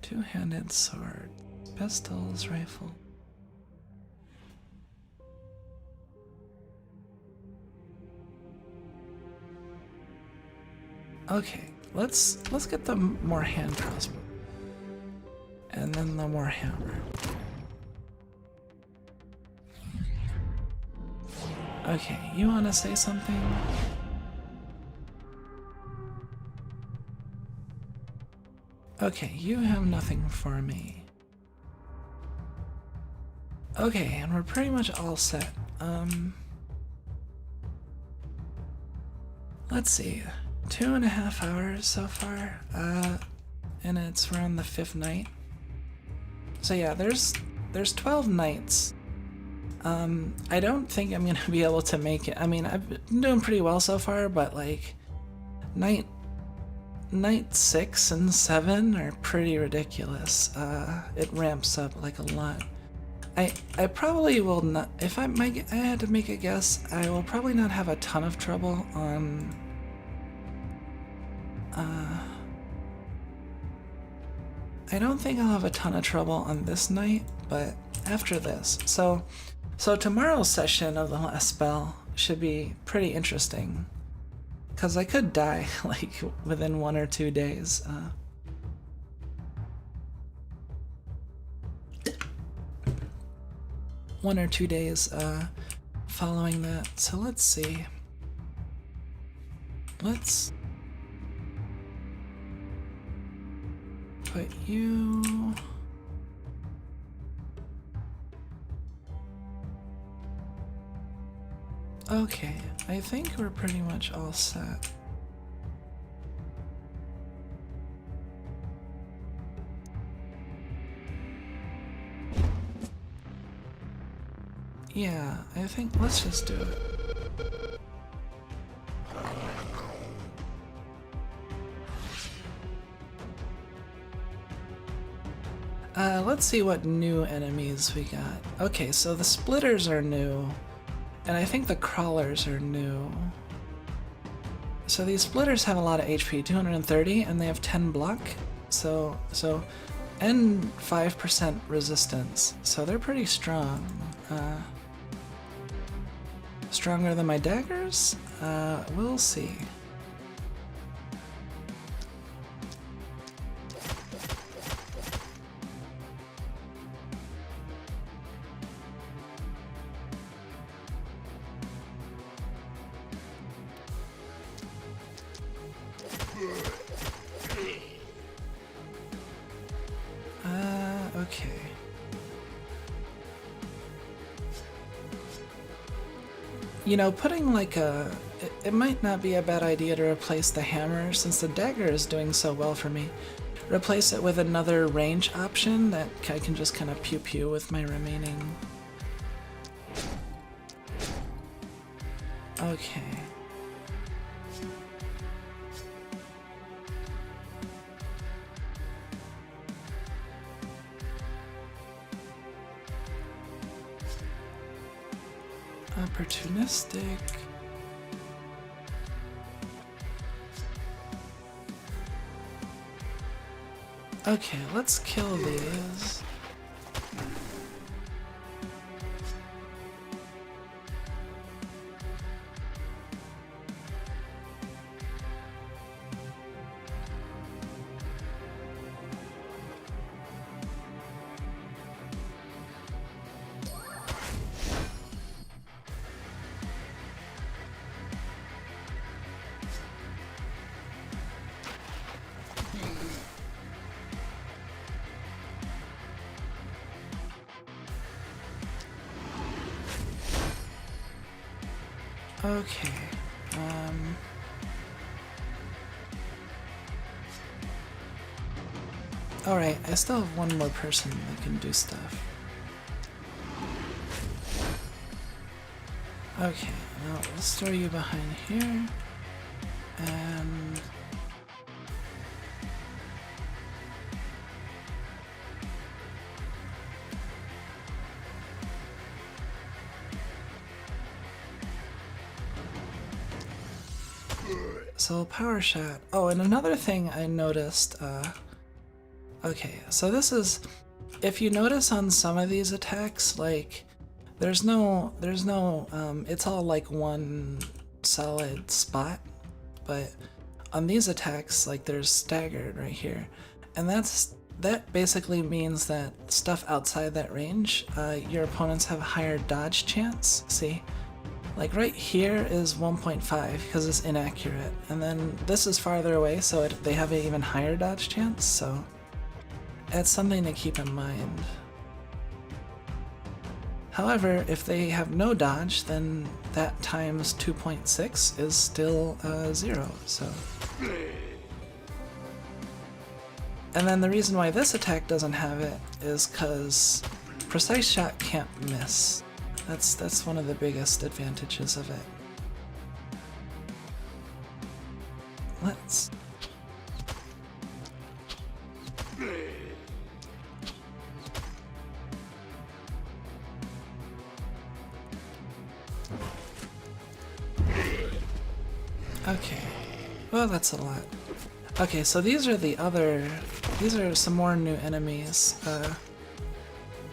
two-handed sword, pistols, rifle. Okay, let's get the more hand crossbow, and then the more hammer. Okay, you want to say something? Okay, you have nothing for me. Okay, and we're pretty much all set. Let's see, 2.5 hours so far, and it's around the 5th night. So yeah, there's 12 nights. I don't think I'm gonna be able to make it. I mean, I've been doing pretty well so far, but like, night 6 and 7 are pretty ridiculous. It ramps up like a lot. I probably will not, if I had to make a guess, I will probably not have a ton of trouble on I don't think I'll have a ton of trouble on this night, but after this. So tomorrow's session of the last spell should be pretty interesting. Because I could die, like, within 1 or 2 days. 1 or 2 days following that. So let's see. Let's put you... Okay, I think we're pretty much all set. Yeah, I think let's just do it. Let's see what new enemies we got. Okay, so the splitters are new, and I think the crawlers are new. So these splitters have a lot of HP, 230, and they have 10 block, and 5% resistance, so they're pretty strong. Stronger than my daggers? We'll see. Okay. You know, putting like it might not be a bad idea to replace the hammer, since the dagger is doing so well for me. Replace it with another range option that I can just kind of pew-pew with my remaining... Okay. Opportunistic. Okay, let's kill these. Okay, alright, I still have one more person that can do stuff. Okay, now let's throw you behind here, and... So power shot. Oh, and another thing I noticed, okay, so this is, if you notice on some of these attacks, like, it's all like one solid spot, but on these attacks, like, there's staggered right here, and that basically means that stuff outside that range, your opponents have a higher dodge chance, see? Like right here is 1.5 because it's inaccurate, and then this is farther away, so they have an even higher dodge chance, so it's something to keep in mind. However, if they have no dodge, then that times 2.6 is still 0, so... And then the reason why this attack doesn't have it is because precise shot can't miss. That's one of the biggest advantages of it. Let's... Okay. Well, that's a lot. Okay, so these are some more new enemies.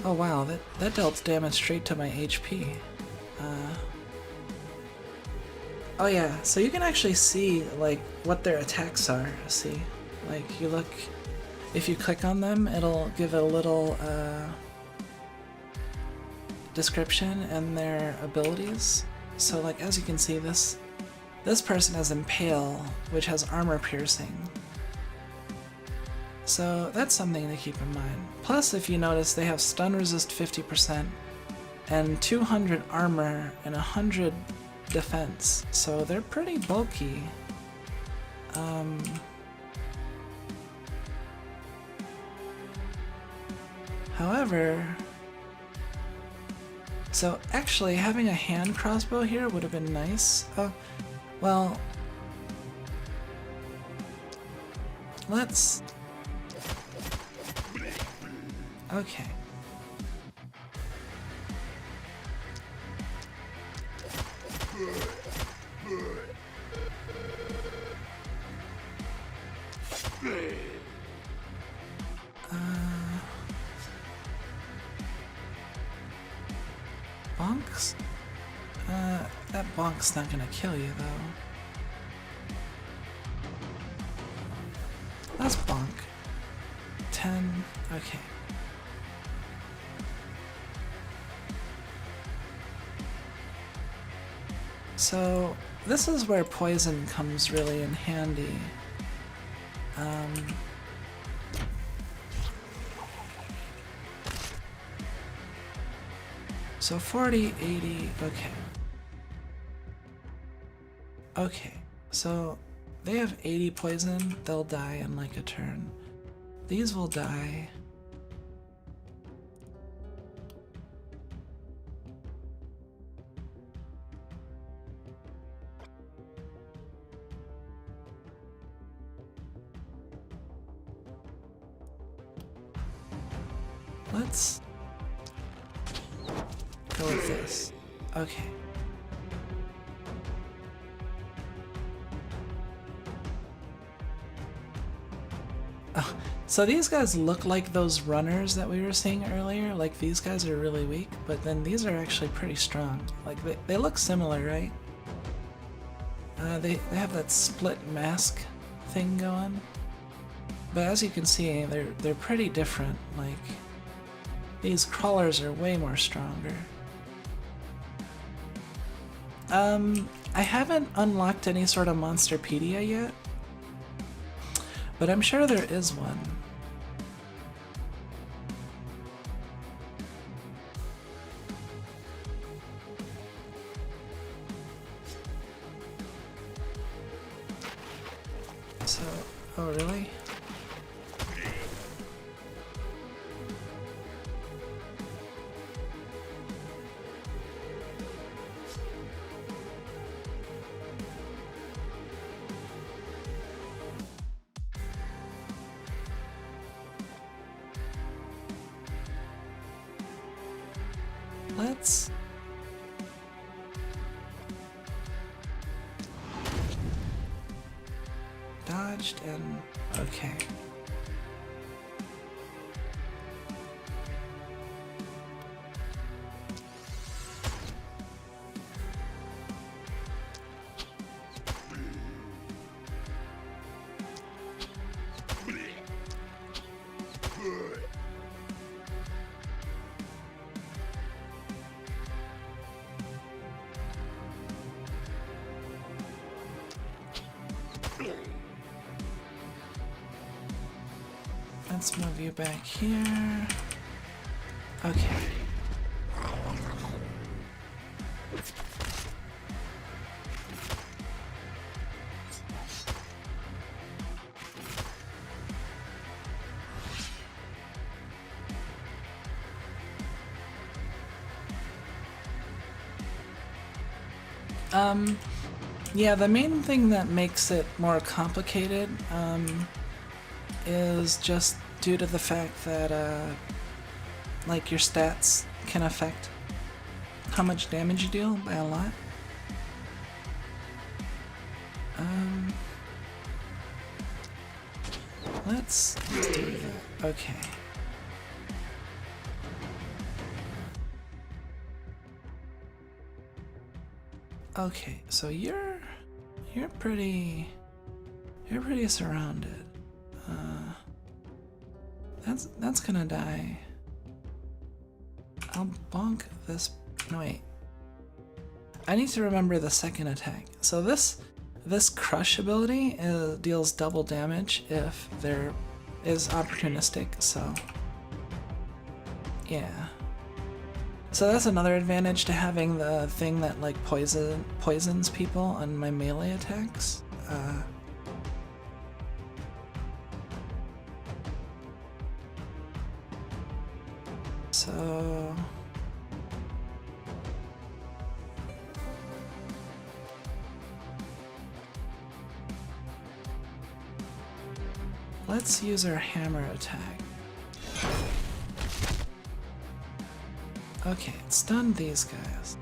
Oh wow, that dealt damage straight to my HP. Oh yeah, so you can actually see, like, what their attacks are, see? Like, you look... If you click on them, it'll give a little, description and their abilities. So, like, as you can see, this person has Impale, which has armor piercing. So that's something to keep in mind. Plus, if you notice, they have stun resist 50% and 200 armor and 100 defense. So they're pretty bulky. However, so actually having a hand crossbow here would have been nice. Well, let's... Okay. Bonks? That bonk's not gonna kill you, though. That's bonk. 10. Okay. So, this is where poison comes really in handy. So 40, 80, okay. Okay, so they have 80 poison, they'll die in like a turn. These will die. Let's go with this. Okay. Oh, so these guys look like those runners that we were seeing earlier. Like, these guys are really weak, but then these are actually pretty strong. Like, they look similar, right? They have that split mask thing going. But as you can see, they're pretty different. Like, these crawlers are way more stronger. I haven't unlocked any sort of Monsterpedia yet, but I'm sure there is one. So, oh really? Let's... Dodged and... okay. Let's move you back here. Okay. Yeah, the main thing that makes it more complicated, is just due to the fact that, like, your stats can affect how much damage you deal by a lot. Let's do that. Okay. Okay, so you're pretty surrounded. That's gonna die. I'll bonk this. No, wait. I need to remember the second attack. So this crush ability deals double damage if there is opportunistic. So yeah. So that's another advantage to having the thing that like poisons people on my melee attacks. So let's use our hammer attack. Okay, stun these guys.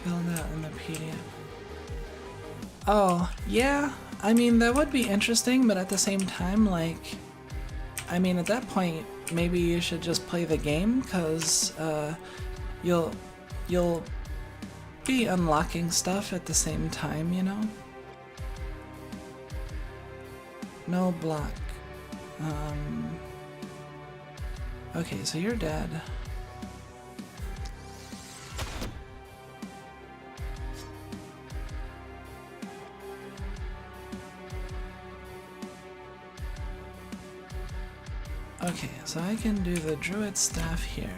Fill that in the PDF. Oh, yeah. I mean, that would be interesting, but at the same time, like, I mean, at that point, maybe you should just play the game, because you'll be unlocking stuff at the same time, you know? No block. Okay, so you're dead. Okay, so I can do the druid staff here.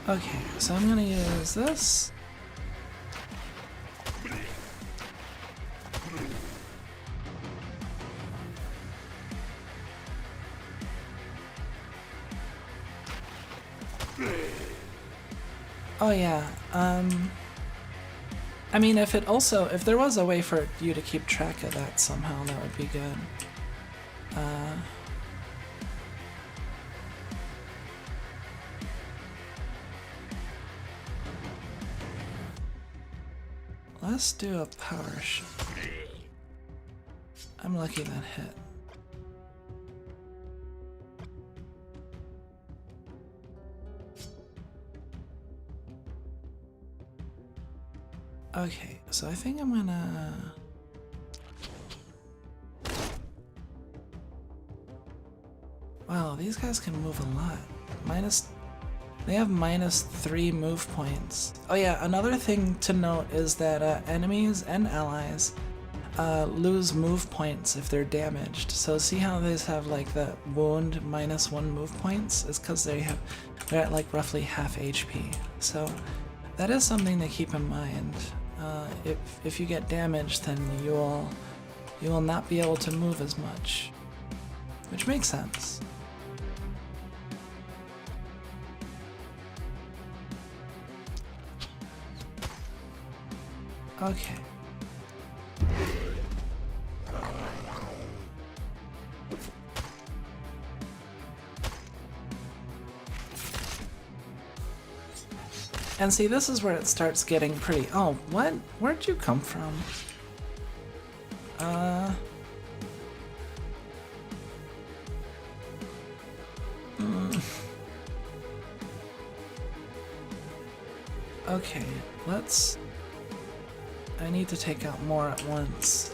Okay, so I'm gonna use this. Oh yeah, I mean, if there was a way for you to keep track of that somehow, that would be good. Let's do a power shot. I'm lucky that hit. Okay, so I think I'm gonna... Wow, these guys can move a lot. They have -3 move points. Oh yeah, another thing to note is that enemies and allies lose move points if they're damaged. So see how these have like the wound -1 move points? It's because they're at like roughly half HP. So that is something to keep in mind. If you get damaged, then you will not be able to move as much, which makes sense. Okay. And see, this is where it starts getting pretty... Oh, what? Where'd you come from? Okay, let's... I need to take out more at once.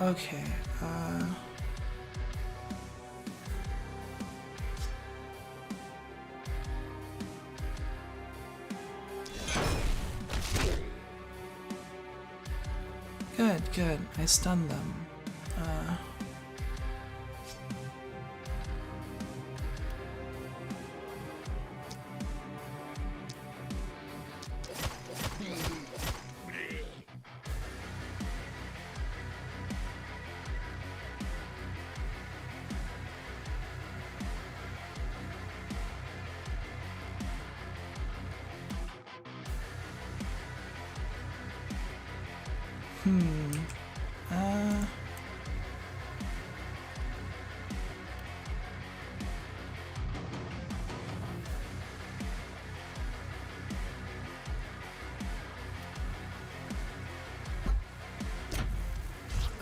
Okay, Good, good. I stunned them.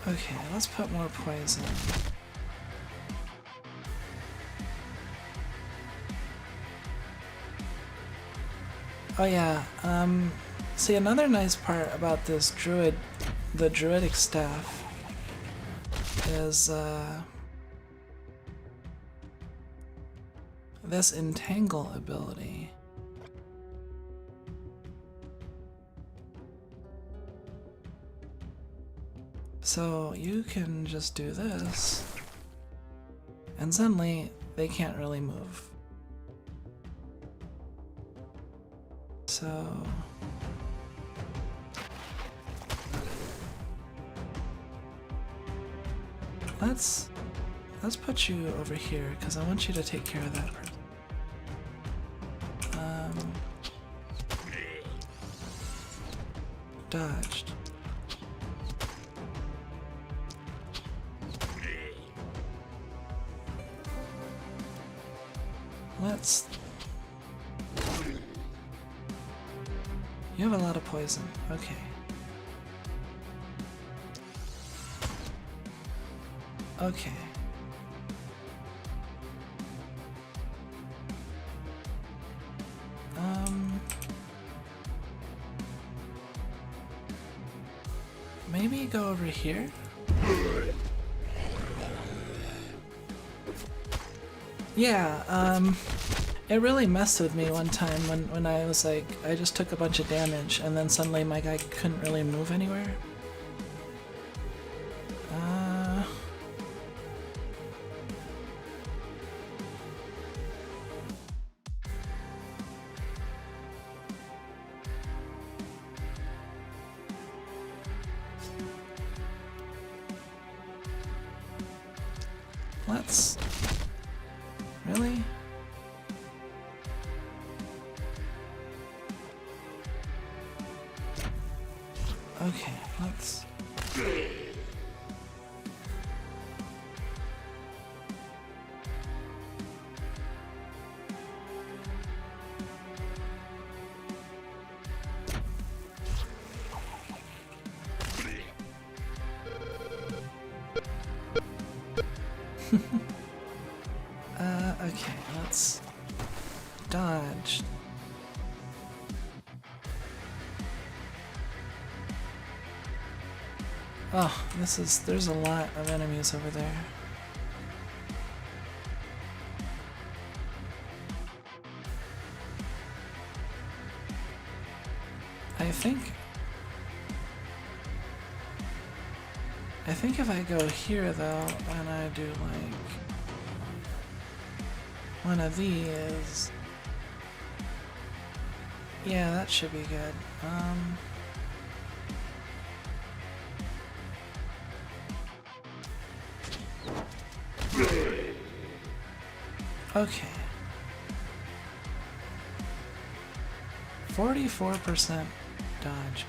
Okay, let's put more poison. Oh yeah, see, another nice part about this druid, the druidic staff, is this entangle ability. So you can just do this, and suddenly they can't really move. So let's put you over here because I want you to take care of that person. Dodged. Let's... You have a lot of poison. Okay. Okay. Maybe go over here? Yeah, it really messed with me one time when I was like, I just took a bunch of damage and then suddenly my guy couldn't really move anywhere. Let's... Really? Okay, let's... Okay, let's dodge. Oh, there's a lot of enemies over there. I think if I go here though, and I do like... one of these. Yeah, that should be good. Okay. 44% dodge.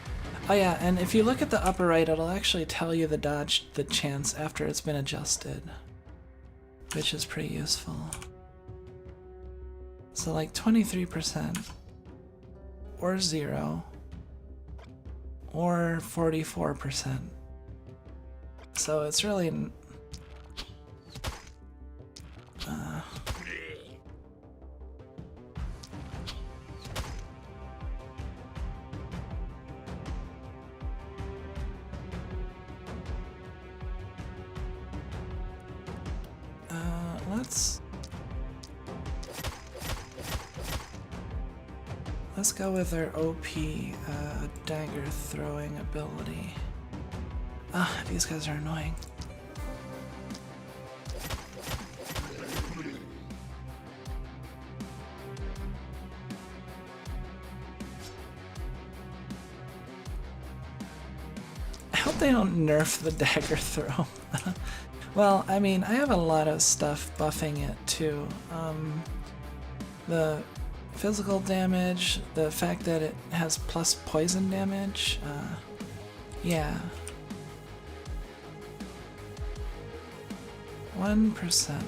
Oh yeah, and if you look at the upper right, it'll actually tell you the chance after it's been adjusted, which is pretty useful. So like 23%, or 0, or 44%. So it's really let's go with our OP dagger throwing ability. Ah, these guys are annoying. I hope they don't nerf the dagger throw. Well, I mean, I have a lot of stuff buffing it too. The physical damage, the fact that it has plus poison damage, yeah. 1%.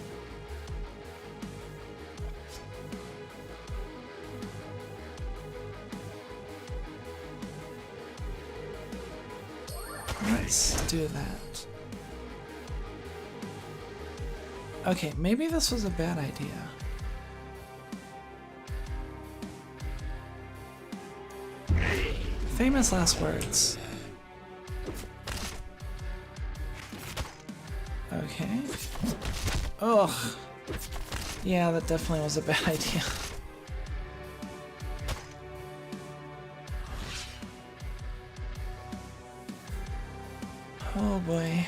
Let's do that. Okay, maybe this was a bad idea. Famous last words. Okay. Ugh. Yeah, that definitely was a bad idea. Oh boy.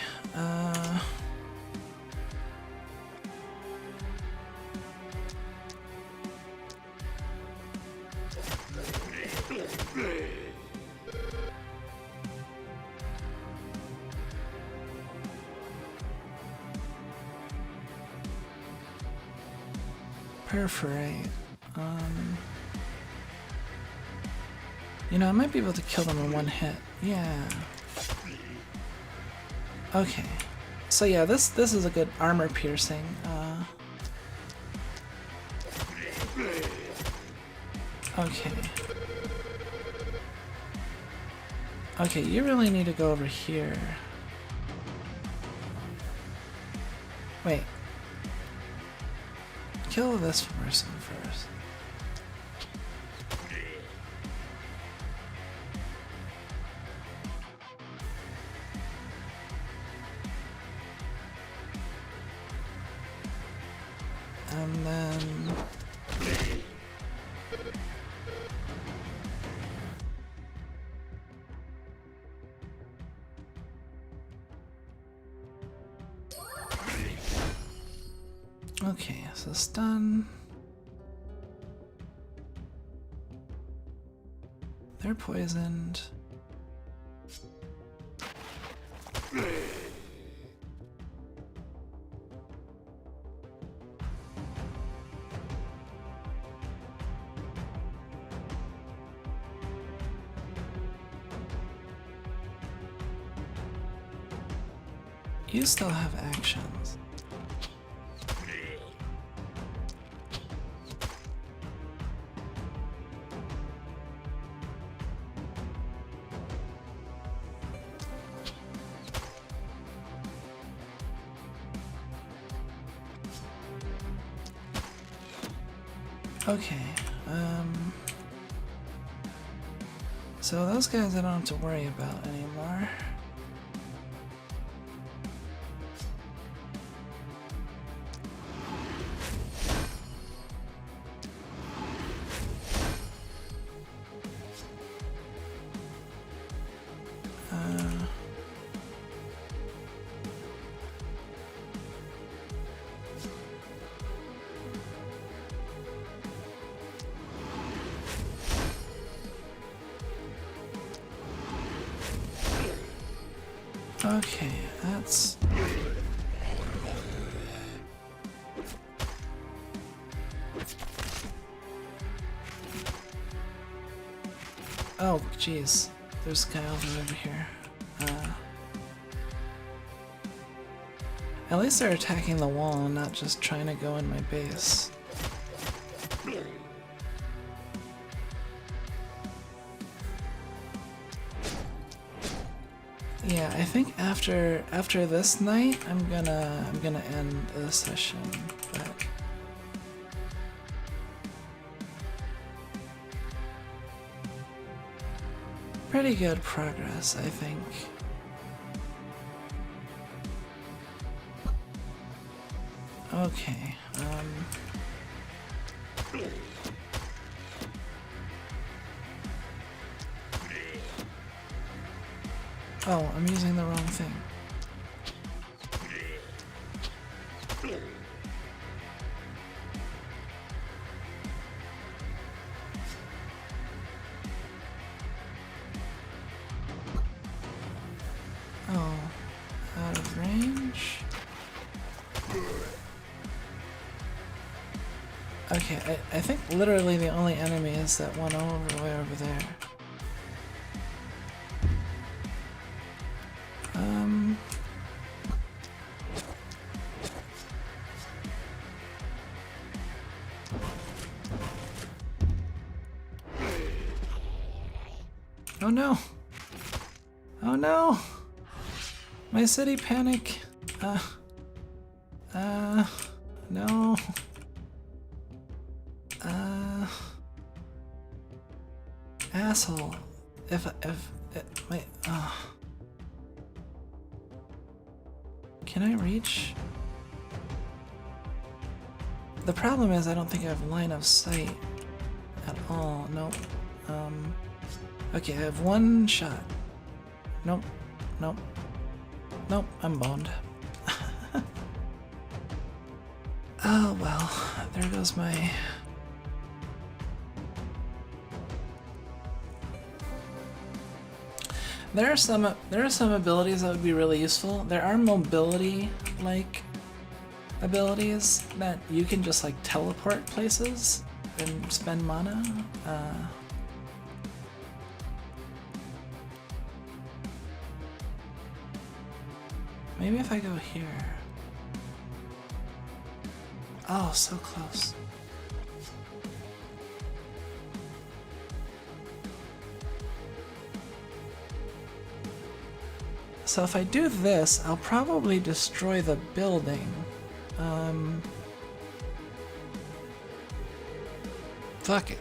Perforate. You know, I might be able to kill them in one hit. Yeah. Okay. So yeah, this is a good armor piercing. Okay. Okay, you really need to go over here. Wait. Kill this person first. And then... Okay, so stun. They're poisoned. You still have actions. Okay, so those guys I don't have to worry about anymore. Okay, that's... Oh, jeez. There's a guy over here. At least they're attacking the wall and not just trying to go in my base. Yeah, I think after this night, I'm gonna end the session. But pretty good progress, I think. Okay. Oh, I'm using the wrong thing. Oh, out of range. Okay, I think literally the only enemy is that one way over there. Oh no! Oh no! My city panic! No. Asshole. Wait, Can I reach? The problem is I don't think I have line of sight at all. Nope. Okay, I have one shot. Nope. Nope. Nope, I'm boned. Oh well, there goes my... There are some abilities that would be really useful. There are mobility-like abilities that you can just like teleport places and spend mana. Maybe if I go here. Oh, so close. So if I do this, I'll probably destroy the building. Fuck it.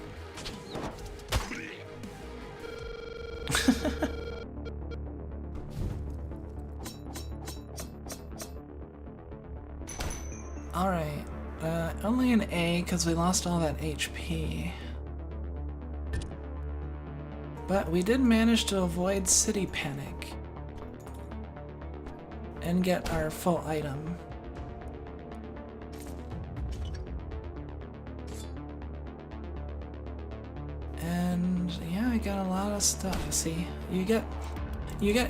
Alright, only an A because we lost all that HP. But we did manage to avoid city panic and get our full item. And yeah, I got a lot of stuff. See, you get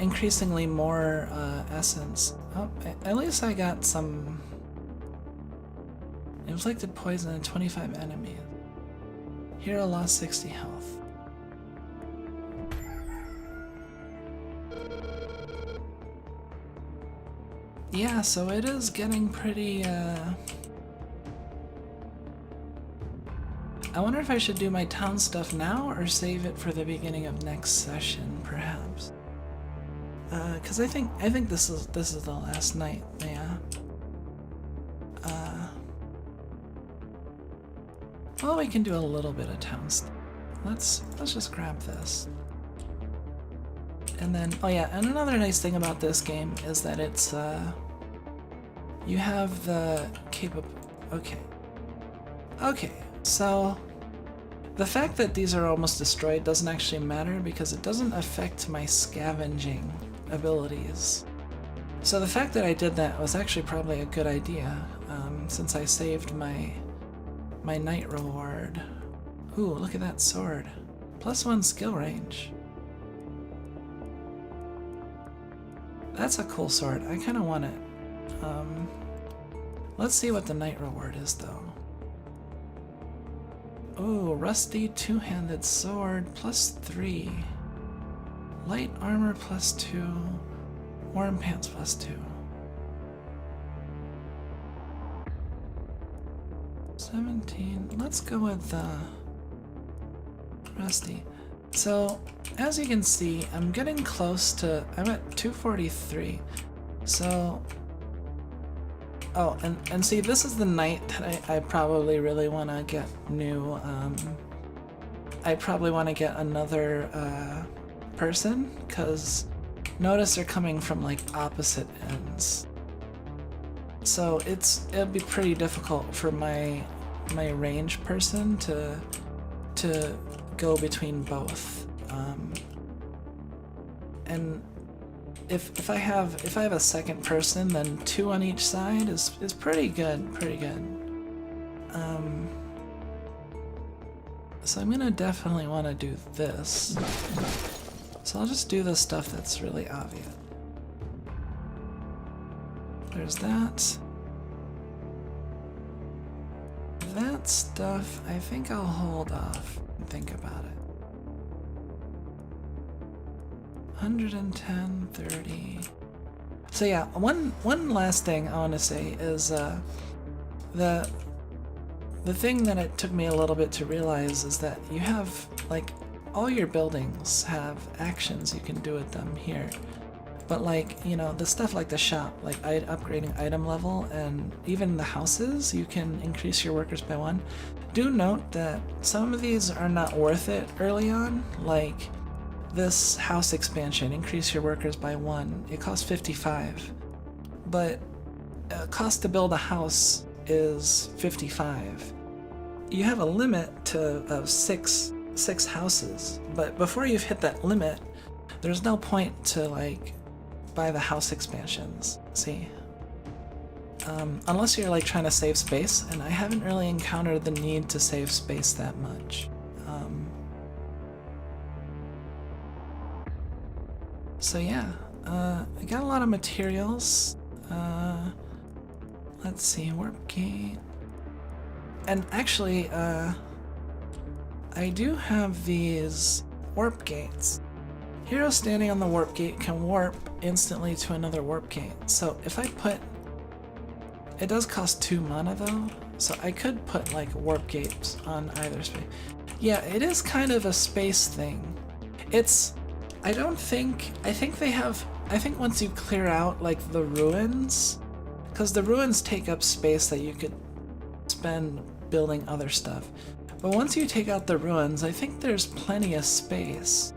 increasingly more essence. Oh, at least I got some. Inflicted poison on 25 enemies. Hero lost 60 health. Yeah, so it is getting pretty, I wonder if I should do my town stuff now or save it for the beginning of next session, perhaps. Cause I think this is the last night, yeah. Well, we can do a little bit of town stuff. Let's just grab this. And then, oh yeah, and another nice thing about this game is that it's, you have the Okay, so the fact that these are almost destroyed doesn't actually matter because it doesn't affect my scavenging abilities. So the fact that I did that was actually probably a good idea, since I saved my night reward. Ooh, look at that sword. +1 skill range. That's a cool sword. I kind of want it. Let's see what the night reward is, though. Oh, rusty two-handed sword +3. Light armor +2. Warm pants +2. 17. Let's go with rusty. So, as you can see, I'm getting close to... I'm at 243. So... Oh, and see, this is the night that I probably really want to get new, I probably want to get another, person, because notice they're coming from, like, opposite ends. So it'll be pretty difficult for my range person to go between both. And if I have a second person, then 2 on each side is pretty good, So I'm gonna definitely want to do this. So I'll just do the stuff that's really obvious. There's that. That stuff, I think I'll hold off and think about it. 110, 30. So yeah, one last thing I want to say is the thing that it took me a little bit to realize is that you have, like, all your buildings have actions you can do with them here. But, like, you know, the stuff like the shop, like upgrading item level, and even the houses, you can increase your workers by 1. Do note that some of these are not worth it early on, like this house expansion, increase your workers by 1. It costs 55, but cost to build a house is 55. You have a limit of six houses, but before you've hit that limit, there's no point to, like, buy the house expansions. See, unless you're, like, trying to save space, and I haven't really encountered the need to save space that much. So yeah, I got a lot of materials. Let's see, warp gate. And actually, I do have these warp gates. Hero standing on the warp gate can warp instantly to another warp gate. So if I put... It does cost 2 mana though, so I could put, like, warp gates on either space. Yeah, it is kind of a space thing. It's... I think once you clear out, like, the ruins, because the ruins take up space that you could spend building other stuff. But once you take out the ruins, I think there's plenty of space.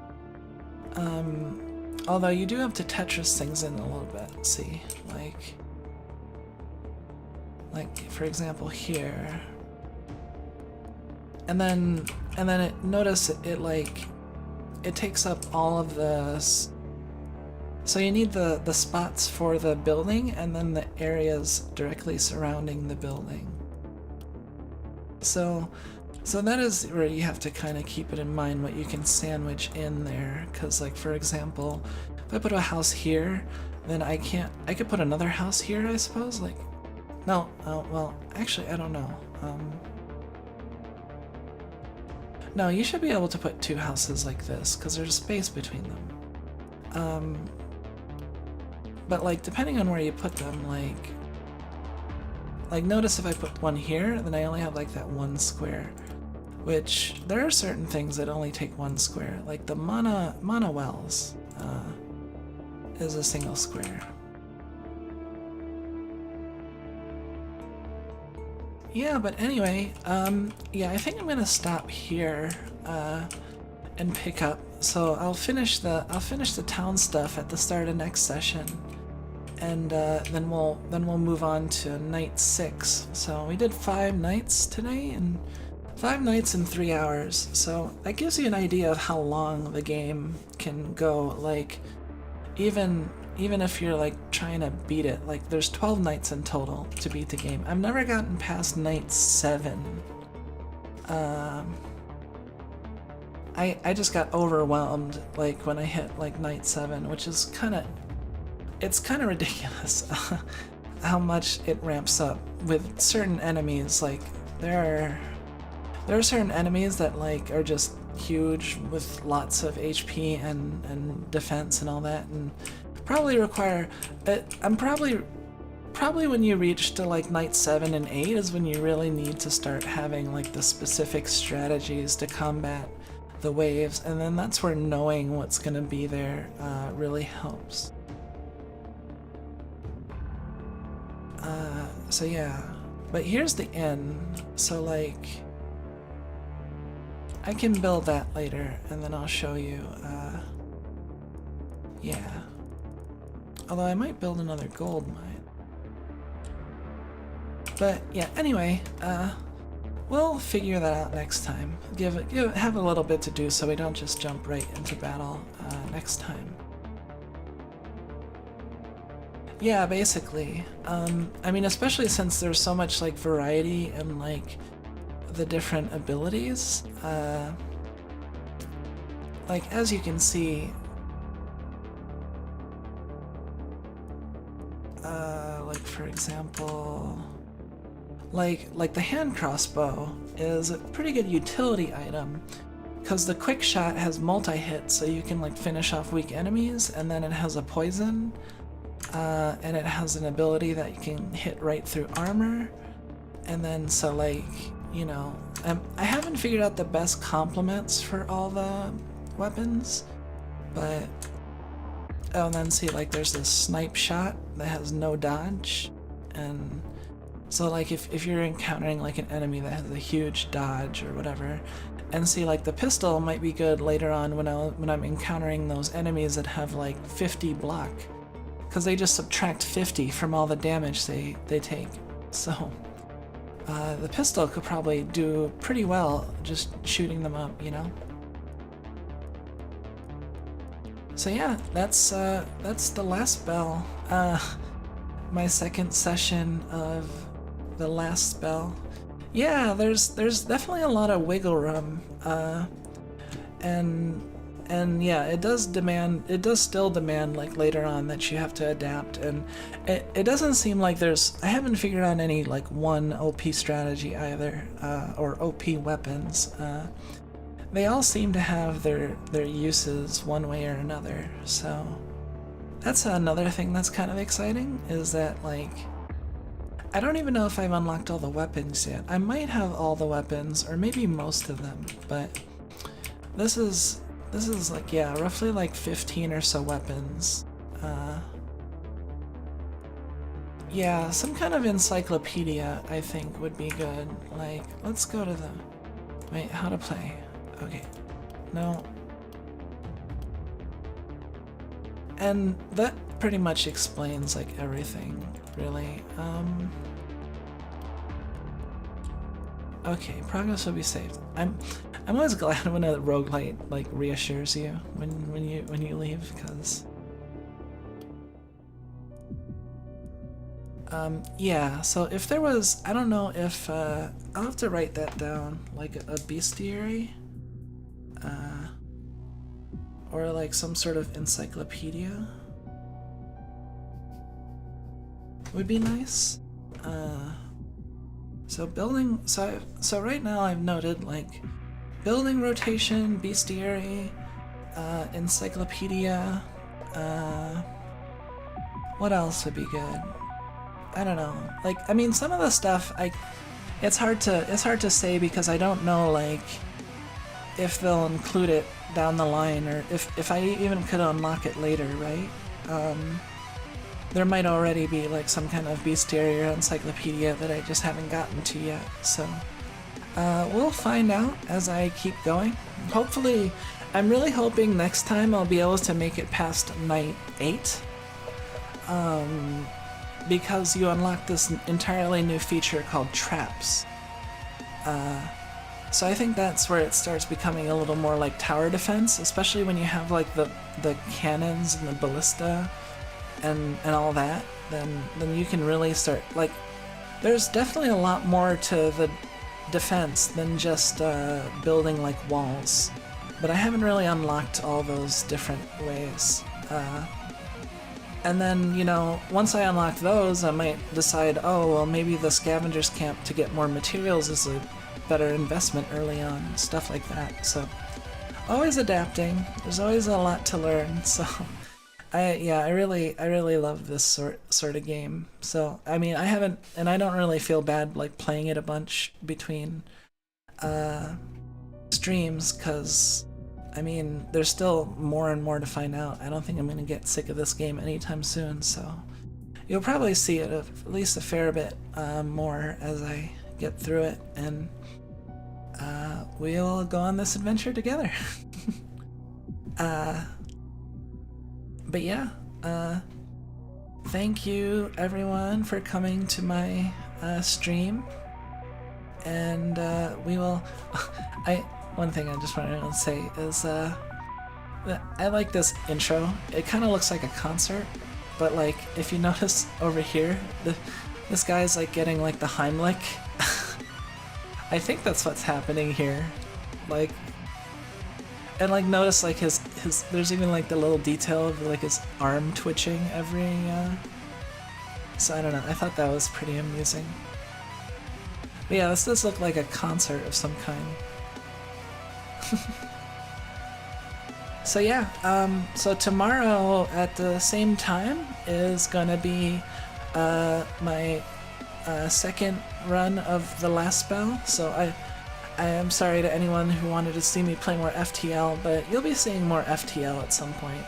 Although you do have to Tetris things in a little bit, see? Like for example here. And then notice it takes up all of this. So you need the spots for the building and then the areas directly surrounding the building. So that is where you have to kind of keep it in mind what you can sandwich in there, because, like, for example, if I put a house here, then I could put another house here, I suppose, like, no, well, actually, I don't know. No, you should be able to put 2 houses like this, because there's space between them. But, like, depending on where you put them, like, notice if I put one here, then I only have, like, that 1 square. Which, there are certain things that only take 1 square, like the mana wells is a single square. Yeah, but anyway, yeah, I think I'm gonna stop here and pick up. So I'll finish the town stuff at the start of next session, and then we'll move on to night 6. So we did 5 nights today, and 5 nights in 3 hours, so that gives you an idea of how long the game can go. Like, even if you're, like, trying to beat it, like, there's 12 nights in total to beat the game. I've never gotten past night 7. I just got overwhelmed, like, when I hit, like, night 7, which is kind of it's kind of ridiculous how much it ramps up with certain enemies. Like there are certain enemies that like are just huge with lots of HP and defense and all that, and probably require. I'm probably when you reach to like night 7 and 8 is when you really need to start having like the specific strategies to combat the waves, and then that's where knowing what's gonna be there really helps. So yeah, but here's the inn, so like I can build that later and then I'll show you. Yeah, although I might build another gold mine, but yeah, anyway, we'll figure that out next time. Have a little bit to do so we don't just jump right into battle next time. Yeah, basically. I mean, especially since there's so much like variety and like the different abilities. Like as you can see, like for example, like the hand crossbow is a pretty good utility item because the quick shot has multi-hit, so you can like finish off weak enemies, and then it has a poison. And it has an ability that you can hit right through armor, and then so like, you know, I haven't figured out the best complements for all the weapons, but oh, and then see like there's this snipe shot that has no dodge, and so like if you're encountering like an enemy that has a huge dodge or whatever, and see like the pistol might be good later on when I'm encountering those enemies that have like 50 block. Because they just subtract 50 from all the damage they take. So the pistol could probably do pretty well just shooting them up, you know? So yeah, that's the last spell. My second session of the last spell. Yeah, there's definitely a lot of wiggle room. And yeah, it does still demand like later on that you have to adapt, and it doesn't seem like I haven't figured out any like one OP strategy either, or OP weapons. They all seem to have their uses one way or another, so that's another thing that's kind of exciting, is that like I don't even know if I've unlocked all the weapons yet. I might have all the weapons, or maybe most of them, but this is like, yeah, roughly like 15 or so weapons. Yeah, some kind of encyclopedia I think would be good. Like, let's go to the... Wait, how to play? Okay. No. And that pretty much explains like everything, really. Okay, progress will be saved. I'm always glad when a roguelite like reassures you when you leave, because yeah, so if there was, I don't know if I'll have to write that down, like a bestiary, or like some sort of encyclopedia would be nice. So building, so right now I've noted like building rotation, bestiary, encyclopedia, what else would be good? I don't know. Like, I mean, some of the stuff it's hard to say because I don't know like if they'll include it down the line, or if I even could unlock it later, right? There might already be like some kind of bestiary or encyclopedia that I just haven't gotten to yet, so we'll find out as I keep going. Hopefully, I'm really hoping next time I'll be able to make it past night 8, because you unlock this entirely new feature called traps. So I think that's where it starts becoming a little more like tower defense, especially when you have like the cannons and the ballista and all that. Then you can really start, like, there's definitely a lot more to the defense than just building like walls, but I haven't really unlocked all those different ways. And then, you know, once I unlock those, I might decide, oh, well, maybe the Scavengers Camp to get more materials is a better investment early on, stuff like that. So, always adapting. There's always a lot to learn. So, I really love this sort of game. So, I mean, I haven't, and I don't really feel bad like playing it a bunch between streams, because I mean, there's still more and more to find out. I don't think I'm going to get sick of this game anytime soon, so you'll probably see it at least a fair bit more as I get through it, and we'll go on this adventure together. But yeah, thank you everyone for coming to my stream, and we will... One thing I just wanted to say is that I like this intro. It kind of looks like a concert, but like if you notice over here, this guy's like getting like the Heimlich. I think that's what's happening here. Like, and like notice like his there's even like the little detail of like his arm twitching every so I don't know, I thought that was pretty amusing. But yeah, this does look like a concert of some kind. So yeah, so tomorrow at the same time is gonna be my second run of the last spell. So I am sorry to anyone who wanted to see me play more FTL, but you'll be seeing more FTL at some point.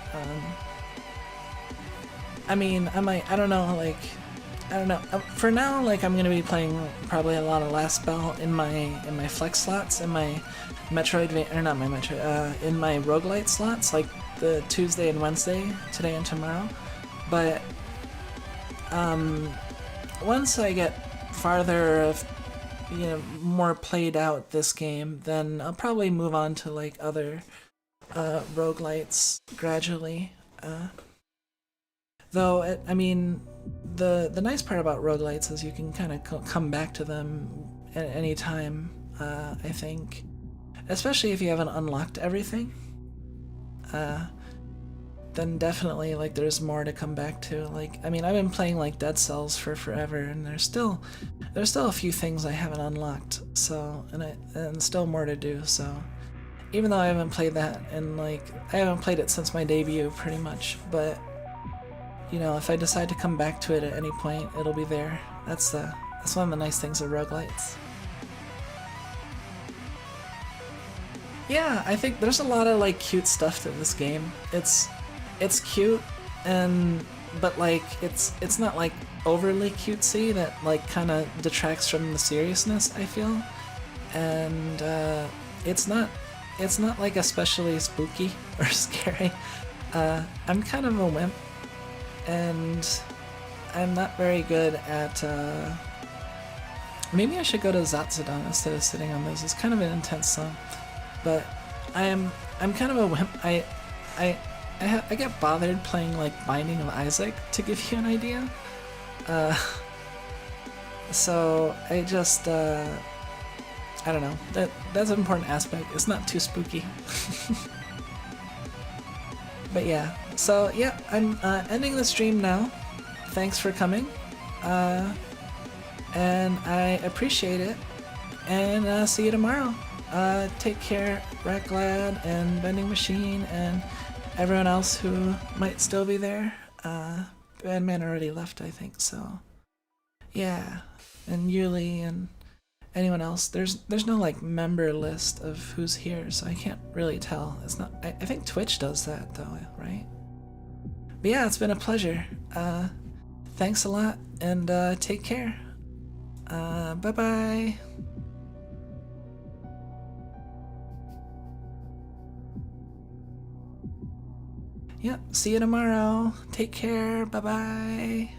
I mean, I don't know, like, I don't know. For now, like, I'm gonna be playing probably a lot of last spell in my flex slots, in my Metroid, or not my Metroid, in my roguelite slots, like the Tuesday and Wednesday, today and tomorrow. But once I get farther, you know, more played out this game, then I'll probably move on to like other roguelites gradually. Though, I mean, the nice part about roguelites is you can kind of come back to them at any time, I think. Especially if you haven't unlocked everything. Then definitely, like, there's more to come back to. Like, I mean, I've been playing, like, Dead Cells for forever, and there's still a few things I haven't unlocked, so, and still more to do, so. Even though I haven't played that, and, like, I haven't played it since my debut, pretty much, but, you know, if I decide to come back to it at any point, it'll be there. That's one of the nice things of roguelites. Yeah, I think there's a lot of like cute stuff to this game. It's cute, but like it's not like overly cutesy that like kind of detracts from the seriousness, I feel. And it's not like especially spooky or scary. I'm kind of a wimp, and I'm not very good at maybe I should go to Zatsudan instead of sitting on those. It's kind of an intense song. But I'm kind of a wimp. I get bothered playing like Binding of Isaac, to give you an idea. So I just I don't know. That's an important aspect. It's not too spooky. But yeah. So yeah, I'm ending the stream now. Thanks for coming, and I appreciate it. And see you tomorrow. Take care, Racklad and Vending Machine and everyone else who might still be there. Bandman already left, I think, so yeah. And Yuli and anyone else. There's no like member list of who's here, so I can't really tell. It's not. I think Twitch does that though, right? But yeah, it's been a pleasure. Thanks a lot, and take care. Bye bye. Yep, see you tomorrow. Take care. Bye-bye.